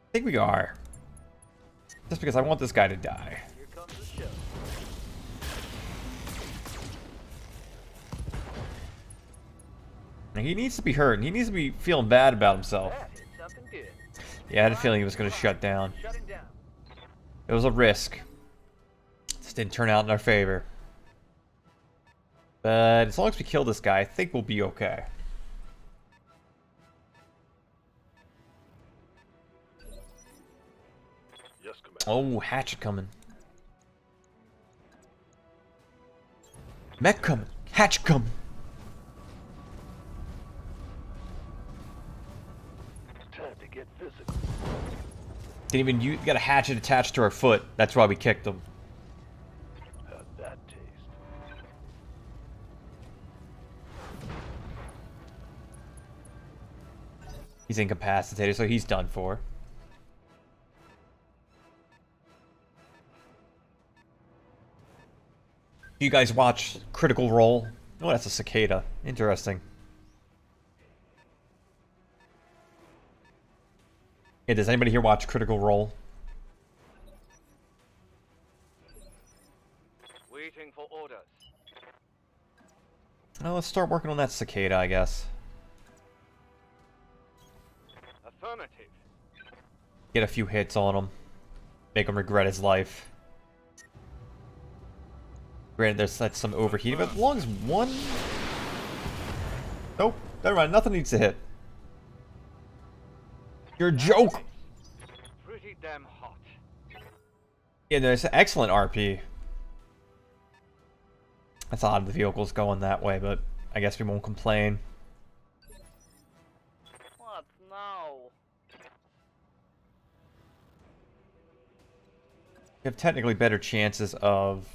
I think we are. Just because I want this guy to die. Here comes the show. He needs to be hurt, and he needs to be feeling bad about himself. That is something good. Yeah, I had a feeling he was going to shut down. Shutting down. It was a risk. This didn't turn out in our favor. But as long as we kill this guy, I think we'll be okay. Yes, Commander. Oh, hatchet coming. Mech coming. Hatch coming. Time to get physical. Didn't even use, got a hatchet attached to our foot. That's why we kicked him. How'd that taste? He's incapacitated, so he's done for. You guys watch Critical Role? Oh, that's a cicada. Interesting. Yeah, does anybody here watch Critical Role? Waiting for orders. Well, let's start working on that cicada, I guess. Affirmative. Get a few hits on him. Make him regret his life. Granted, that's some overheating, but as long as one... Nope, never mind, nothing needs to hit. You're a joke! Pretty damn hot. Yeah, there's excellent RP. That's odd the vehicle's going that way, but I guess we won't complain. What now? We have technically better chances of...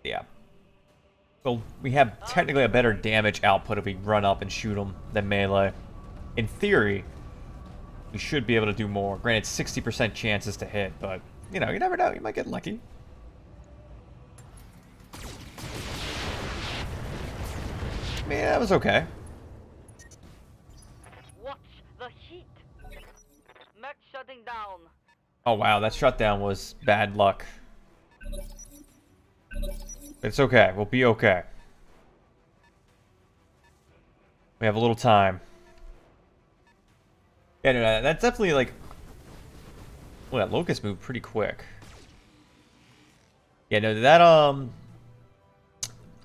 Yeah. Well, we have technically a better damage output if we run up and shoot them than melee. In theory, we should be able to do more. Granted, 60% chances to hit, but, you know, you never know. You might get lucky. I mean, that was okay. Watch the heat. Mech shutting down. Oh, wow. That shutdown was bad luck. It's okay. We'll be okay. We have a little time. Yeah, no, that's definitely like... Well, that Locust moved pretty quick. Yeah, no, that,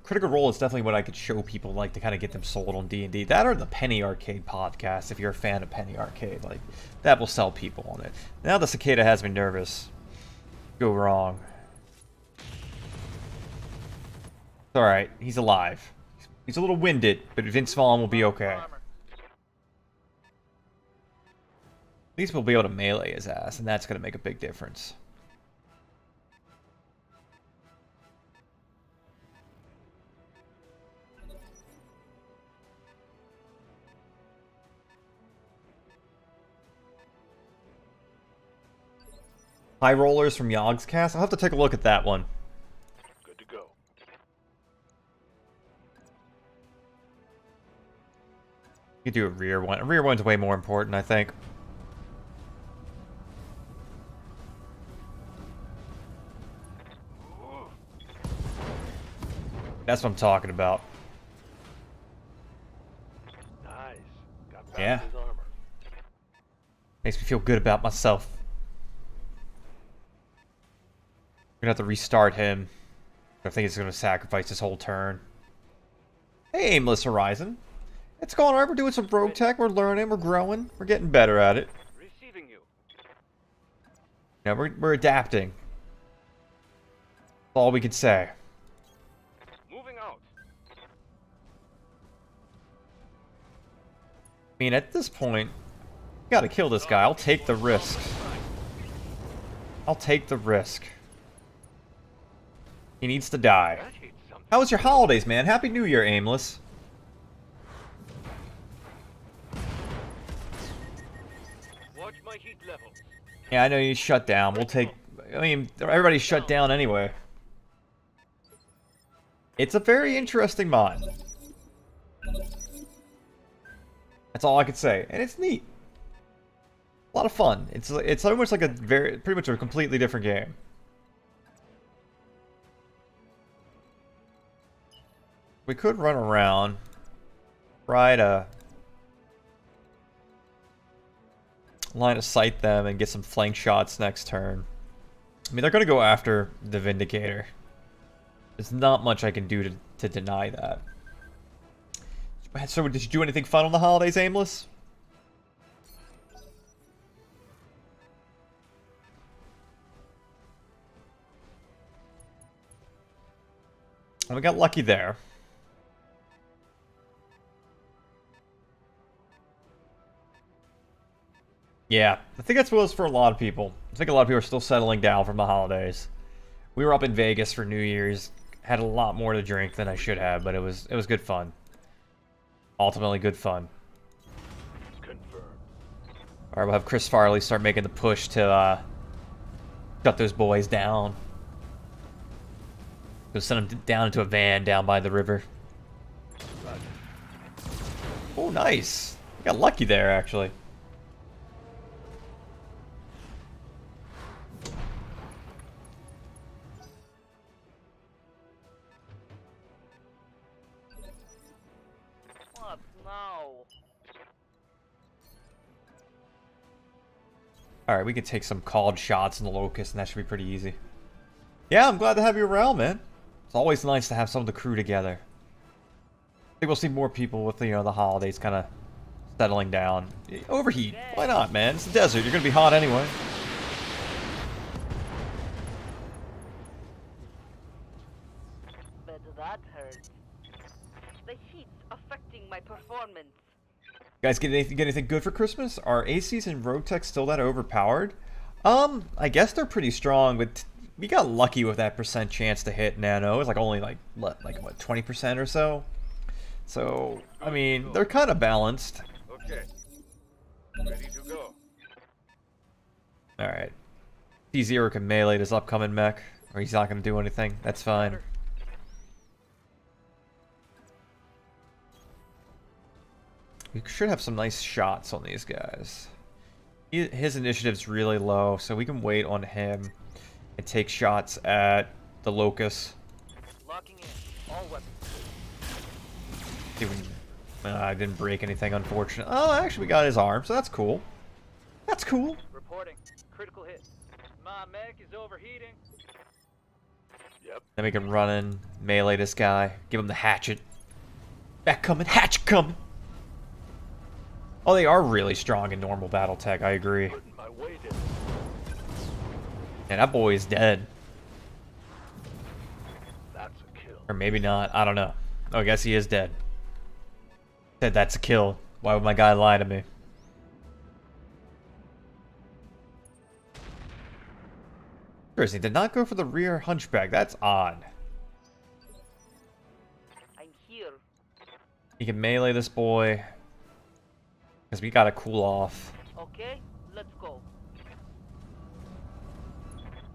Critical Role is definitely what I could show people, like, to kind of get them sold on D&D. That or the Penny Arcade podcast, if you're a fan of Penny Arcade. Like, that will sell people on it. Now the cicada has me nervous. Go wrong. Alright, he's alive. He's a little winded, but Vince Vaughn will be okay. At least we'll be able to melee his ass, and that's going to make a big difference. High Rollers from Yogg's Cast? I'll have to take a look at that one. Good to go. You could do a rear one. A rear one's way more important, I think. That's what I'm talking about. Nice. Got Yeah. past his armor. Makes me feel good about myself. We're gonna have to restart him. I think he's gonna sacrifice his whole turn. Hey, Aimless Horizon. It's going alright. We're doing some RogueTech. We're learning. We're growing. We're getting better at it. Receiving you. Yeah, we're adapting. That's all we can say. Moving out. I mean, at this point, you gotta kill this guy. I'll take the risk. I'll take the risk. He needs to die. How was your holidays, man? Happy New Year, Aimless. Watch my heat levels. Yeah, I know you shut down. We'll take... I mean, everybody's shut down anyway. It's a very interesting mod. That's all I could say. And it's neat. A lot of fun. It's almost like pretty much a completely different game. We could run around, try to line of sight them and get some flank shots next turn. I mean, they're going to go after the Vindicator. There's not much I can do to deny that. So, did you do anything fun on the holidays, Aimless? We got lucky there. Yeah, I think that's what it was for a lot of people. I think a lot of people are still settling down from the holidays. We were up in Vegas for New Year's. Had a lot more to drink than I should have, but it was good fun. Ultimately good fun. Confirmed. Alright, we'll have Chris Farley start making the push to shut those boys down. Go send them down into a van down by the river. Oh, nice. Got lucky there, actually. What now? Alright, we can take some called shots in the Locust, and that should be pretty easy. Yeah, I'm glad to have you around, man. It's always nice to have some of the crew together. I think we'll see more people with, you know, the holidays kind of settling down. Overheat. Why not, man? It's the desert. You're going to be hot anyway. Bet that hurt. The heat's affecting my performance. You guys get anything good for Christmas? Are ACs and RogueTech still that overpowered? I guess they're pretty strong, but we got lucky with that percent chance to hit nano. It was like only like what, 20% or so. So, I mean, they're kind of balanced. Okay. Ready to go. Alright. T0 can melee this upcoming mech, or he's not going to do anything. That's fine. We should have some nice shots on these guys. His initiative's really low, so we can wait on him and take shots at the Locust. Locking in. All weapons. I didn't break anything, unfortunately. Oh, actually, we got his arm, so that's cool. That's cool. Reporting. Critical hit. My mech is overheating. Yep. Then we can run in, melee this guy, give him the hatchet. Back coming, hatchet coming. Oh, they are really strong in normal BattleTech, I agree. Putting my weight in. And that boy is dead. That's a kill. Or maybe not, I don't know. Oh, I guess he is dead. Said that's a kill. Why would my guy lie to me? Seriously, did not go for the rear hunchback. That's odd. I'm here. He can melee this boy. Because we gotta cool off. Okay, let's go.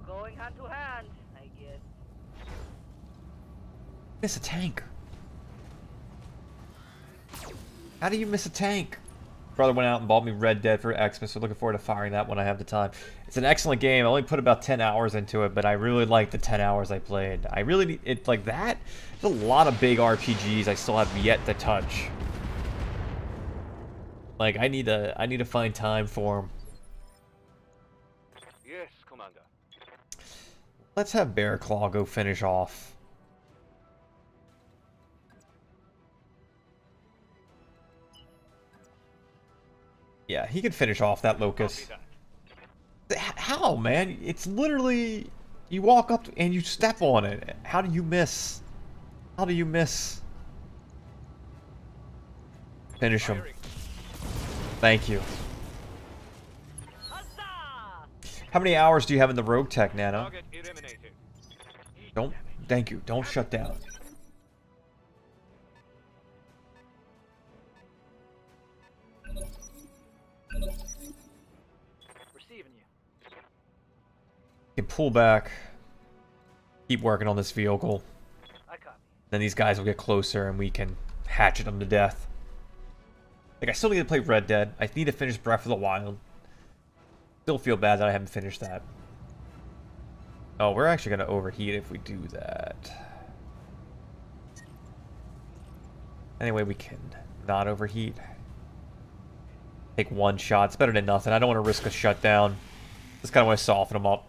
Going hand to hand, I guess. Miss a tank. How do you miss a tank? Brother went out and bought me Red Dead for Xmas, so looking forward to firing that when I have the time. It's an excellent game. I only put about 10 hours into it, but I really like the 10 hours I played. I really need it like that. There's a lot of big RPGs I still have yet to touch. Like I need to find time for them. Yes, Commander. Let's have Bear Claw go finish off. Yeah, he can finish off that locust. How, man? It's literally... You walk up and you step on it. How do you miss? How do you miss? Finish him. Thank you. How many hours do you have in the RogueTech, Nano? Don't... Thank you. Don't shut down. Receiving you. You can pull back. Keep working on this vehicle. I copy. Then these guys will get closer and we can hatchet them to death. Like, I still need to play Red Dead. I need to finish Breath of the Wild. Still feel bad that I haven't finished that. Oh, we're actually going to overheat if we do that. Anyway, we can not overheat. Take one shot. It's better than nothing. I don't want to risk a shutdown. Just kind of want to soften them up.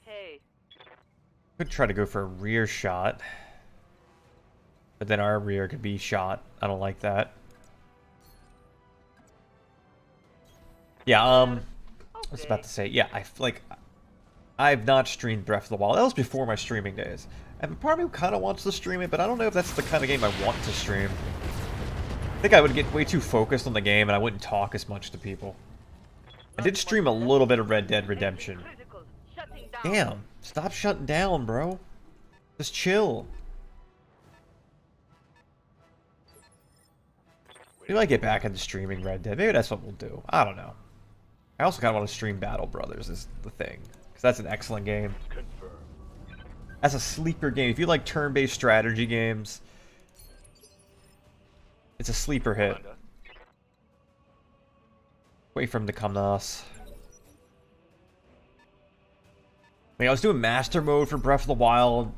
Hey. Could try to go for a rear shot. But then our rear could be shot. I don't like that. Yeah, I was about to say, yeah, I've not streamed Breath of the Wild. That was before my streaming days. And part of me kind of wants to stream it, but I don't know if that's the kind of game I want to stream. I think I would get way too focused on the game and I wouldn't talk as much to people. I did stream a little bit of Red Dead Redemption. Damn, stop shutting down, bro. Just chill. Maybe I get back into streaming Red Dead. Maybe that's what we'll do. I don't know. I also kind of want to stream Battle Brothers is the thing. Because that's an excellent game. That's a sleeper game. If you like turn-based strategy games, it's a sleeper hit. Wait for him to come to us. I mean, I was doing Master Mode for Breath of the Wild.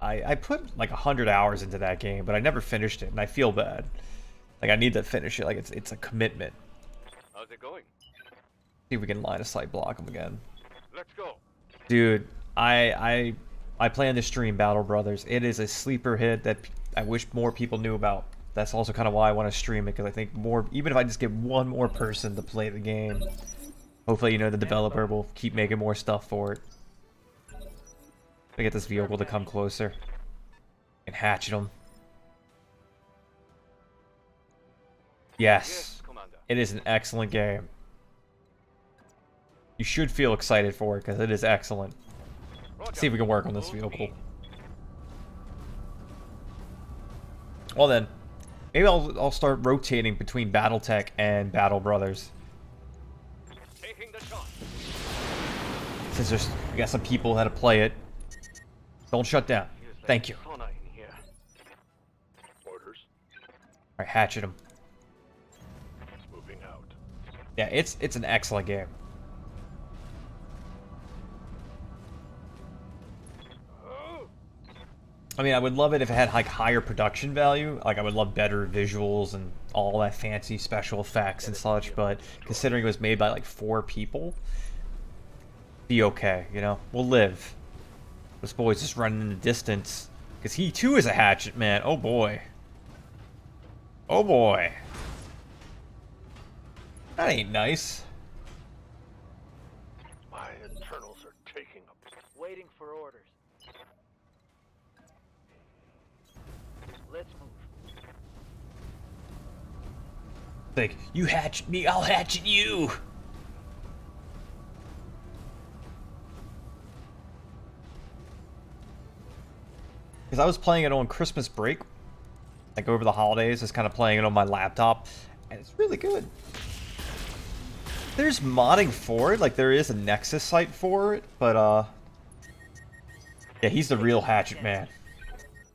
I put like 100 hours into that game, but I never finished it, and I feel bad. Like, I need to finish it. Like, it's a commitment. How's it going? See if we can line of sight block him again. Let's go. Dude, I plan to stream Battle Brothers. It is a sleeper hit that I wish more people knew about. That's also kind of why I want to stream it, because I think more, even if I just get one more person to play the game, hopefully, you know, the developer will keep making more stuff for it. I get this vehicle to come closer and hatchet them. Yes, it is an excellent game. You should feel excited for it because it is excellent. Let's see if we can work on this vehicle. Well then, maybe I'll start rotating between BattleTech and Battle Brothers. Since we got some people how to play it. Don't shut down. Thank you. Alright, hatchet him. Yeah, it's an excellent game. I mean, I would love it if it had like higher production value. Like, I would love better visuals and all that fancy special effects and such. But considering it was made by like 4 people, be okay. You know, we'll live. This boy's just running in the distance because he too is a hatchet man. Oh boy. Oh boy. That ain't nice. My internals are taking up. Waiting for orders. Let's move. Like, you hatchet me, I'll hatchet you. Because I was playing it on Christmas break, like over the holidays, just kind of playing it on my laptop, and it's really good. There's modding for it, like there is a Nexus site for it, but yeah, he's the real hatchet man.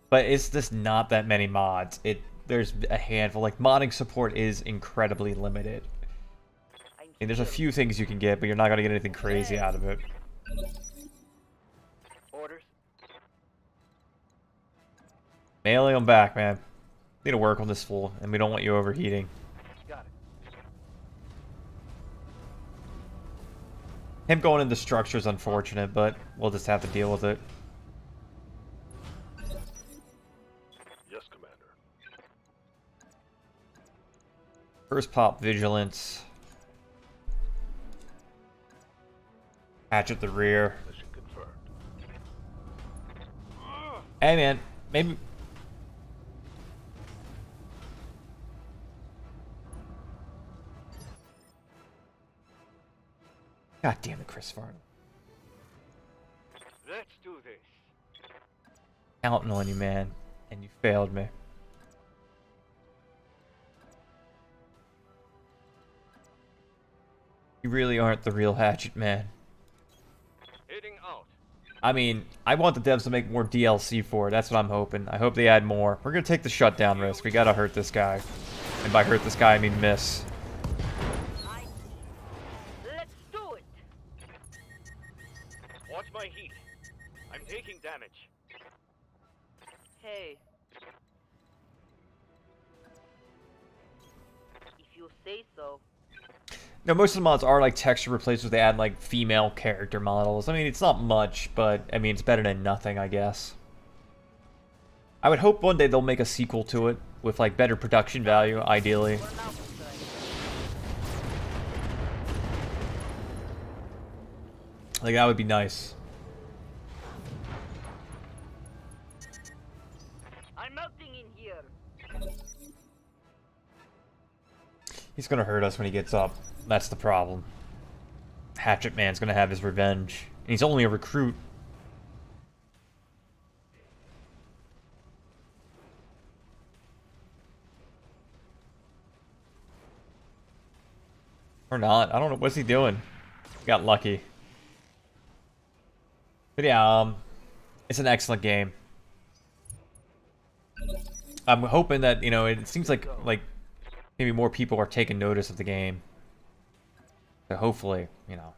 But it's just not that many mods. There's a handful. Like, modding support is incredibly limited. I mean, there's a few things you can get, but you're not gonna get anything crazy out of it. Orders. Mailing them back, man. Need to work on this fool, and we don't want you overheating. Got it. Him going into structure is unfortunate, but we'll just have to deal with it. Yes, Commander. First pop vigilance. Hatch at the rear. Mission confirmed. Hey man, maybe. God damn it, Chris Farley. Let's do this. Counting on you, man, and you failed me. You really aren't the real Hatchet Man. Heading out. I mean, I want the devs to make more DLC for it. That's what I'm hoping. I hope they add more. We're gonna take the shutdown risk. We gotta hurt this guy. And by hurt this guy, I mean miss. Let's do it. Watch my heat. I'm taking damage. Hey. If you say so. No, most of the mods are like texture replacements. They add like female character models. I mean, it's not much, but I mean, it's better than nothing, I guess. I would hope one day they'll make a sequel to it with like better production value, ideally. Like, that would be nice. I'm melting in here. He's gonna hurt us when he gets up. That's the problem. Hatchet Man's gonna have his revenge. And he's only a recruit. Or not. I don't know. What's he doing? Got lucky. But yeah, it's an excellent game. I'm hoping that, you know, it seems like maybe more people are taking notice of the game. So hopefully, you know,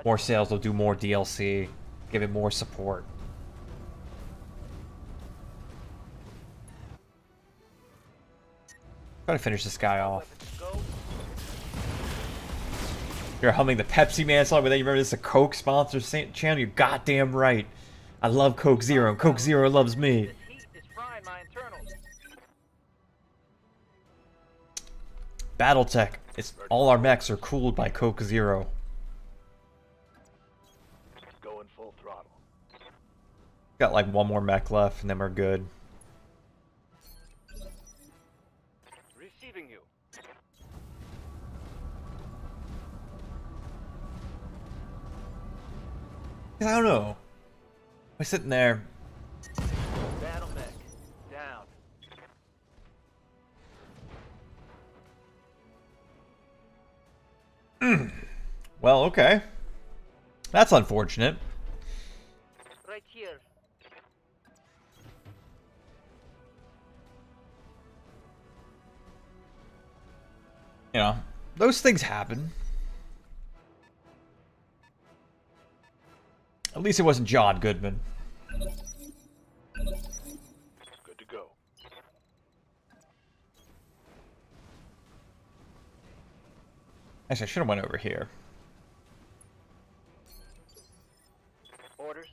more sales will do more DLC, give it more support. Gotta finish this guy off. You're humming the Pepsi Man song, but then you remember this is a Coke sponsor channel? You're goddamn right. I love Coke Zero, and Coke Zero loves me. This heat is frying my internals. BattleTech. It's all our mechs are cooled by Coke Zero. Going full throttle. Got like one more mech left, and then we're good. Receiving you. I don't know. I'm sitting there. Battle mech. Down. Well, okay. That's unfortunate. Right here. You know, those things happen. At least it wasn't John Goodman. Good to go. Actually, I should have went over here. Orders.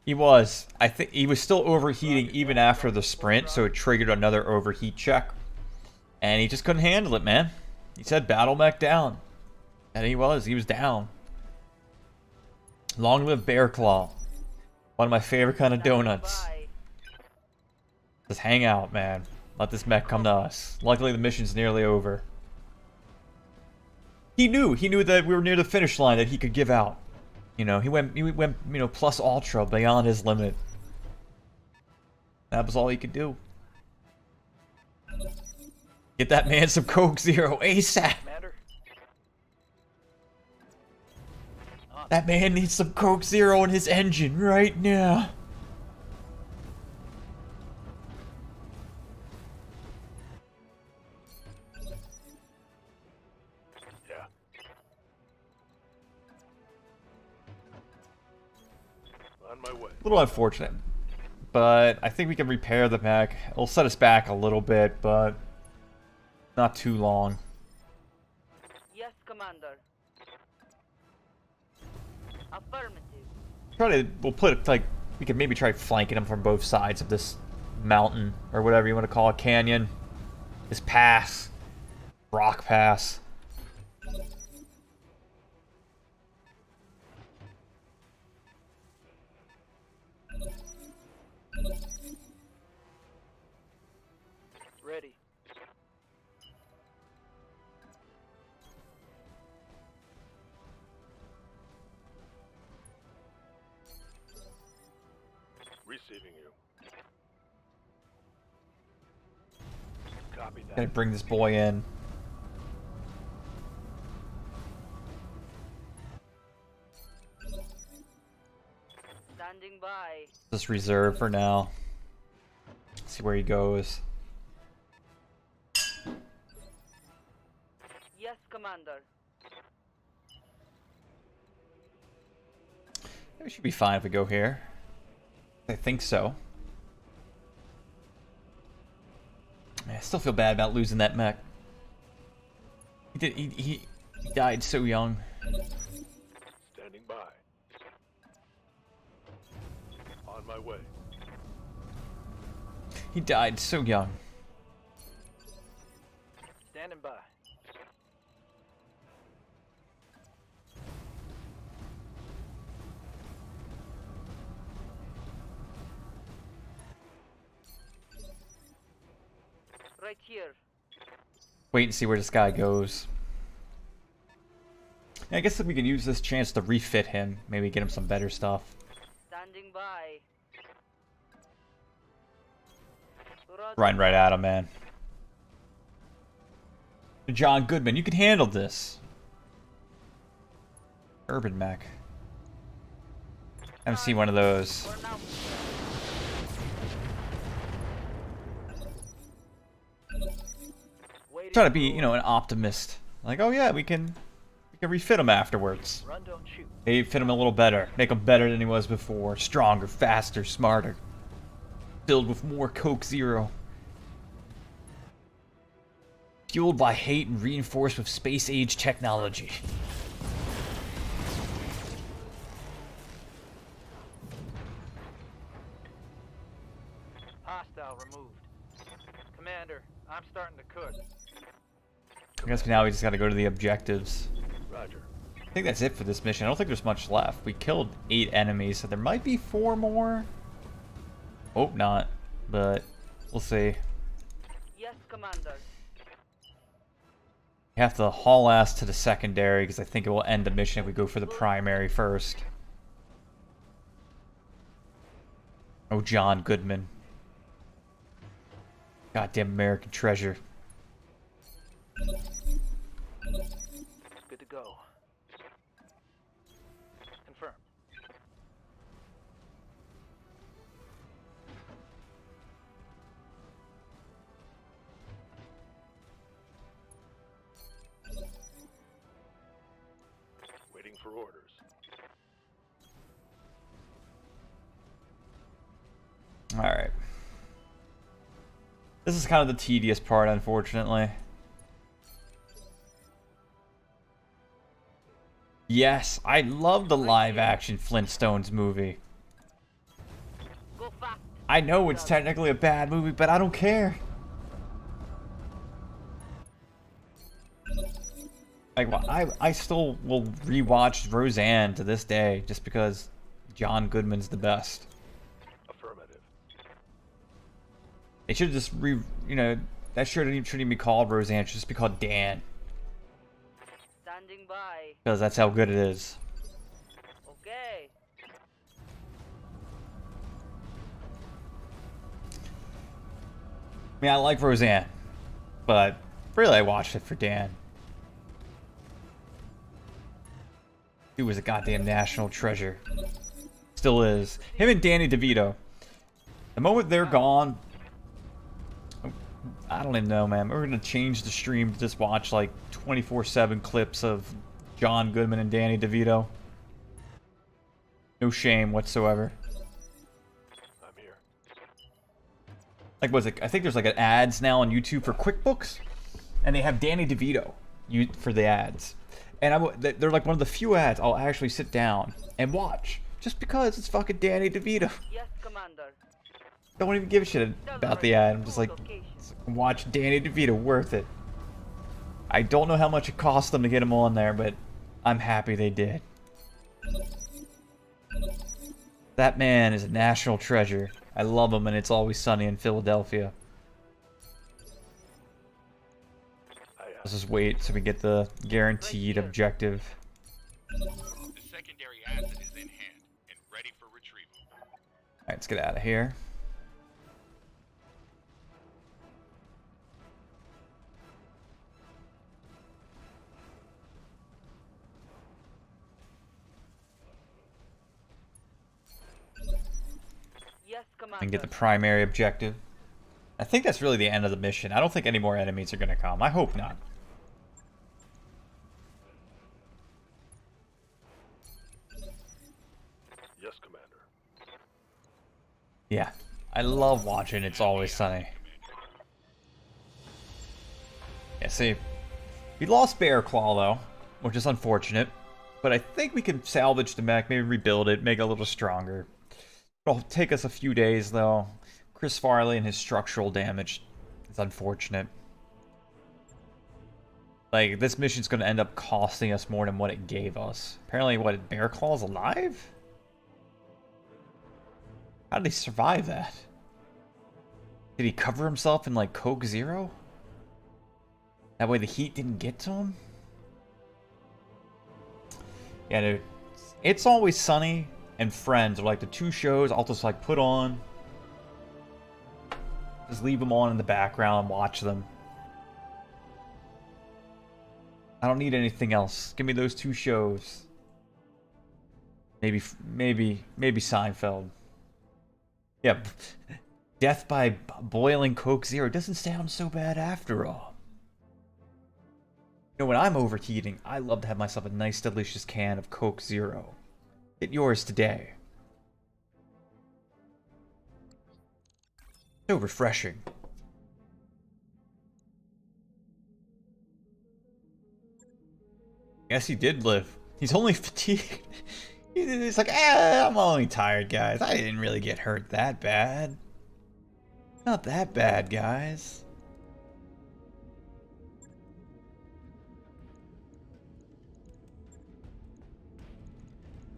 He was. I think he was still overheating even after the sprint, so it triggered another overheat check. And he just couldn't handle it, man. He said battle mech down. And he was down. Long live Bear Claw. One of my favorite kind of donuts. Bye. Just hang out, man. Let this mech come to us. Luckily the mission's nearly over. He knew that we were near the finish line that he could give out. You know, he went, you know, plus ultra beyond his limit. That was all he could do. Get that man some Coke Zero ASAP. Commander. That man needs some Coke Zero in his engine right now. Yeah. On my way. A little unfortunate. But I think we can repair the mech. It'll set us back a little bit, but not too long. Yes, Commander. Affirmative. We'll put it like we could maybe try flanking them from both sides of this mountain, or whatever you want to call it, canyon. This pass. Rock pass. Ready. Receiving you. Copy that. Gotta bring this boy in. Standing by. Just reserve for now. See where he goes. Yes, Commander. We should be fine if we go here. I think so. Man, I still feel bad about losing that mech. He died so young. Standing by. On my way. He died so young. Standing by. Right here. Wait and see where this guy goes. I guess that we can use this chance to refit him. Maybe get him some better stuff. Standing by. Running right at him, man. John Goodman, you can handle this. Urban mech. I haven't seen one of those. We're now. Trying to be, you know, an optimist. Like, oh yeah, we can refit him afterwards. Run, don't shoot. Maybe fit him a little better. Make him better than he was before. Stronger, faster, smarter. Filled with more Coke Zero. Fueled by hate and reinforced with space-age technology. Hostile removed. Commander, I'm starting to cook. I guess now we just gotta go to the objectives. Roger. I think that's it for this mission. I don't think there's much left. We killed 8 enemies, so there might be 4 more. Hope not, but we'll see. Yes, Commander. We have to haul ass to the secondary because I think it will end the mission if we go for the primary first. Oh, John Goodman. Goddamn American treasure. Good to go. Confirmed. Waiting for orders. Alright. This is kind of the tedious part, unfortunately. Yes, I love the live-action Flintstones movie. Go fast. I know it's technically a bad movie, but I don't care. Like, well, I still will rewatch Roseanne to this day just because John Goodman's the best. Affirmative. They should just you know, that shouldn't even be called Roseanne. It should just be called Dan. Standing by. Because that's how good it is. Okay. I mean, I like Roseanne, but really I watched it for Dan. He was a goddamn national treasure. Still is. Him and Danny DeVito. The moment they're gone, I don't even know, man. We're gonna change the stream to just watch like 24/7 clips of John Goodman and Danny DeVito. No shame whatsoever. I'm here. Like, was it? I think there's like an ads now on YouTube for QuickBooks, and they have Danny DeVito for the ads. And they're like one of the few ads I'll actually sit down and watch, just because it's fucking Danny DeVito. Yes, Commander. Don't even give a shit about the ad. I'm just like, watch Danny DeVito, worth it. I don't know how much it cost them to get him on there, but I'm happy they did. That man is a national treasure. I love him, and It's Always Sunny in Philadelphia. Let's just wait so we get the guaranteed objective. The secondary asset is in hand and ready for retrieval. Alright, let's get out of here. Yes, Commander. And get the primary objective. I think that's really the end of the mission. I don't think any more enemies are going to come. I hope not. Yes, Commander. Yeah. I love watching It's Always Sunny. Yeah, see. We lost Bear Claw, though, which is unfortunate. But I think we can salvage the mech, maybe rebuild it, make it a little stronger. It'll take us a few days, though. Chris Farley and his structural damage is unfortunate. Like, this mission's going to end up costing us more than what it gave us. Apparently, what, Bear Claw's alive? How did he survive that? Did he cover himself in, like, Coke Zero? That way the heat didn't get to him? Yeah, dude. It's Always Sunny and Friends are, like, the two shows I'll just, like, put on. Just leave them on in the background and watch them. I don't need anything else. Give me those two shows. Maybe Seinfeld. Yeah, death by boiling Coke Zero doesn't sound so bad after all. You know, when I'm overheating, I love to have myself a nice, delicious can of Coke Zero. Get yours today. So refreshing. Guess he did live. He's only fatigued. He's like, I'm only tired, guys. I didn't really get hurt that bad. Not that bad, guys.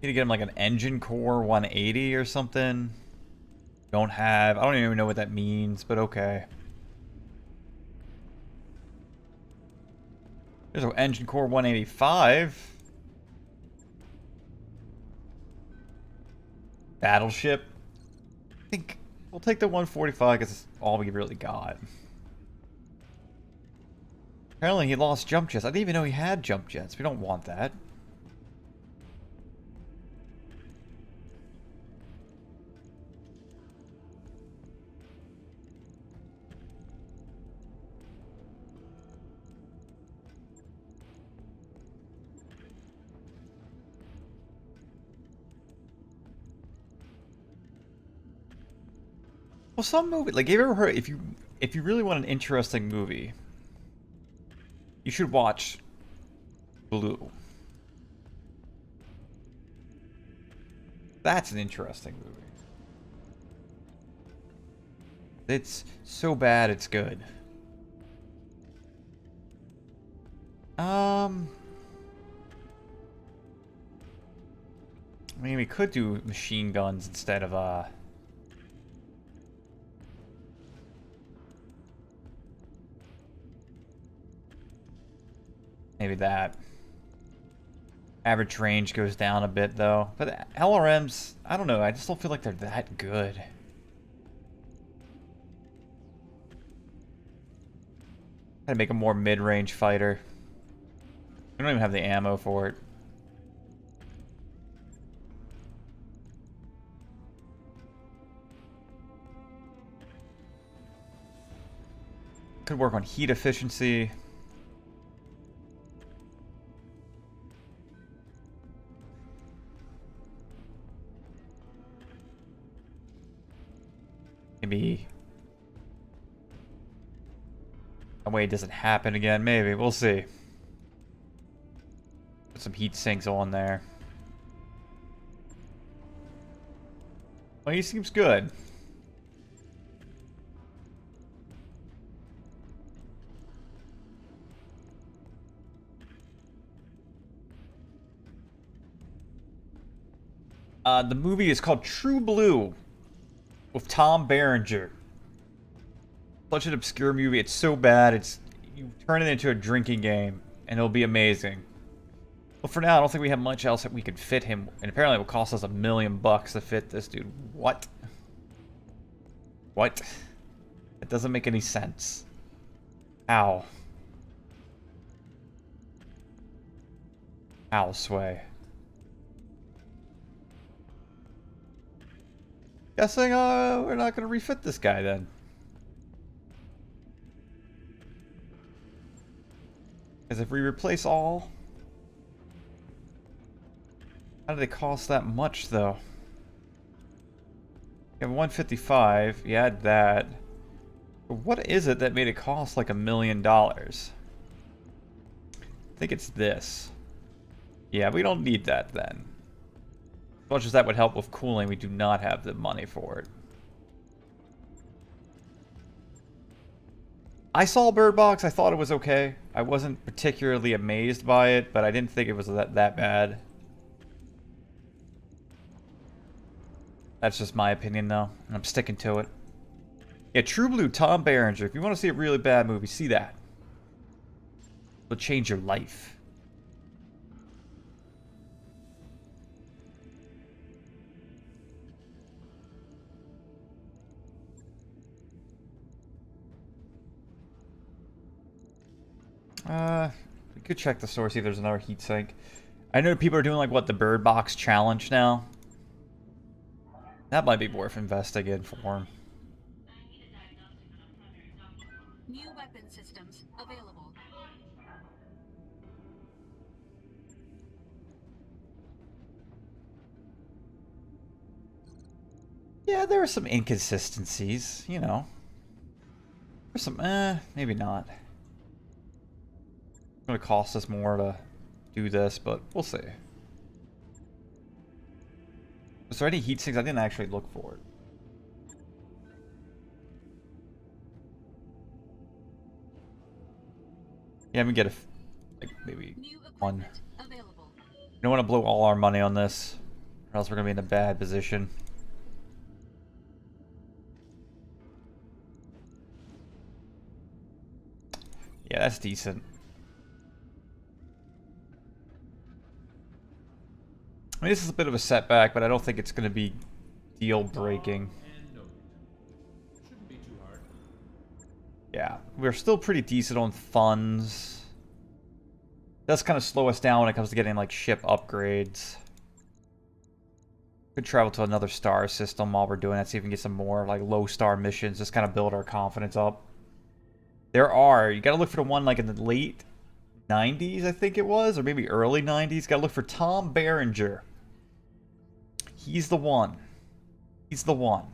Need to get him like an engine core 180 or something. I don't even know what that means, but okay. There's an engine core 185. Battleship. I think we'll take the 145 because it's all we really got. Apparently he lost jump jets. I didn't even know he had jump jets. We don't want that. Well, some movie, like, have you ever heard, if you really want an interesting movie, you should watch Blue. That's an interesting movie. It's so bad it's good. I mean, we could do machine guns instead of, maybe that. Average range goes down a bit, though. But LRMs, I don't know. I just don't feel like they're that good. Gotta make a more mid-range fighter. We don't even have the ammo for it. Could work on heat efficiency. Maybe that way it doesn't happen again. Maybe. We'll see. Put some heat sinks on there. Well, he seems good. The movie is called True Blue with Tom Berenger. Such an obscure movie. It's so bad. You turn it into a drinking game, and it'll be amazing. But for now, I don't think we have much else that we could fit him. And apparently, it will cost us $1 million to fit this dude. What? What? It doesn't make any sense. How? How, Sway? Guessing we're not going to refit this guy then. Because if we replace all... How do they cost that much, though? You have 155. You add that. But what is it that made it cost like $1 million? I think it's this. Yeah, we don't need that then. As much as that would help with cooling, we do not have the money for it. I saw Bird Box. I thought it was okay. I wasn't particularly amazed by it, but I didn't think it was that bad. That's just my opinion, though, and I'm sticking to it. Yeah, True Blue, Tom Berenger. If you want to see a really bad movie, see that. It'll change your life. We could check the store, see if there's another heatsink. I know people are doing, like, what, the Bird Box challenge now? That might be worth investing in for him. New weapon systems available. Yeah, there are some inconsistencies, you know. There's some, maybe not. It's gonna cost us more to do this, but we'll see. Was there any heat sinks? I didn't actually look for it. Yeah, we get like maybe one. We don't want to blow all our money on this, or else we're gonna be in a bad position. Yeah, that's decent. I mean, this is a bit of a setback, but I don't think it's going to be deal-breaking. And noted. Shouldn't be too hard. Yeah, we're still pretty decent on funds. That's kind of slow us down when it comes to getting, like, ship upgrades. Could travel to another star system while we're doing that, see if we can get some more, like, low-star missions, just kind of build our confidence up. You gotta look for the one, like, in the late 90s, I think it was, or maybe early 90s. Gotta look for Tom Berenger. He's the one. He's the one.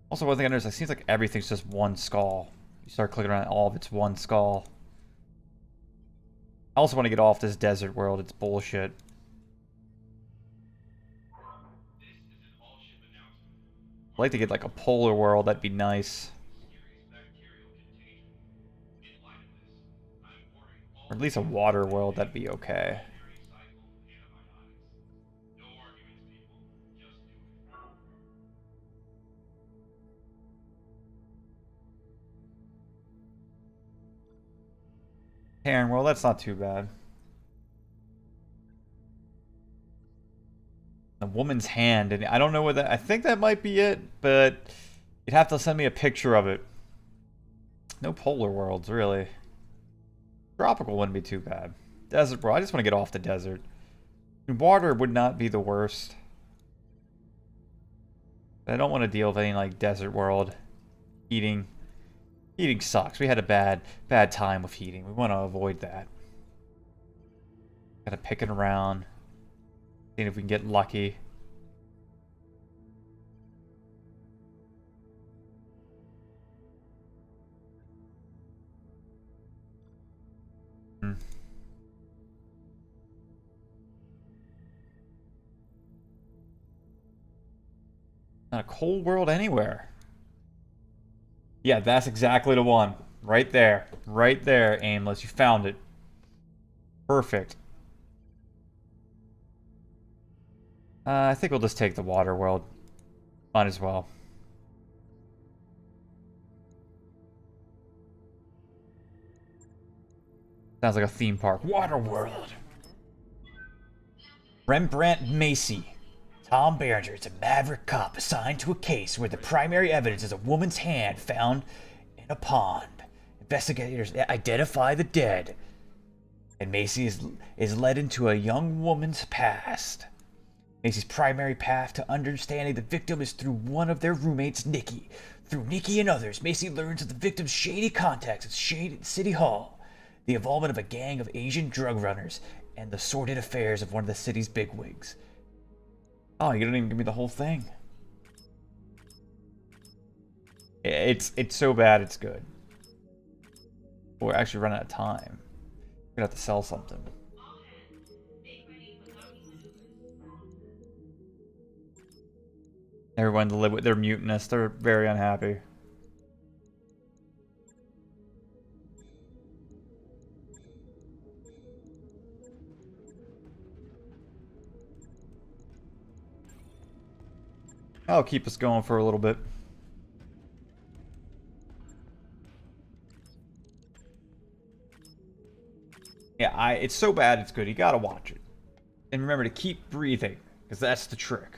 Also, one thing I noticed, it seems like everything's just one skull. You start clicking around, all of it's one skull. I also want to get off this desert world. It's bullshit. I'd like to get like a polar world. That'd be nice. Or at least a water world. That'd be okay. Terran world, that's not too bad. The woman's hand, and I don't know what that. I think that might be it, but you'd have to send me a picture of it. No polar worlds, really. Tropical wouldn't be too bad. Desert world, I just want to get off the desert. Water would not be the worst. I don't want to deal with any like desert world. Heating sucks. We had a bad time with heating. We want to avoid that. Gotta pick it around. Seeing if we can get lucky. Not a cold world anywhere. Yeah, that's exactly the one. Right there. Right there, Aimless. You found it. Perfect. I think we'll just take the water world. Might as well. Sounds like a theme park. Water world. Rembrandt Macy. Tom Berenger is a maverick cop assigned to a case where the primary evidence is a woman's hand found in a pond. Investigators identify the dead, and Macy is led into a young woman's past. Macy's primary path to understanding the victim is through one of their roommates, Nikki. Through Nikki and others, Macy learns of the victim's shady contacts at City Hall, the involvement of a gang of Asian drug runners, and the sordid affairs of one of the city's bigwigs. Oh, you don't even give me the whole thing. It's so bad it's good. We're actually running out of time. We're gonna have to sell something. Everyone to live with their mutinous. They're very unhappy. That'll keep us going for a little bit. Yeah, it's so bad it's good. You gotta watch it. And remember to keep breathing, because that's the trick.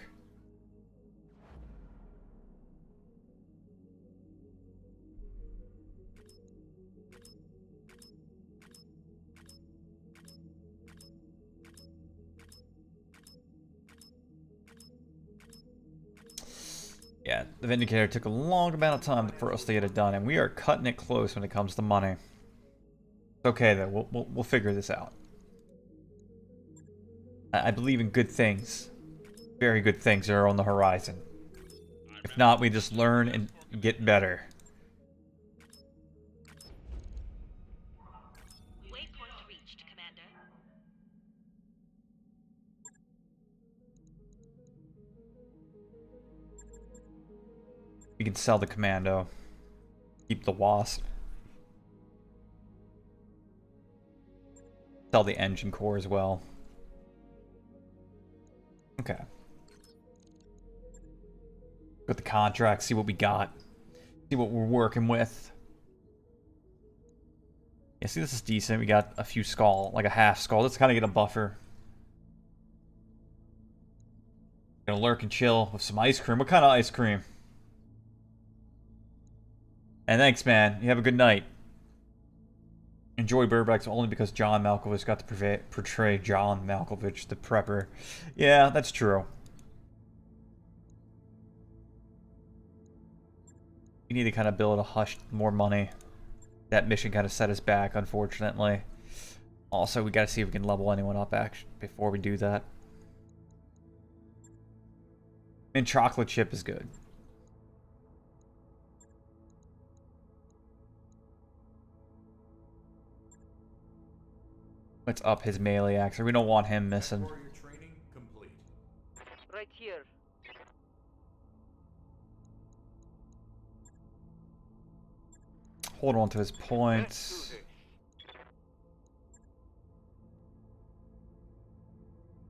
Yeah, the Vindicator took a long amount of time for us to get it done, and we are cutting it close when it comes to money. It's okay though, we'll figure this out. I believe in good things. Very good things are on the horizon. If not, we just learn and get better. Waypoint reached, Commander. We can sell the Commando. Keep the Wasp. Sell the engine core as well. Okay. Got the contract, see what we got. See what we're working with. Yeah, see, this is decent. We got a few skull, like a half skull. Let's kind of get a buffer. Gonna lurk and chill with some ice cream. What kind of ice cream? And thanks, man. You have a good night. Enjoy Burbacks only because John Malkovich got to portray John Malkovich, the prepper. Yeah, that's true. We need to kind of build a hush, more money. That mission kind of set us back, unfortunately. Also, we got to see if we can level anyone up before we do that. And chocolate chip is good. Let's up his melee axe. We don't want him missing. MechWarrior training complete. Right here. Hold on to his points.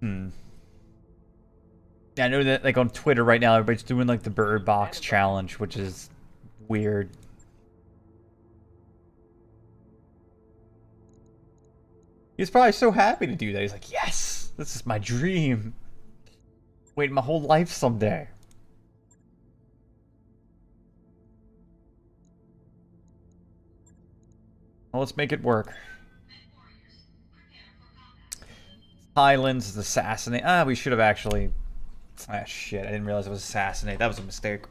Yeah, I know that like on Twitter right now, everybody's doing like the Bird Box challenge, which is weird. He's probably so happy to do that. He's like, yes, this is my dream. Waiting my whole life someday. Well, let's make it work. Highlands is assassinate. Ah, we should have actually... Ah, shit. I didn't realize it was assassinate. That was a mistake.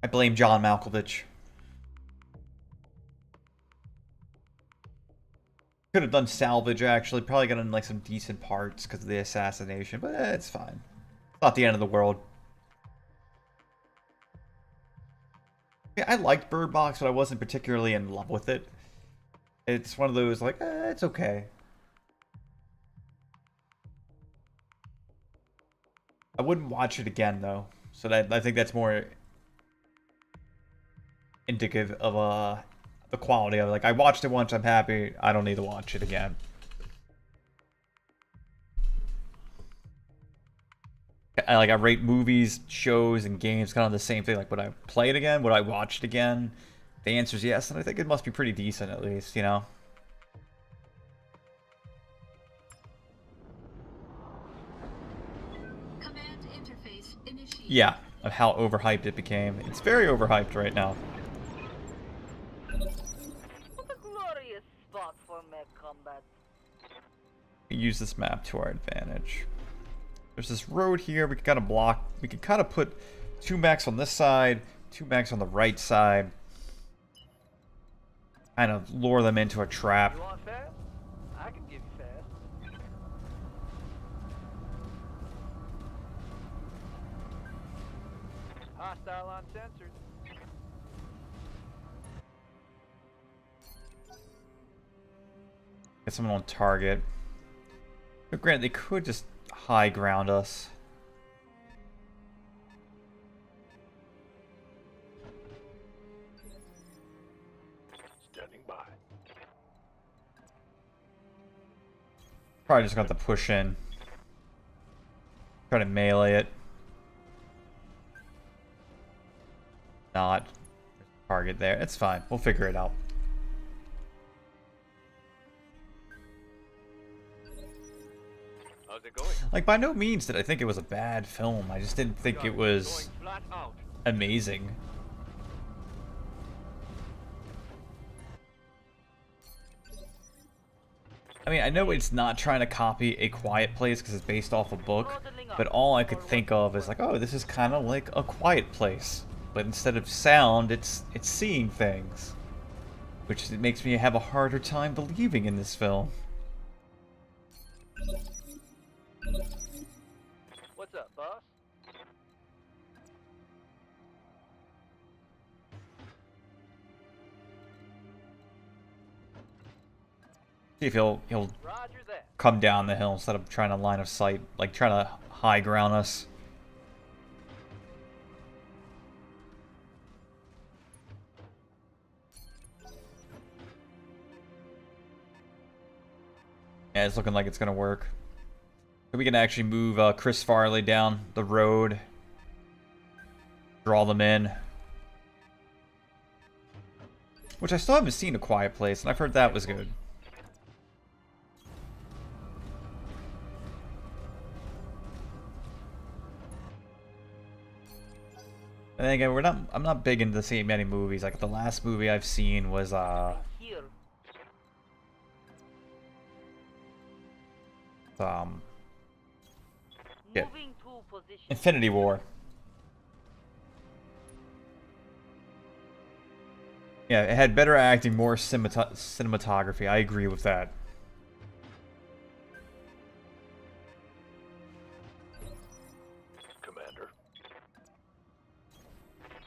I blame John Malkovich. Could have done salvage, actually. Probably gotten like some decent parts because of the assassination, but it's fine. Not the end of the world. Yeah, I liked Bird Box, but I wasn't particularly in love with it. It's one of those, like, it's okay. I wouldn't watch it again, though. So that I think that's more indicative of the quality of it. Like, I watched it once, I'm happy. I don't need to watch it again. I rate movies, shows, and games kind of the same thing. Like, would I play it again? Would I watch it again? The answer is yes, and I think it must be pretty decent at least, you know? Command interface initiated. Yeah, of how overhyped it became. It's very overhyped right now. What a glorious spot for mech combat. Use this map to our advantage. There's this road here. We can kind of block. We can kind of put 2 mechs on this side, 2 mechs on the right side. Kind of lure them into a trap. You want fast? I can give you fast. Hostile on sensors. Get someone on target. But granted, they could just high ground us. Standing by. Probably just got to push in. Try to melee it. Not. Target there. It's fine. We'll figure it out. How's it going? Like, by no means did I think it was a bad film. I just didn't think it was Going flat out. amazing. I mean, I know it's not trying to copy A Quiet Place because it's based off a book, but all I could think of is like, oh, this is kind of like A Quiet Place, but instead of sound, it's seeing things, which makes me have a harder time believing in this film. What's up, boss? See if he'll Roger that. come down the hill instead of trying to line of sight, like trying to high ground us. Yeah, it's looking like it's gonna work. We can actually move Chris Farley down the road, draw them in. Which I still haven't seen A Quiet Place, and I've heard that was good. And then again, I'm not big into seeing many movies. Like the last movie I've seen was Here. Yeah. Moving to position. Infinity War. Yeah, it had better acting, more cinematography. I agree with that. Commander.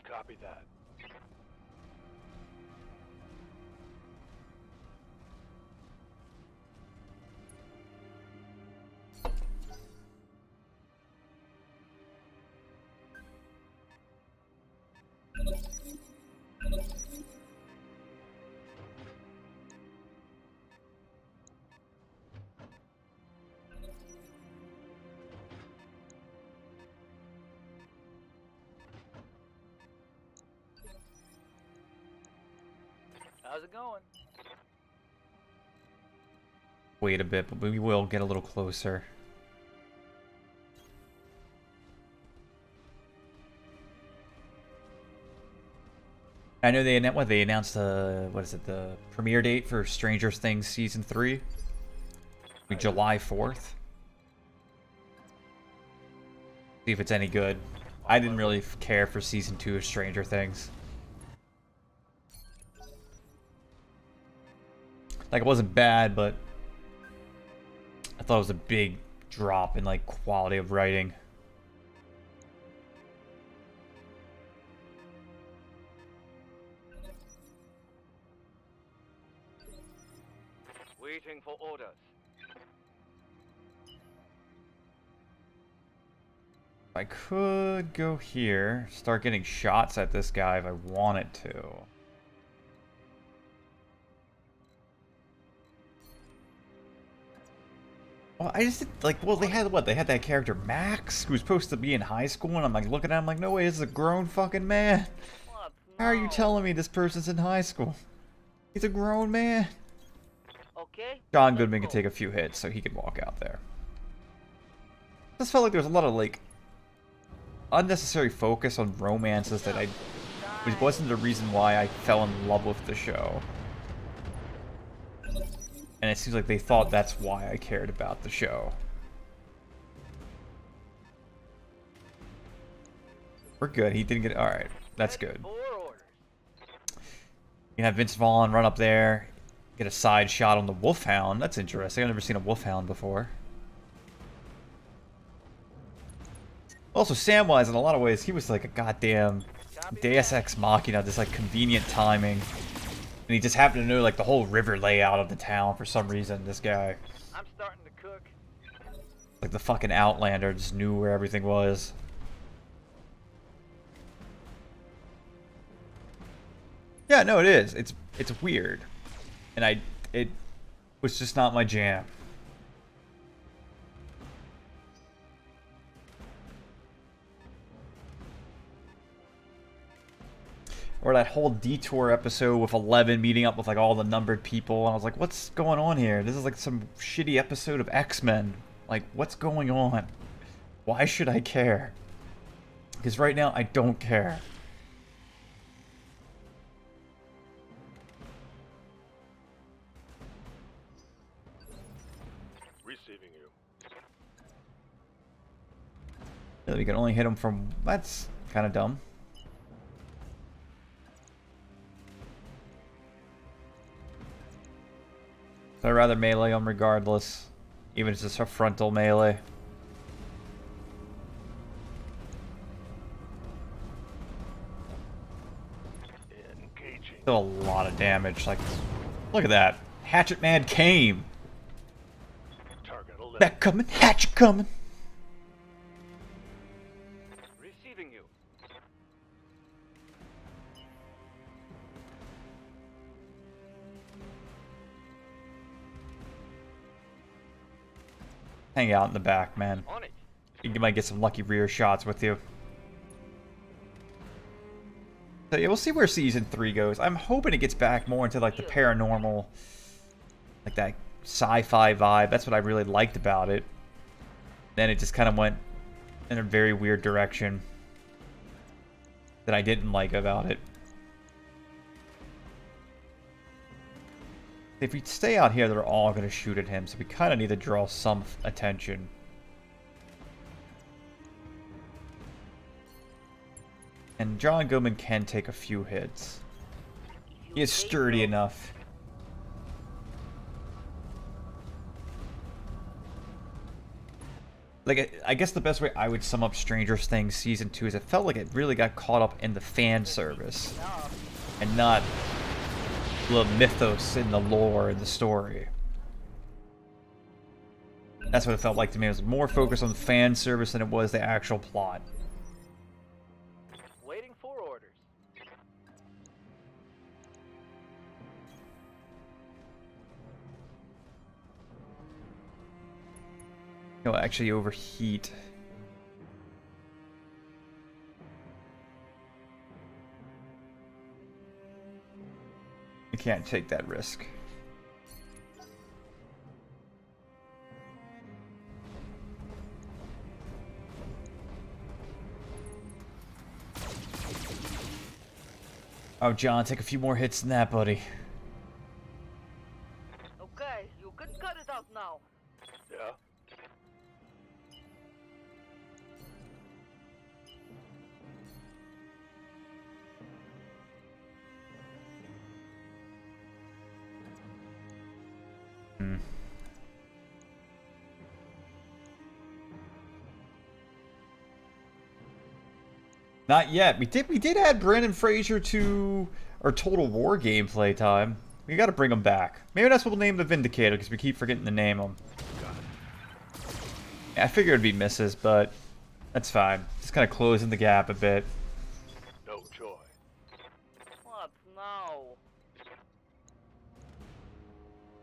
Copy that. How's it going? Wait a bit, but we will get a little closer. I know they announced what is it, the premiere date for Stranger Things season 3? Be July 4th. See if it's any good. I didn't really care for season 2 of Stranger Things. Like, it wasn't bad, but I thought it was a big drop in like quality of writing. Waiting for orders. I could go here, start getting shots at this guy if I wanted to. Well, I just did, like, well, they had what? They had that character Max, who was supposed to be in high school, and I'm like looking at him like, no way, this is a grown fucking man. What? How are you No. telling me this person's in high school? He's a grown man. Okay. John let's Goodman go. could take a few hits, so he could walk out there. Just felt like there was a lot of like unnecessary focus on romances that which wasn't the reason why I fell in love with the show. And it seems like they thought that's why I cared about the show. We're good. He didn't get... Alright. That's Ready good. for orders. You can have Vince Vaughn run up there, get a side shot on the Wolfhound. That's interesting. I've never seen a Wolfhound before. Also, Samwise, in a lot of ways, he was like a goddamn Deus Ex Machina, this like convenient timing. And he just happened to know like the whole river layout of the town for some reason, this guy. I'm starting to cook. Like the fucking Outlander just knew where everything was. Yeah, no, it is. It's weird. And it was just not my jam. Or that whole detour episode with 11 meeting up with like all the numbered people, and I was like, what's going on here? This is like some shitty episode of X-Men. Like, what's going on? Why should I care? Because right now, I don't care. Receiving you. You can only hit him from... That's kind of dumb. So I'd rather melee him regardless. Even if it's just a frontal melee. Engaging. Still a lot of damage. Like, look at that. Hatchet Man came. Target eliminated. Back coming. Hatchet coming. Receiving you. Hang out in the back, man. On it. You might get some lucky rear shots with you. So yeah, we'll see where Season 3 goes. I'm hoping it gets back more into like the paranormal, like that sci-fi vibe. That's what I really liked about it. Then it just kind of went in a very weird direction that I didn't like about it. If we stay out here, they're all going to shoot at him, so we kind of need to draw some attention. And John Goodman can take a few hits. He is sturdy enough. Like, I guess the best way I would sum up Stranger Things Season 2 is it felt like it really got caught up in the fan service. And not the mythos in the lore and the story. That's what it felt like to me. It was more focused on fan service than it was the actual plot. Waiting for orders. He'll actually overheat. You can't take that risk. Oh, John, take a few more hits than that, buddy. Okay, you can cut it out now. Yeah. Not yet. We did add Brandon Fraser to our Total War gameplay time. We gotta bring him back. Maybe that's what we'll name the Vindicator, because we keep forgetting to name him. Yeah, I figured it'd be misses, but that's fine. Just kind of closing the gap a bit. No joy. What now?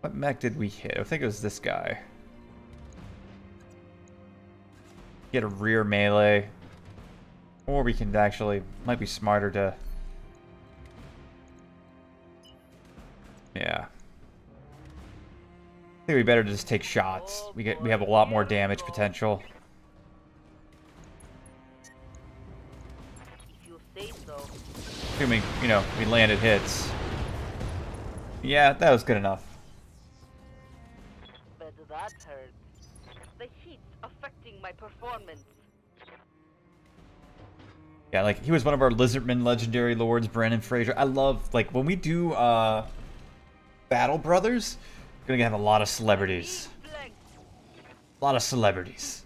What mech did we hit? I think it was this guy. Get a rear melee. Or we can actually, might be smarter to... Yeah. I think we better just take shots. We have a lot more damage potential. If you say so. Assuming, you know, we landed hits. Yeah, that was good enough. But that hurt. The heat's affecting my performance. Yeah, like, he was one of our Lizardman legendary lords, Brandon Fraser. I love, like, when we do, Battle Brothers, we're gonna have a lot of celebrities. A lot of celebrities.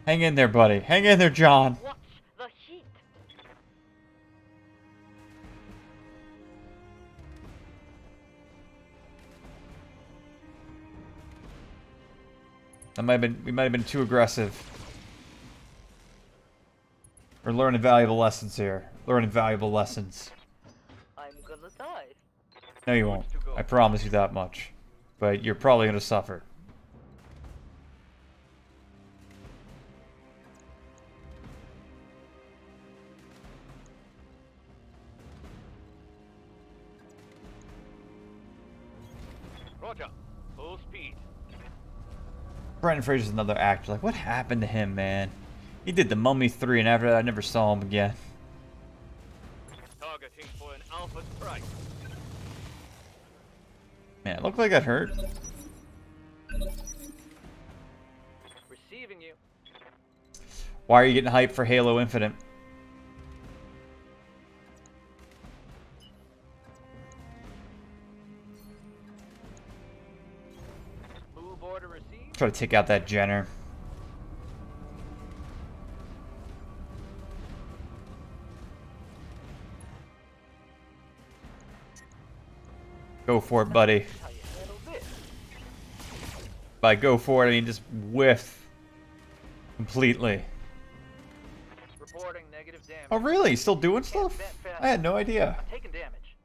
Hang in there, buddy. Hang in there, John. Watch the heat. We might have been too aggressive. We're learning valuable lessons here. Learning valuable lessons. I'm gonna die. No, you won't. I promise you that much. But you're probably gonna suffer. Roger. Full speed. Brendan Fraser's another actor. Like, what happened to him, man? He did The Mummy 3, and after that, I never saw him again. Targeting for an alpha strike. Man, it looked like I got hurt. Receiving you. Why are you getting hyped for Halo Infinite? Move order received. Try to take out that Jenner. Go for it, buddy. How you handle this? By go for it, I mean just whiff. Completely. Reporting negative damage. Oh, really? He's still doing stuff? I had no idea. I'm taking damage.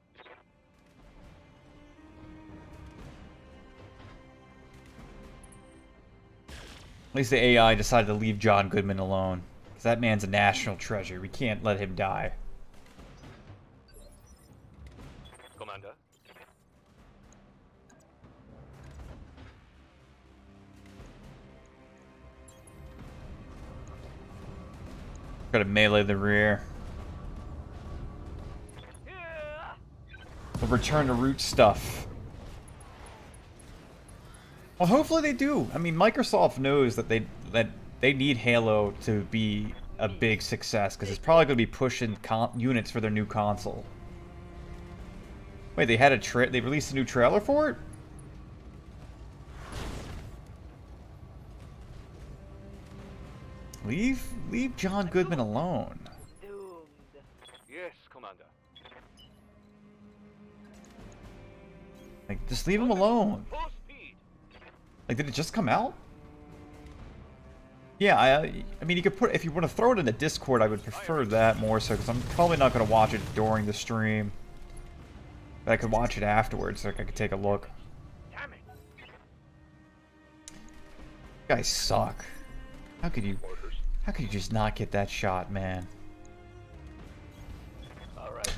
At least the AI decided to leave John Goodman alone. Because that man's a national treasure. We can't let him die. Commander. Gotta melee the rear. We'll return to root stuff. Well, hopefully they do. I mean, Microsoft knows that they need Halo to be a big success because it's probably going to be pushing units for their new console. Wait, they had they released a new trailer for it? Leave John Goodman alone. Doomed. Yes, Commander. Like, just leave him alone. Full speed. Like, did it just come out? Yeah, I mean, you could put, if you want to throw it in the Discord, I would prefer that more so, because I'm probably not going to watch it during the stream. But I could watch it afterwards, so I could take a look. Damn it. You guys suck. How could you just not get that shot, man?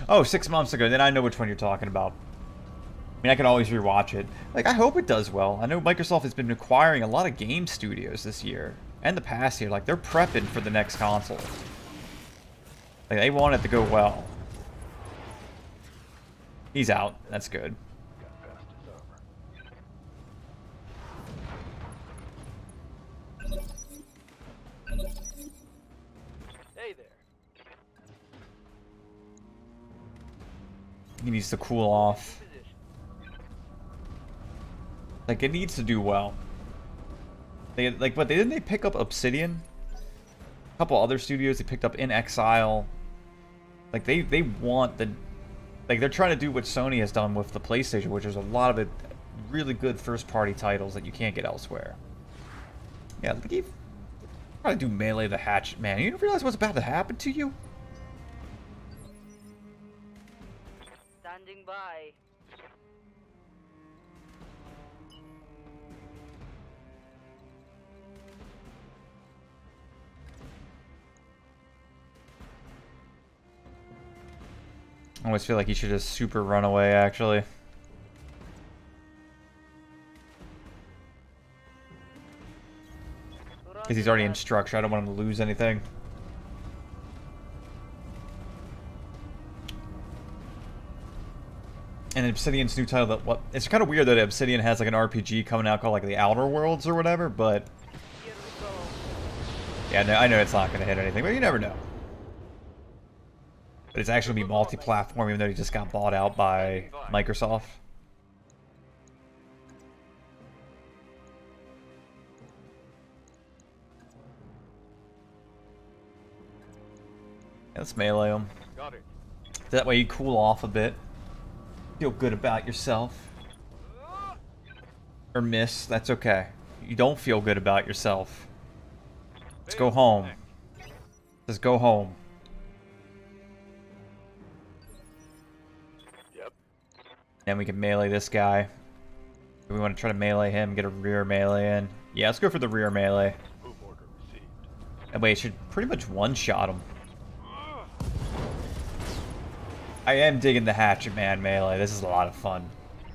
Oh, 6 months ago, then I know which one you're talking about. I mean, I can always rewatch it. Like, I hope it does well. I know Microsoft has been acquiring a lot of game studios this year. And the past year. Like, they're prepping for the next console. Like, they want it to go well. He's out. That's good. Hey there. He needs to cool off. Like, it needs to do well. But didn't they pick up Obsidian? A couple other studios they picked up In Exile. Like, they want the... Like, they're trying to do what Sony has done with the PlayStation, which is a lot of it really good first-party titles that you can't get elsewhere. Yeah, leave... Trying to do Melee the Hatchet, man. You didn't realize what's about to happen to you? Standing by. I always feel like he should just super run away, actually. Because he's already in structure. I don't want him to lose anything. And Obsidian's new title, that what? It's kind of weird that Obsidian has like an RPG coming out called like the Outer Worlds or whatever, but yeah, no, I know it's not going to hit anything, but you never know. But it's actually going to be multi-platform, even though he just got bought out by Microsoft. Yeah, let's melee him. Got it. That way you cool off a bit. Feel good about yourself. Or miss, that's okay. You don't feel good about yourself. Let's go home. Just go home. Yep. Then we can melee this guy. Do we want to try to melee him, get a rear melee in? Yeah, let's go for the rear melee. Move order received. That way it should pretty much one-shot him. I am digging the hatchet man melee. This is a lot of fun.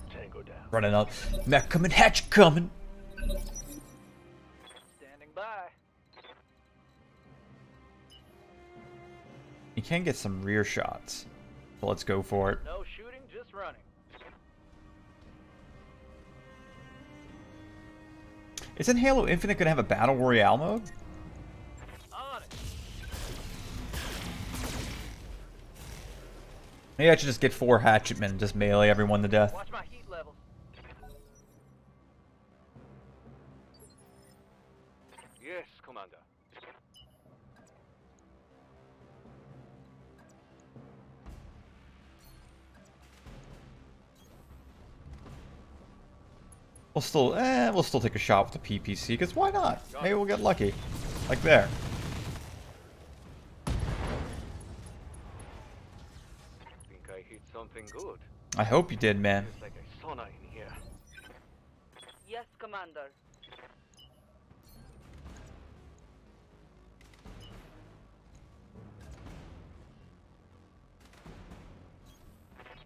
Tango down. Running up. Mech coming, hatchet coming. Standing by. You can get some rear shots. So let's go for it. No shooting, just running. Isn't Halo Infinite gonna have a Battle Royale mode? On it. Maybe I should just get 4 hatchet men and just melee everyone to death. Watch my heat levels. Yes, Commander. We'll still take a shot with the PPC, because why not? Maybe we'll get lucky. Like there. Think I hit something good. I hope you did, man. It's like a sauna in here. Yes, Commander.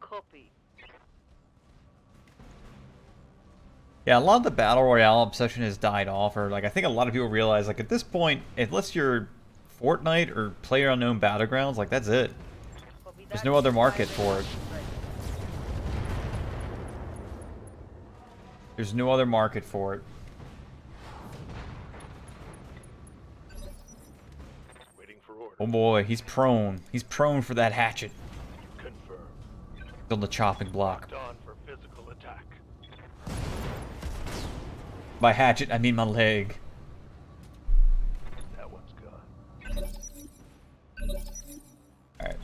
Copy. Yeah, a lot of the Battle Royale obsession has died off, or like I think a lot of people realize like at this point, unless you're Fortnite or PlayerUnknown Battlegrounds, like that's it. Copy There's that. no other market for it. There's no other market for it. Waiting for order. Oh boy, he's prone. He's prone for that hatchet. Confirmed. On the chopping block. Done for physical attack. By hatchet, I mean my leg. That one's gone. Alright.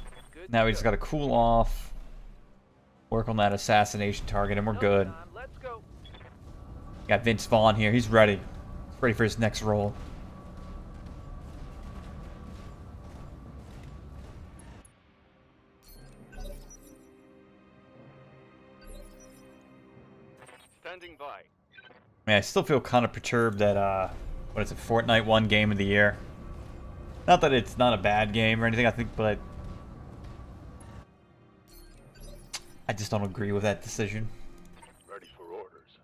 Now we just gotta cool off. Work on that assassination target, and we're good. Let's go. Got Vince Vaughn here. He's ready. He's ready for his next role. Standing by. Man, I still feel kind of perturbed that, what is it, Fortnite won Game of the Year. Not that it's not a bad game or anything, I think, but I just don't agree with that decision. Ready for orders.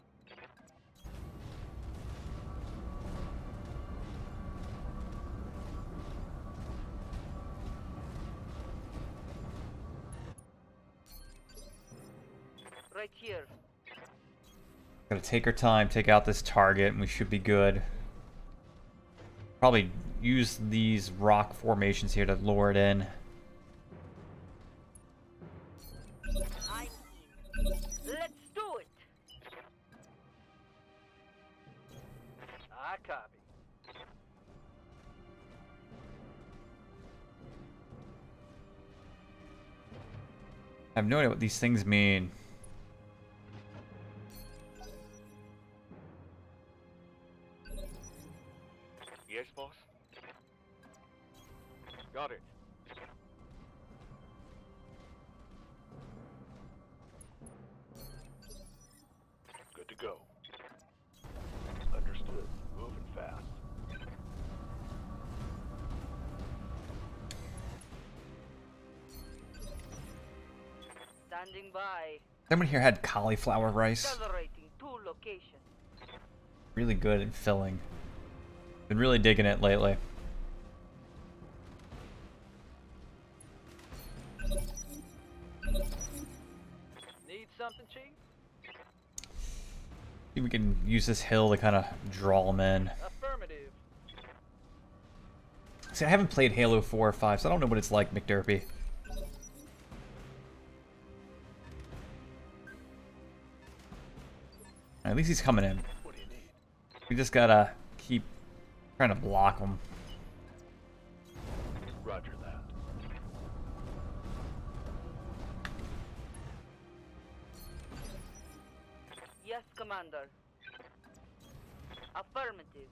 Right here. Gotta take our time, take out this target, and we should be good. Probably use these rock formations here to lure it in. I'm in. Let's do it. I copy. I have no idea what these things mean. Yes, boss. Got it. Good to go. Understood. Moving fast. Standing by. Someone here had cauliflower rice. Accelerating to location. Really good at filling. Been really digging it lately. Need something, Chief? Maybe we can use this hill to kind of draw them in. Affirmative. See, I haven't played Halo 4 or 5, so I don't know what it's like, McDerpy. At least he's coming in. What do you need? We just gotta keep trying to block him. Roger that. Yes, Commander. Affirmative.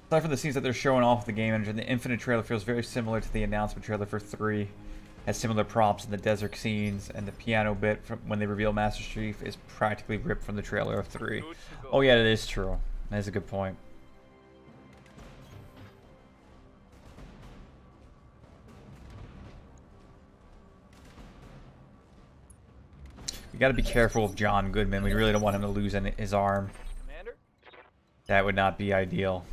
Aside from the scenes that they're showing off the game engine, the Infinite trailer feels very similar to the announcement trailer for 3. Has similar props in the desert scenes, and the piano bit from when they reveal Master Chief is practically ripped from the trailer of 3. Oh yeah, that is true. That is a good point. We gotta be careful of John Goodman. We really don't want him to lose his arm. Commander? That would not be ideal.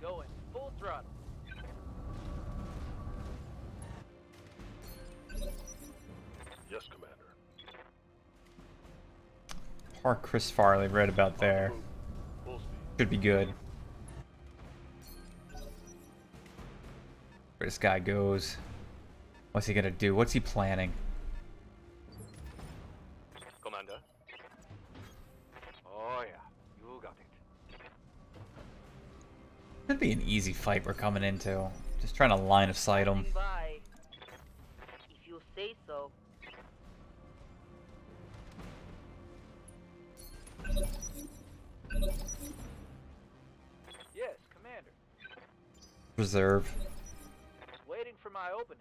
Going full throttle. Yes, Commander. Park Chris Farley right about there. Full speed. Should be good. Where this guy goes. What's he gonna do? What's he planning? Commander. Oh yeah, you got it. Should be an easy fight we're coming into. Just trying to line of sight him. Standing by. If you say so. Yes, Commander. Reserve. Waiting for my opening.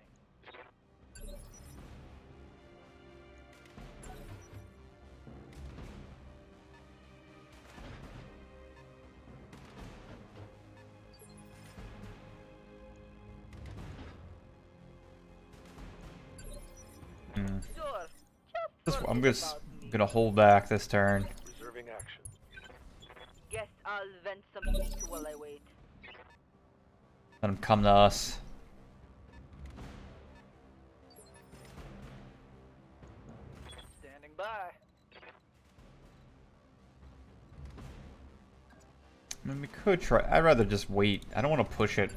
Sure. I'm just gonna hold back this turn. Reserving action. Guess I'll vent some heat while I wait. Let him come to us. Standing by. I mean, we could try. I'd rather just wait. I don't want to push it.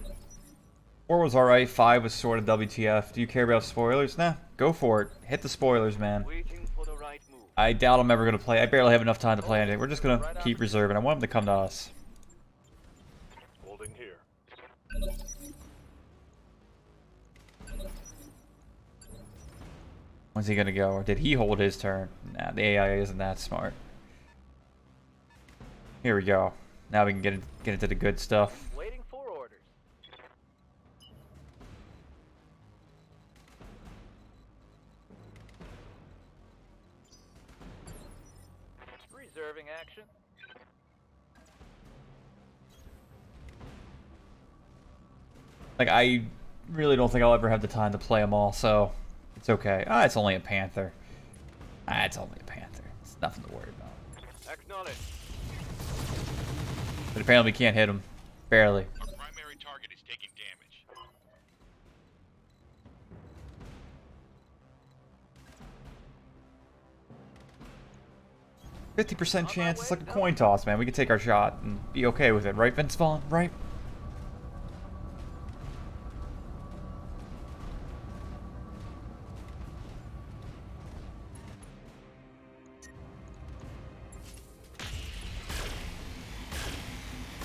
4 was alright. 5 was sort of WTF. Do you care about spoilers? Nah, go for it. Hit the spoilers, man. Waiting for the right move. I doubt I'm ever gonna play. I barely have enough time to play anything. We're just gonna keep reserving. I want him to come to us. Holding here. When's he gonna go? Or did he hold his turn? Nah, the AI isn't that smart. Here we go. Now we can get into the good stuff. Waiting for orders. Reserving action. Like, I really don't think I'll ever have the time to play them all, so it's okay. Ah, it's only a Panther. Ah, it's only a Panther. It's nothing to worry about. Acknowledge. But apparently we can't hit him. Barely. Our primary target is taking damage. 50% chance. It's like a coin toss, man. We can take our shot and be okay with it, right, Vince Vaughn? Right?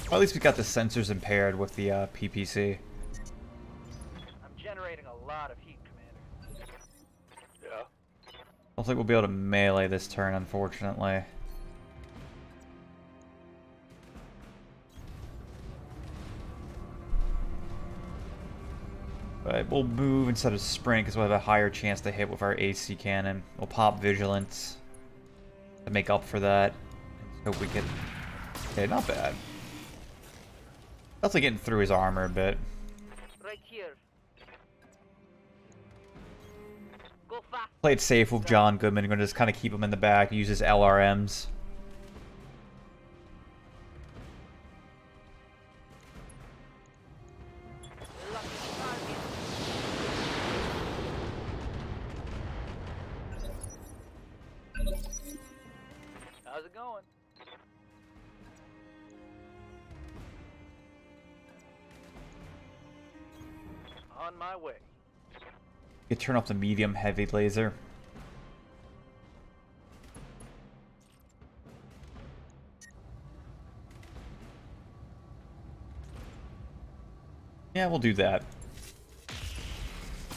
Well, at least we got the sensors impaired with the PPC. I'm generating a lot of heat, Commander. Yeah. I don't think we'll be able to melee this turn, unfortunately. But we'll move instead of sprint because we'll have a higher chance to hit with our AC cannon. We'll pop Vigilance to make up for that. Hope we get... Okay, not bad. Definitely getting through his armor a bit. Right here. Go fast. Play it safe with John Goodman. We're going to just kind of keep him in the back, use his LRMs. How's it going? On my way. You can turn off the medium heavy laser. Yeah, we'll do that.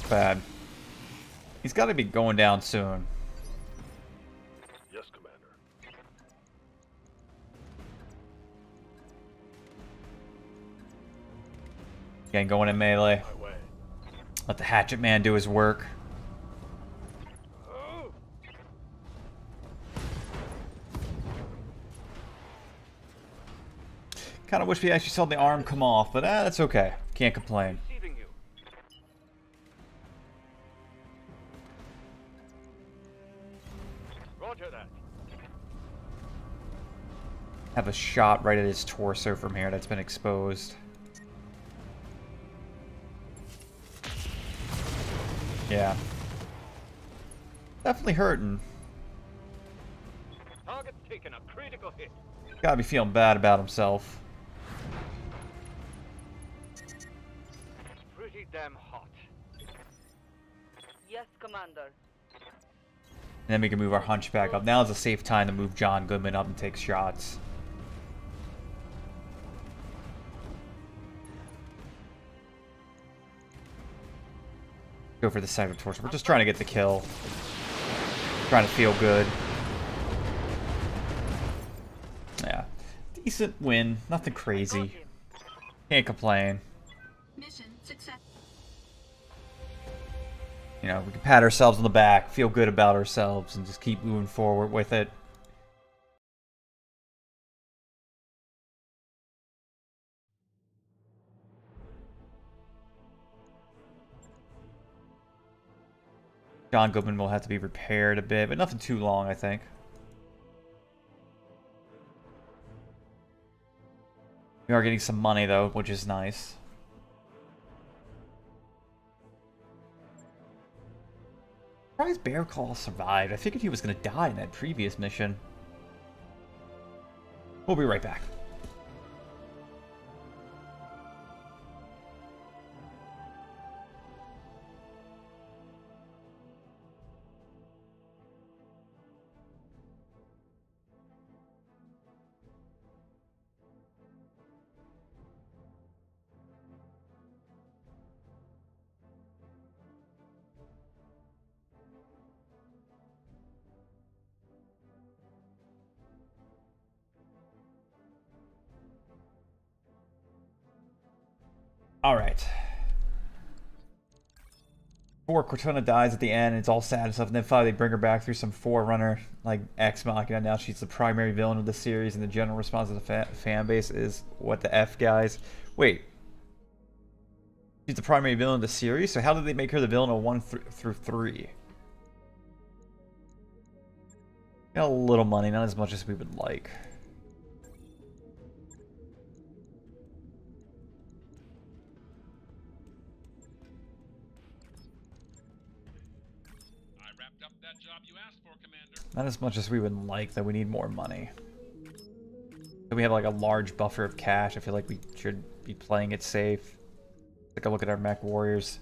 Bad. He's got to be going down soon. Yes, Commander. Again, going in melee. My way. Let the hatchet man do his work. Oh! Kind of wish we actually saw the arm come off, but that's okay. Can't complain. Receiving you. Roger that. Have a shot right at his torso from here that's been exposed. Yeah. Definitely hurting. Target's taken a critical hit. Gotta be feeling bad about himself. Pretty damn hot. Yes, Commander. And then we can move our hunchback up. Now is a safe time to move John Goodman up and take shots. Go for the second torso. We're just trying to get the kill. Trying to feel good. Yeah. Decent win. Nothing crazy. Can't complain. Mission success. You know, we can pat ourselves on the back, feel good about ourselves, and just keep moving forward with it. John Goodman will have to be repaired a bit, but nothing too long, I think. We are getting some money, though, which is nice. Surprised Bear Claw survived. I figured he was going to die in that previous mission. We'll be right back. Alright. Poor Cortana dies at the end, and it's all sad and stuff, and then finally they bring her back through some Forerunner, like Ex Machina. Now she's the primary villain of the series, and the general response of the fan base is, what the F, guys? Wait. She's the primary villain of the series? So how did they make her the villain of 1 through 3? Got a little money, not as much as we would like. Not as much as we would like, though. We need more money. So we have like a large buffer of cash. I feel like we should be playing it safe. Take a look at our mech warriors.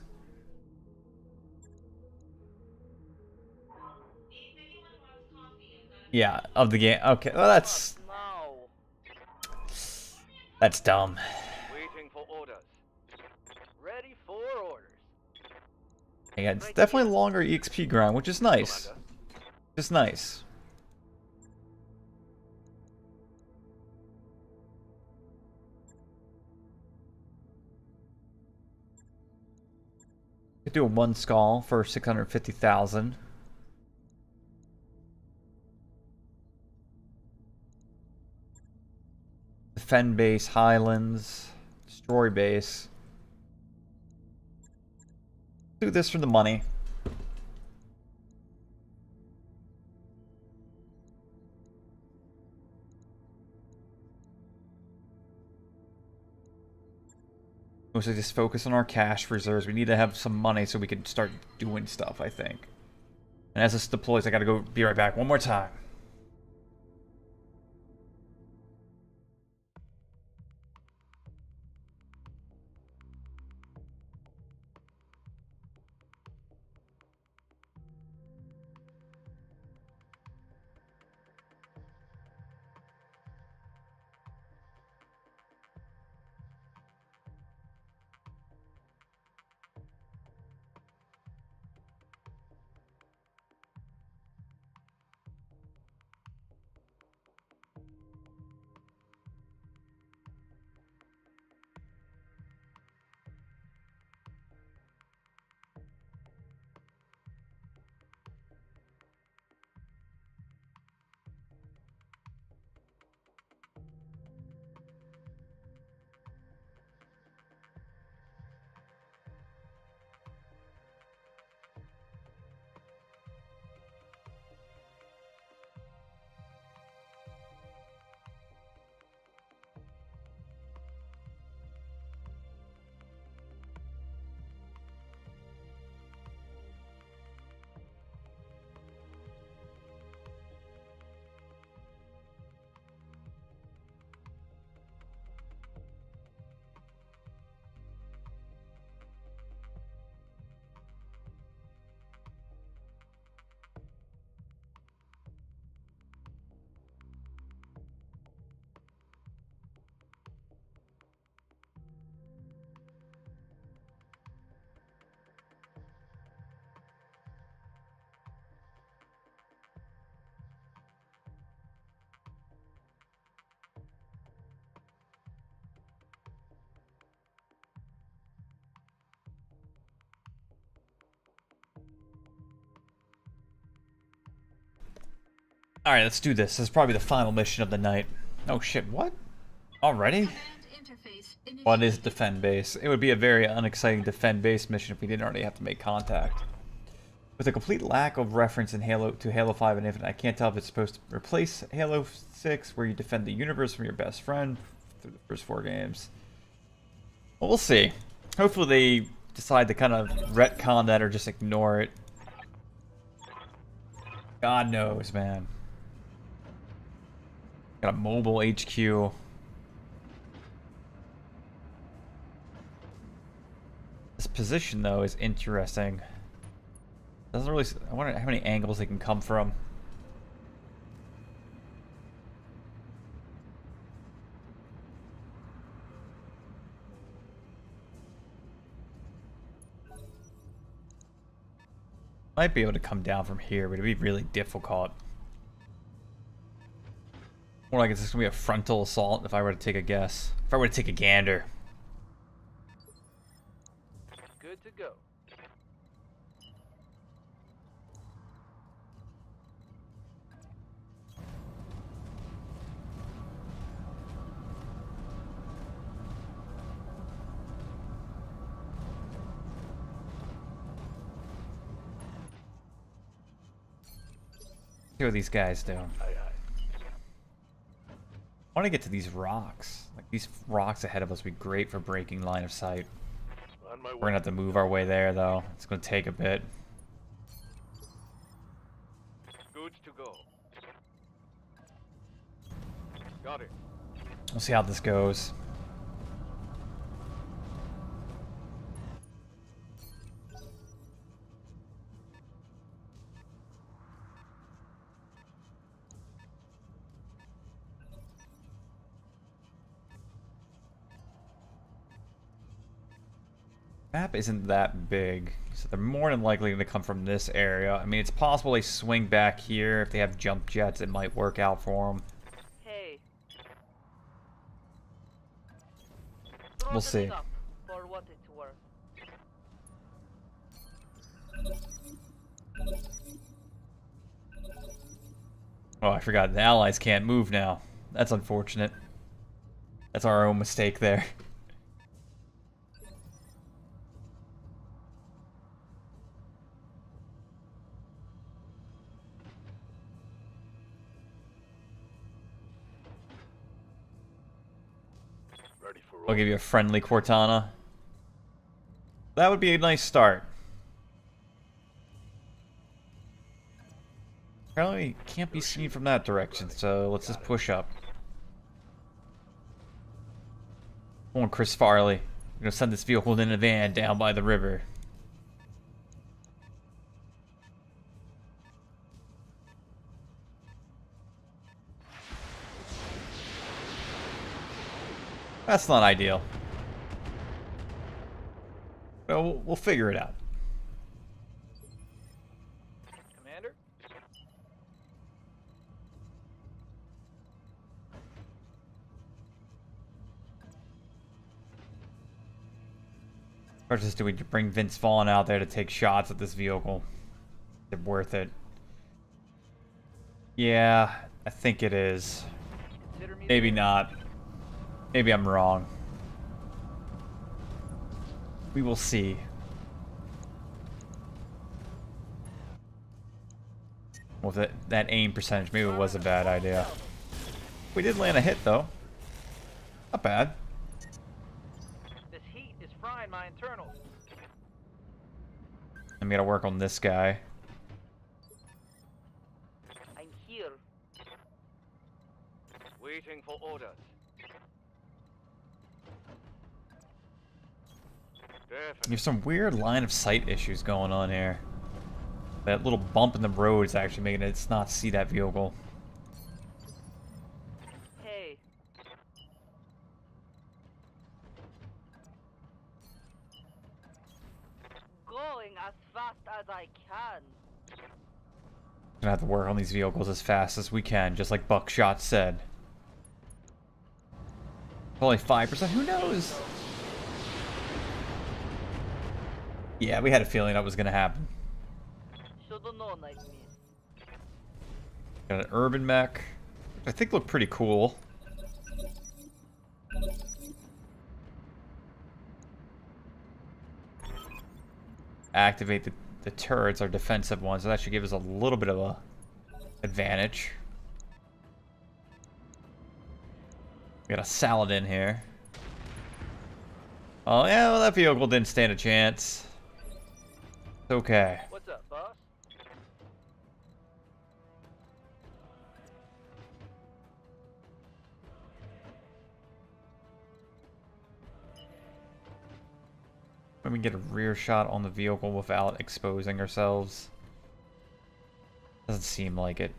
Yeah, of the game. Okay, well that's dumb. Waiting for orders. Ready for orders. Yeah, it's definitely a longer EXP grind, which is nice. Just nice. Could do a 1 skull for 650,000. Defend base, Highlands, destroy base. Do this for the money. Mostly just focus on our cash reserves. We need to have some money so we can start doing stuff, I think. And as this deploys, I gotta go be right back one more time. Alright, let's do this. This is probably the final mission of the night. Oh shit, what? Already? What is defend base? It would be a very unexciting defend base mission if we didn't already have to make contact. With a complete lack of reference in Halo 5 and Infinite, I can't tell if it's supposed to replace Halo 6, where you defend the universe from your best friend through the first 4 games. Well, we'll see. Hopefully they decide to kind of retcon that or just ignore it. God knows, man. Got a mobile HQ. This position, though, is interesting. Doesn't really... I wonder how many angles they can come from. Might be able to come down from here, but it'd be really difficult. More like it's just gonna be a frontal assault if I were to take a guess. If I were to take a gander. Good to go. See what these guys do. I want to get to these rocks. Like, these rocks ahead of us would be great for breaking line of sight. We're gonna have to move our way there, though. It's gonna take a bit. Good to go. Got it. We'll see how this goes. Map isn't that big, so they're more than likely going to come from this area. I mean, it's possible they swing back here. If they have jump jets, it might work out for them. Hey. We'll see. Up for what it's worth. Oh, I forgot. The allies can't move now. That's unfortunate. That's our own mistake there. Ready for I'll give you a friendly Cortana. That would be a nice start. Apparently can't be seen from that direction, so let's just push up. Come on, Chris Farley. We're gonna send this vehicle in a van down by the river. That's not ideal. Well, we'll figure it out. Commander? Or just do we bring Vince Vaughn out there to take shots at this vehicle? Is it worth it? Yeah, I think it is. Consider me Maybe there. not. Maybe I'm wrong. We will see. Well, that aim percentage, maybe it was a bad idea. We did land a hit, though. Not bad. This heat is frying my internals. I'm gonna work on this guy. I'm here. Waiting for orders. There's some weird line of sight issues going on here. That little bump in the road is actually making it not see that vehicle. Hey. Going as fast as I can. Gonna have to work on these vehicles as fast as we can, just like Buckshot said. Only 5%? Who knows? Yeah, we had a feeling that was gonna happen. Should've known like me. Got an urban mech, which I think looked pretty cool. Activate the turrets, our defensive ones, so that should give us a little bit of a advantage. We got a Saladin here. Oh yeah, well that vehicle didn't stand a chance. It's okay. What's up, boss? When we get a rear shot on the vehicle without exposing ourselves. Doesn't seem like it.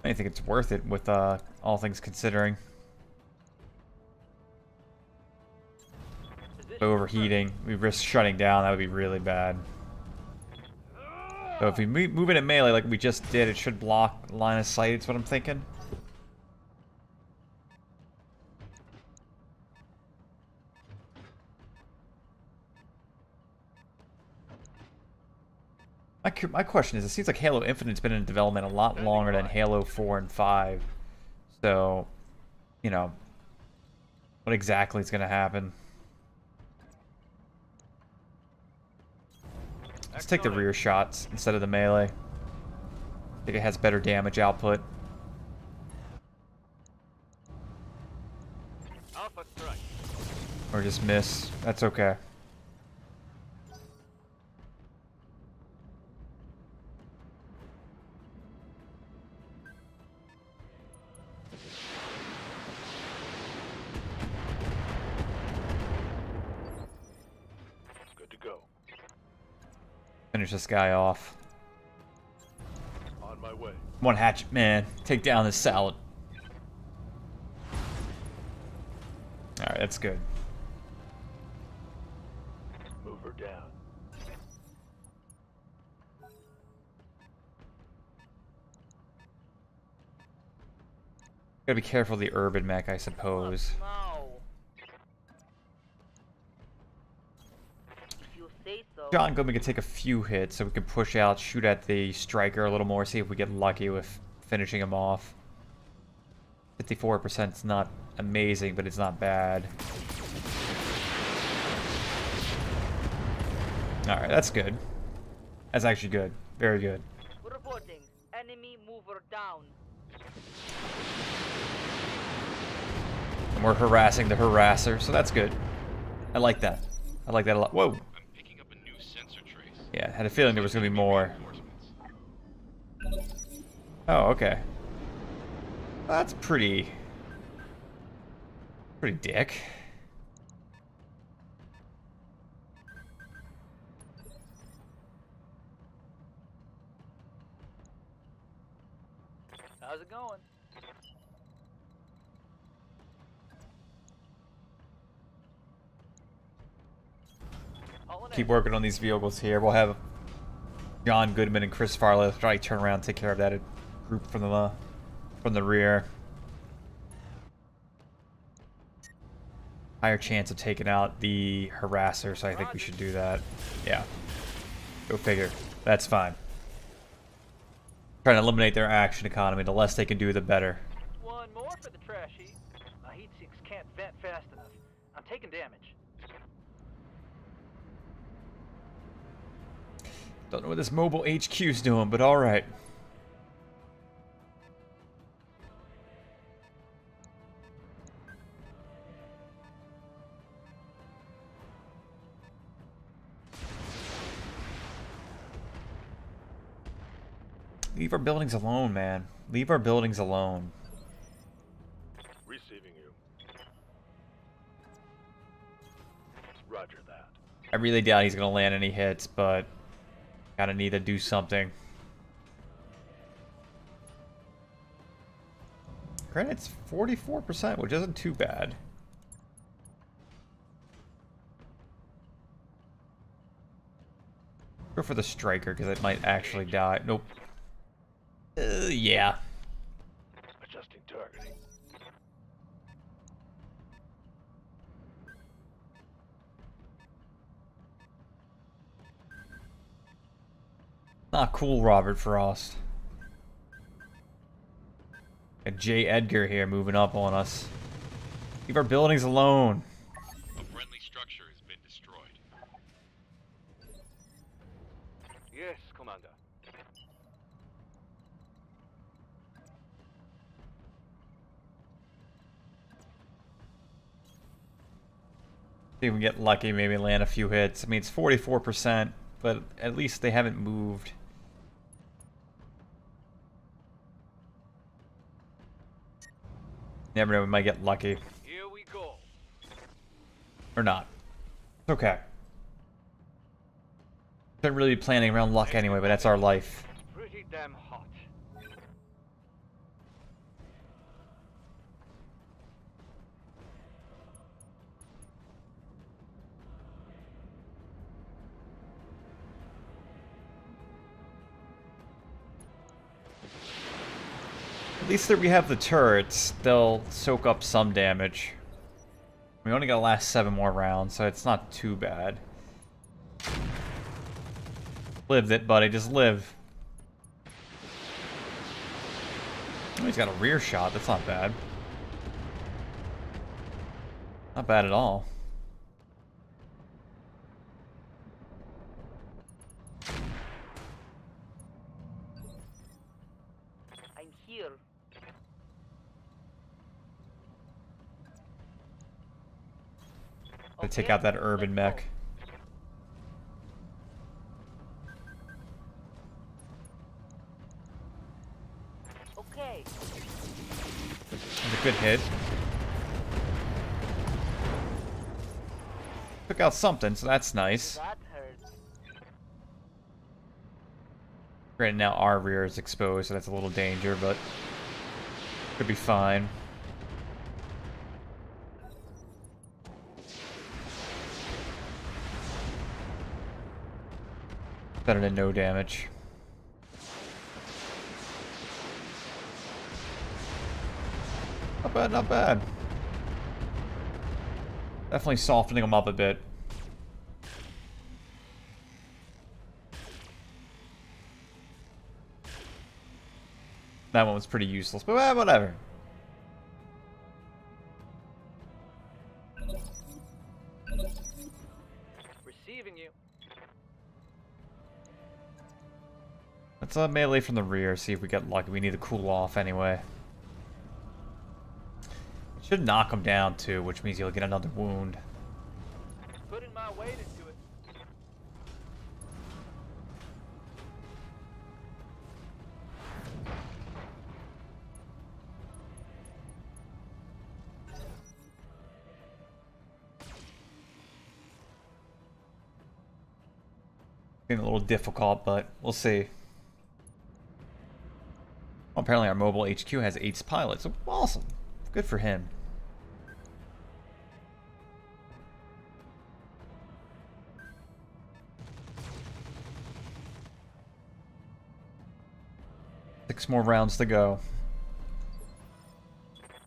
I think it's worth it with all things considering. Overheating, we risk shutting down, that would be really bad. So if we move it in melee like we just did, it should block line of sight, is what I'm thinking. My question is, it seems like Halo Infinite's been in development a lot longer than Halo 4 and 5. So, you know, what exactly is going to happen? Let's take the rear shots instead of the melee. I think it has better damage output. Alpha strike. Or just miss. That's okay. Good to go. Finish this guy off. On my way. One hatchet man. Take down this salad. Alright, that's good. Move her down. Gotta be careful of the urban mech, I suppose. Now. If you say so. John Goodman can take a few hits so we can push out, shoot at the striker a little more, see if we get lucky with finishing him off. 54% is not amazing, but it's not bad. Alright, that's good. That's actually good. Very good. Reporting. Enemy mover down. And we're harassing the harasser, so that's good. I like that. I like that a lot. Whoa. I'm picking up a new sensor trace. Yeah, I had a feeling there was gonna be more. Oh, okay. That's pretty dick. How's it going? Keep working on these vehicles here. We'll have John Goodman and Chris Farley try to turn around and take care of that group from the rear. Higher chance of taking out the harasser, so I think we should do that. Yeah. Go figure. That's fine. Trying to eliminate their action economy. The less they can do, the better. One more for the trash heap. My heat sinks can't vent fast enough. I'm taking damage. Don't know what this mobile HQ's doing, but alright. Leave our buildings alone, man. Leave our buildings alone. Receiving you. Roger that. I really doubt he's going to land any hits, but gotta need to do something. Credit's 44%, which isn't too bad. Go for the striker, because it might actually die. Nope. Yeah. Adjusting targeting. Not cool, Robert Frost. Got J. Edgar here moving up on us. Leave our buildings alone. A friendly structure has been destroyed. Yes, Commander. See if we can get lucky, maybe land a few hits. I mean, it's 44%, but at least they haven't moved. Never know, we might get lucky. Here we go. Or not. It's okay. Shouldn't really be planning around luck anyway, but that's our life. Pretty damn hot. At least that we have the turrets, they'll soak up some damage. We only gotta last 7 more rounds, so it's not too bad. Lived it, buddy, just live. Oh, he's got a rear shot, that's not bad. Not bad at all. I'm here. To take out that urban mech. Okay. That's a good hit. Took out something, so that's nice. That hurt. Granted, now our rear is exposed, so that's a little danger, but could be fine. Better than no damage. Not bad, not bad. Definitely softening them up a bit. That one was pretty useless, but whatever. Receiving you. Let's melee from the rear, see if we get lucky. We need to cool off anyway. Should knock him down too, which means he'll get another wound. Putting my weight into it. Getting a little difficult, but we'll see. Well, apparently our mobile HQ has 8 pilots. So awesome. Good for him. Six more rounds to go.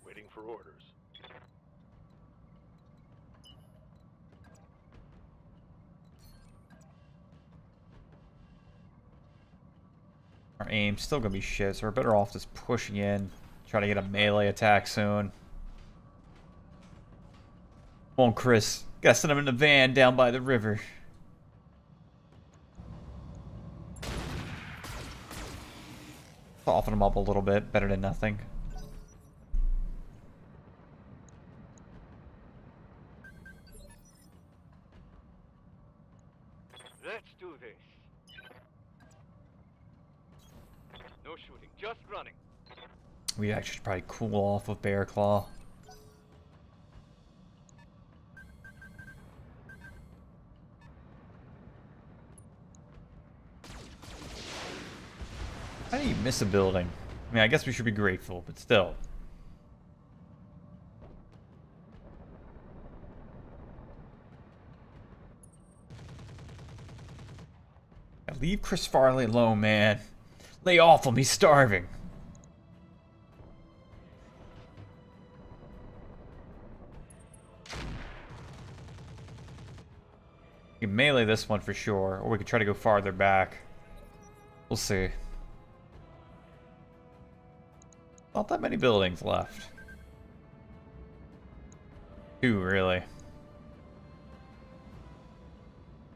Waiting for orders. Our aim's still gonna be shit, so we're better off just pushing in. Try to get a melee attack soon. Come on, Chris. Gotta send him in the van down by the river. Soften him up a little bit. Better than nothing. Let's do this. No shooting, just running. We actually should probably cool off with Bear Claw. How do you miss a building? I mean, I guess we should be grateful, but still. Leave Chris Farley alone, man. Lay off him, he's starving. We can melee this one for sure, or we could try to go farther back. We'll see. Not that many buildings left. 2, really.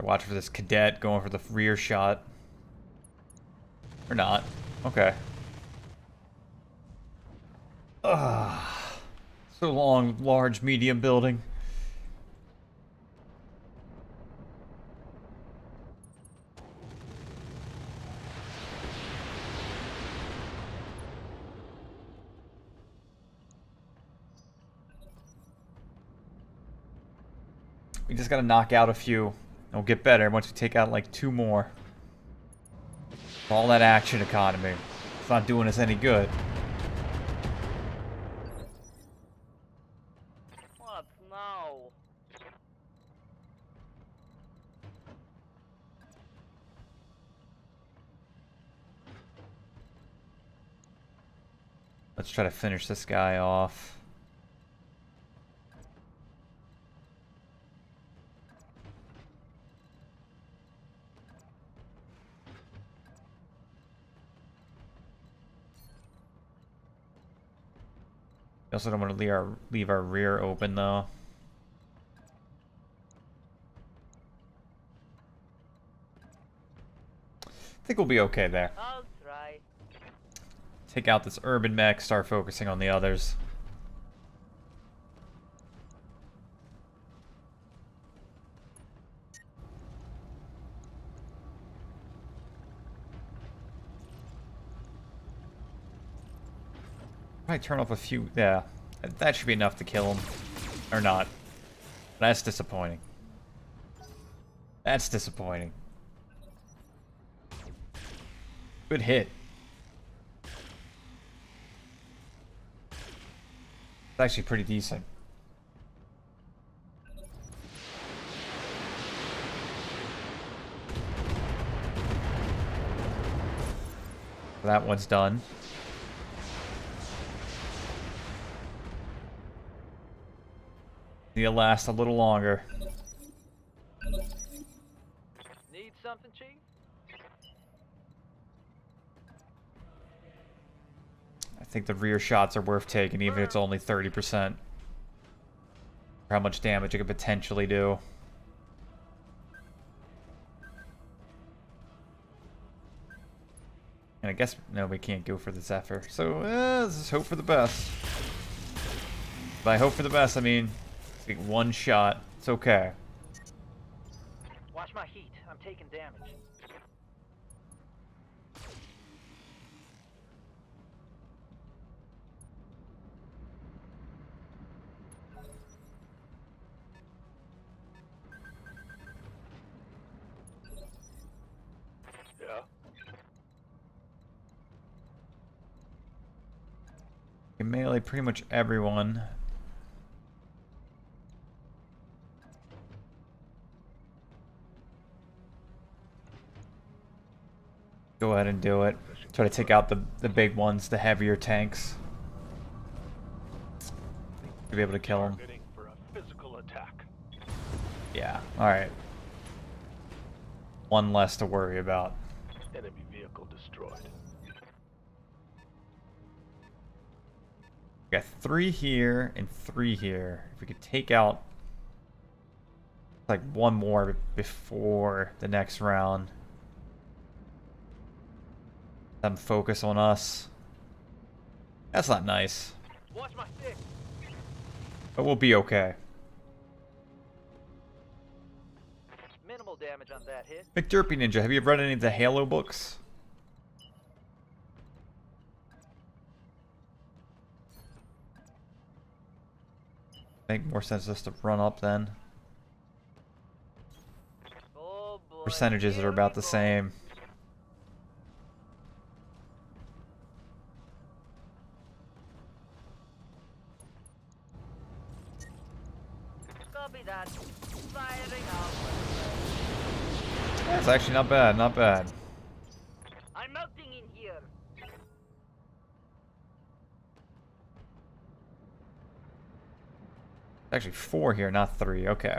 Watch for this cadet going for the rear shot. Or not. Okay. Ugh. So long, large, medium building. We just gotta knock out a few. It'll get better once we take out like 2 more. All that action economy. It's not doing us any good. What now? Let's try to finish this guy off. We also don't want to leave our rear open, though. I think we'll be okay there. I'll try. Take out this urban mech, start focusing on the others. Probably turn off a few. Yeah, that should be enough to kill him. Or not. That's disappointing. That's disappointing. Good hit. It's actually pretty decent. That one's done. Need to last a little longer. Need something, Chief? I think the rear shots are worth taking, even if it's only 30%. For how much damage it could potentially do. I guess, no, we can't go for the Zephyr. So, let's just hope for the best. By hope for the best, I mean, take one shot. It's okay. Watch my heat. I'm taking damage. Yeah. You melee pretty much everyone. Go ahead and do it. Try to take out the big ones, the heavier tanks. To be able to kill them. Targeting for a physical attack. Yeah, alright. One less to worry about. Enemy vehicle destroyed. We got 3 here and 3 here. If we could take out like one more before the next round. Them focus on us. That's not nice. Watch my stick. But we'll be okay. Minimal damage on that hit. McDerpy Ninja, have you read any of the Halo books? Make more sense just to run up then. Oh boy. Percentages are about the same. Copy that. Firing out. That's actually not bad, not bad. I'm melting in here. Actually 4 here, not 3. Okay.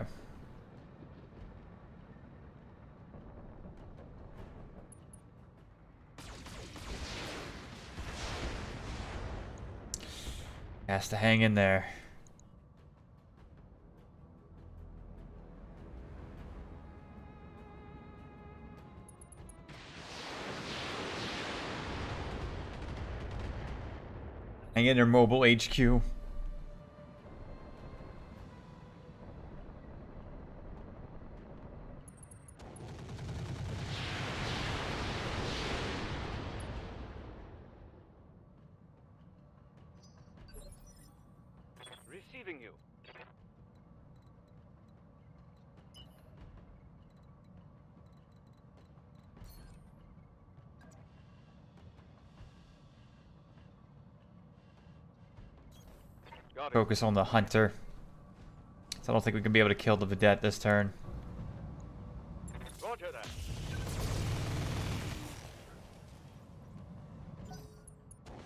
Has to hang in there. Hang in there, mobile HQ. Receiving you. Got it. Focus on the hunter. So I don't think we can be able to kill the Vedette this turn. Roger that.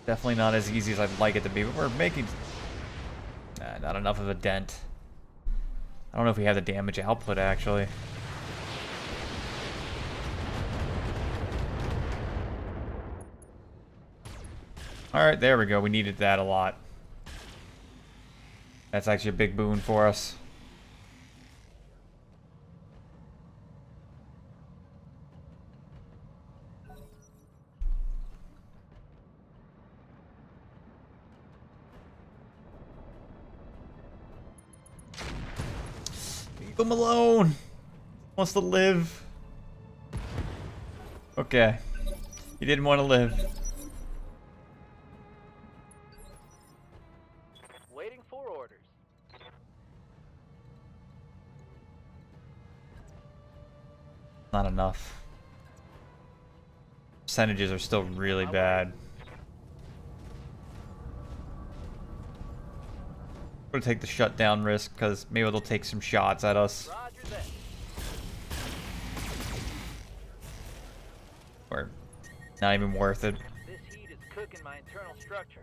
Definitely not as easy as I'd like it to be, but we're making not enough of a dent. I don't know if we have the damage output actually. Alright, there we go. We needed that a lot. That's actually a big boon for us. Leave him alone. Wants to live. Okay. He didn't want to live. Waiting for orders. Not enough. Percentages are still really bad. I'm gonna take the shutdown risk because maybe they'll take some shots at us. Roger that. Or not even worth it. This heat is cooking my internal structure.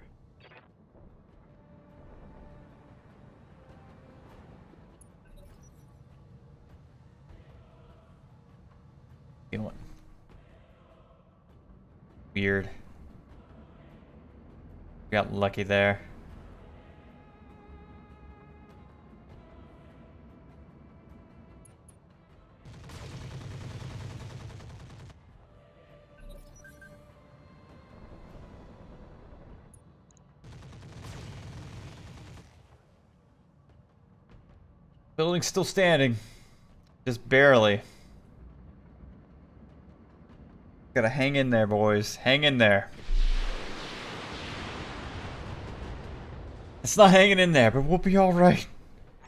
You know what? Weird. We got lucky there. Building's still standing. Just barely. Gotta hang in there, boys. Hang in there. It's not hanging in there, but we'll be alright.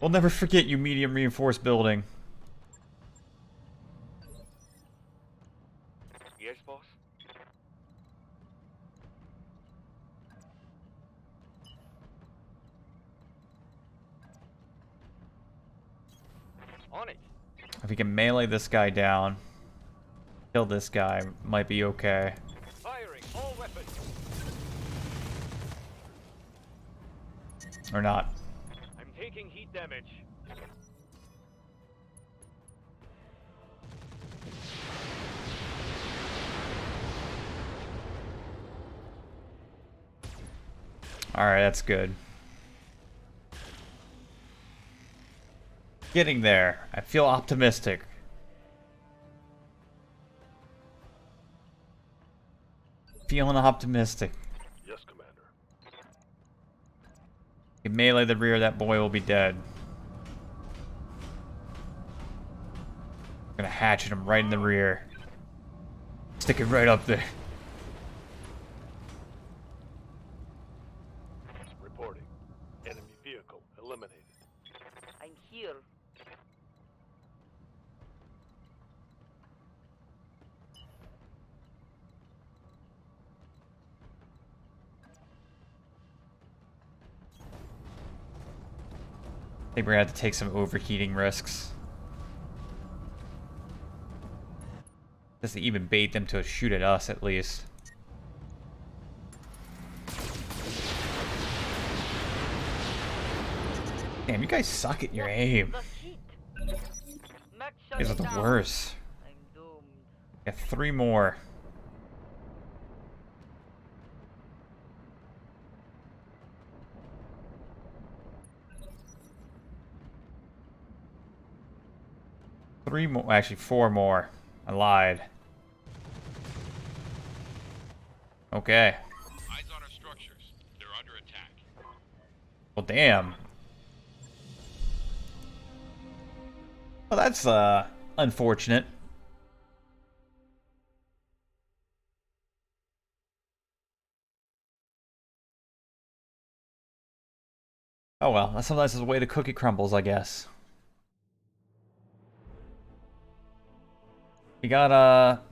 We'll never forget you, medium reinforced building. Yes, boss? On it. If we can melee this guy down, kill this guy, might be okay. Firing all weapons. Or not. I'm taking heat damage. Alright, that's good. Getting there. I feel optimistic. Feeling optimistic. Yes, Commander. If you melee the rear, that boy will be dead. Gonna hatchet him right in the rear. Stick it right up there. Reporting. Enemy vehicle eliminated. I'm here. I think we're gonna have to take some overheating risks. Just to even bait them to shoot at us, at least. Damn, you guys suck at your aim. The heat. Mech You guys are shutting the down. worst. I'm doomed. Got 3 more. Three more, actually 4 more. I lied. Okay. Eyes on our structures. They're under attack. Well, damn. Well, that's, unfortunate. Oh well, that's sometimes the way the cookie crumbles, I guess. We got,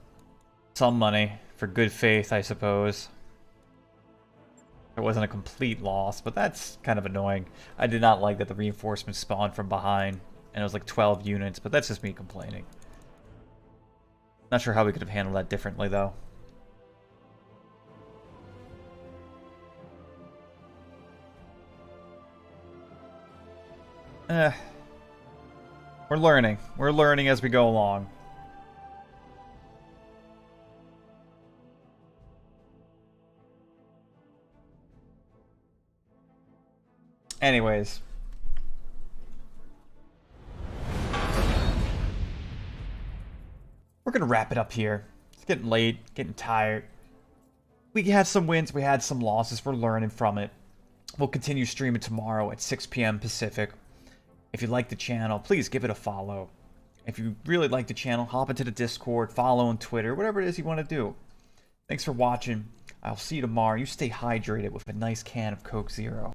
some money for good faith, I suppose. It wasn't a complete loss, but that's kind of annoying. I did not like that the reinforcements spawned from behind, and it was like 12 units, but that's just me complaining. Not sure how we could have handled that differently, though. We're learning. We're learning as we go along. Anyways. We're gonna wrap it up here. It's getting late, getting tired. We had some wins, we had some losses. We're learning from it. We'll continue streaming tomorrow at 6 p.m. Pacific. If you like the channel, please give it a follow. If you really like the channel, hop into the Discord, follow on Twitter, whatever it is you want to do. Thanks for watching. I'll see you tomorrow. You stay hydrated with a nice can of Coke Zero.